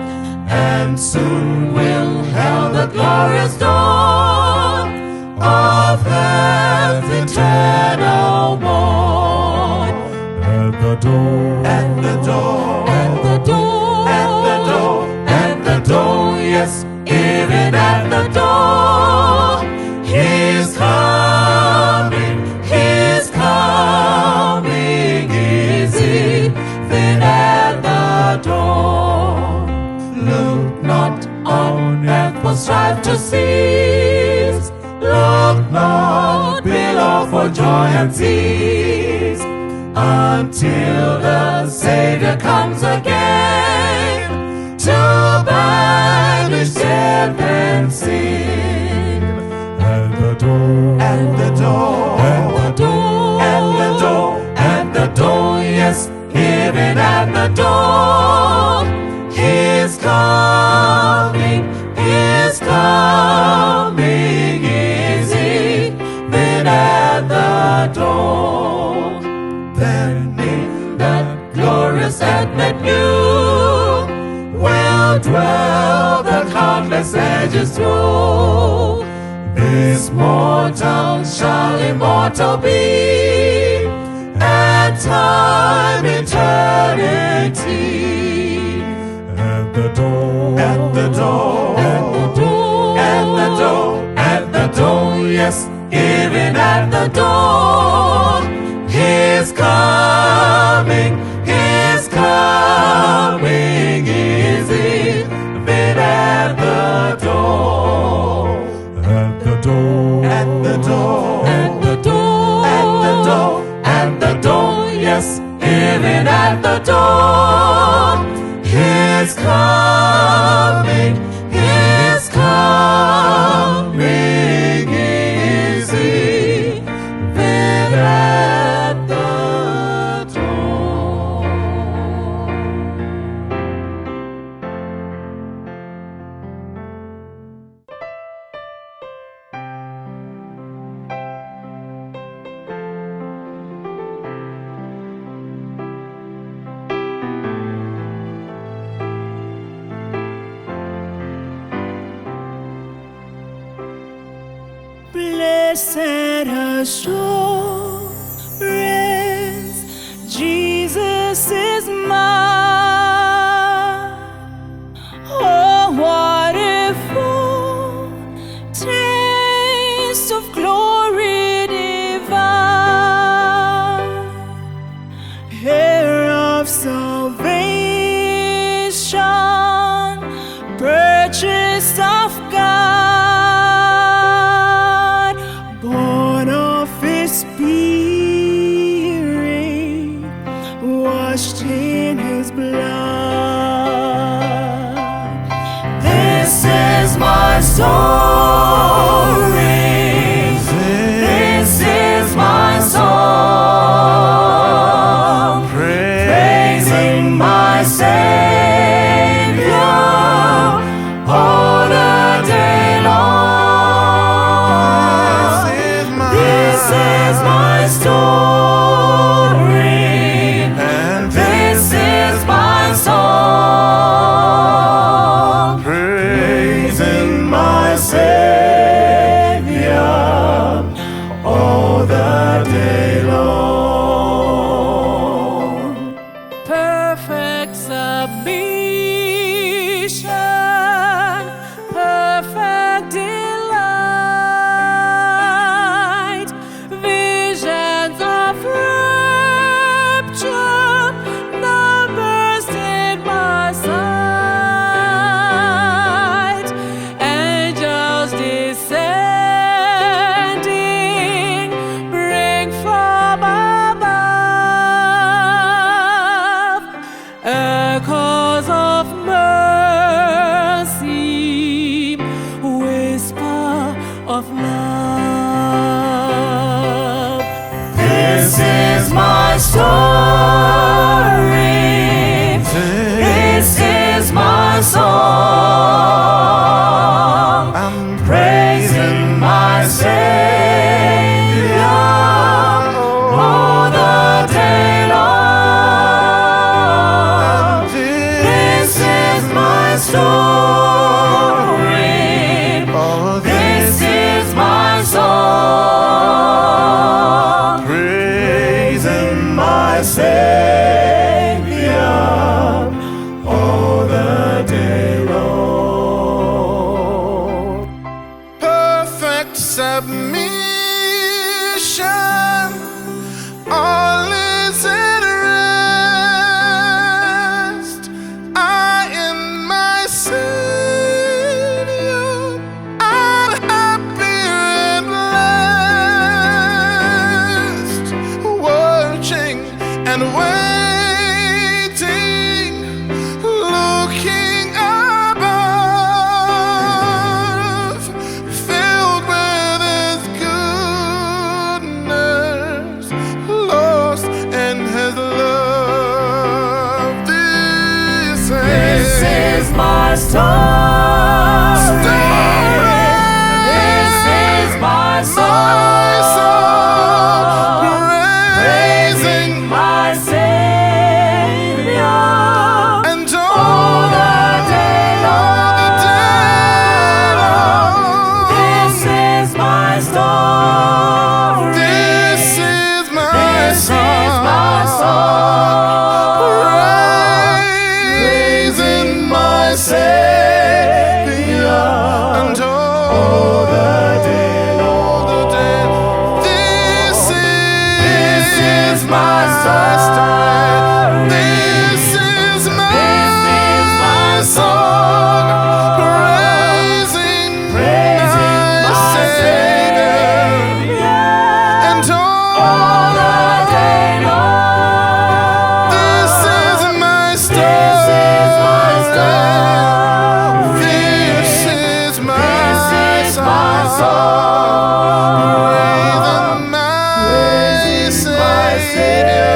Speaker 2: and soon will herald the glorious dawn of heaven's eternal morn. At the door, at the door, at the door, at the door, at the door, yes, even at the door. He's coming, He's coming, is even at the door. Look not on earth for strife to cease, look not below for joy and cease, until the Savior comes again to banish death and sin. At the door, at the door, at the door, at the door, at the door, yes, even at the door. He's coming, He's coming, is even at the door. Then in that glorious advent new will dwell the countless ages through. This mortal shall immortal be, and time eternity. At the door, at the door, at the door, at the door, at the door, yes, even at the door. He's coming, He's coming, is even at the door. At the door, at the door, at the door, at the door, at the door, yes, even at the door. He's coming, He's coming, is even at the door.
Speaker 12: blessed assurance, Jesus is mine. Oh, what a foretaste of glory divine, heir of salvation, purchased of God, born of His Spirit, washed in His blood. This is my story. This is my song, praising my Savior all the day long. This is my story, and this is my song, praising my Savior all the day long. Perfect submission, perfect delight, visions of rapture, numbers in my sight, angels descending, bring from above echoes of mercy, whisper of love. This is my story. This is my song. I'm praising my Savior all the day long. This is my story. This is my song, praising my Savior all the day long.
Speaker 1: Perfect submission, all is at rest. I am my Savior, I'm happy and blessed, watching and waiting, looking above, filled with His goodness, lost in His love. This is
Speaker 12: my story. This is my song, praising my Savior
Speaker 1: and
Speaker 12: all the day long. This is my story.
Speaker 1: This is my
Speaker 12: song,
Speaker 1: praising my Savior and all the day long. This is my story. This is my song, praising my Savior and all the day long. This is my story. This is my song, praising my Savior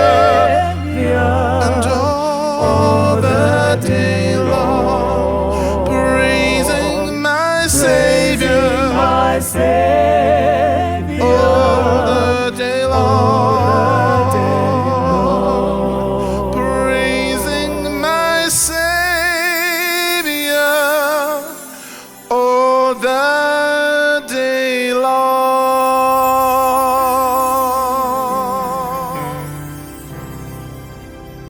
Speaker 1: and all the day long, praising my Savior all the day long, praising my Savior all the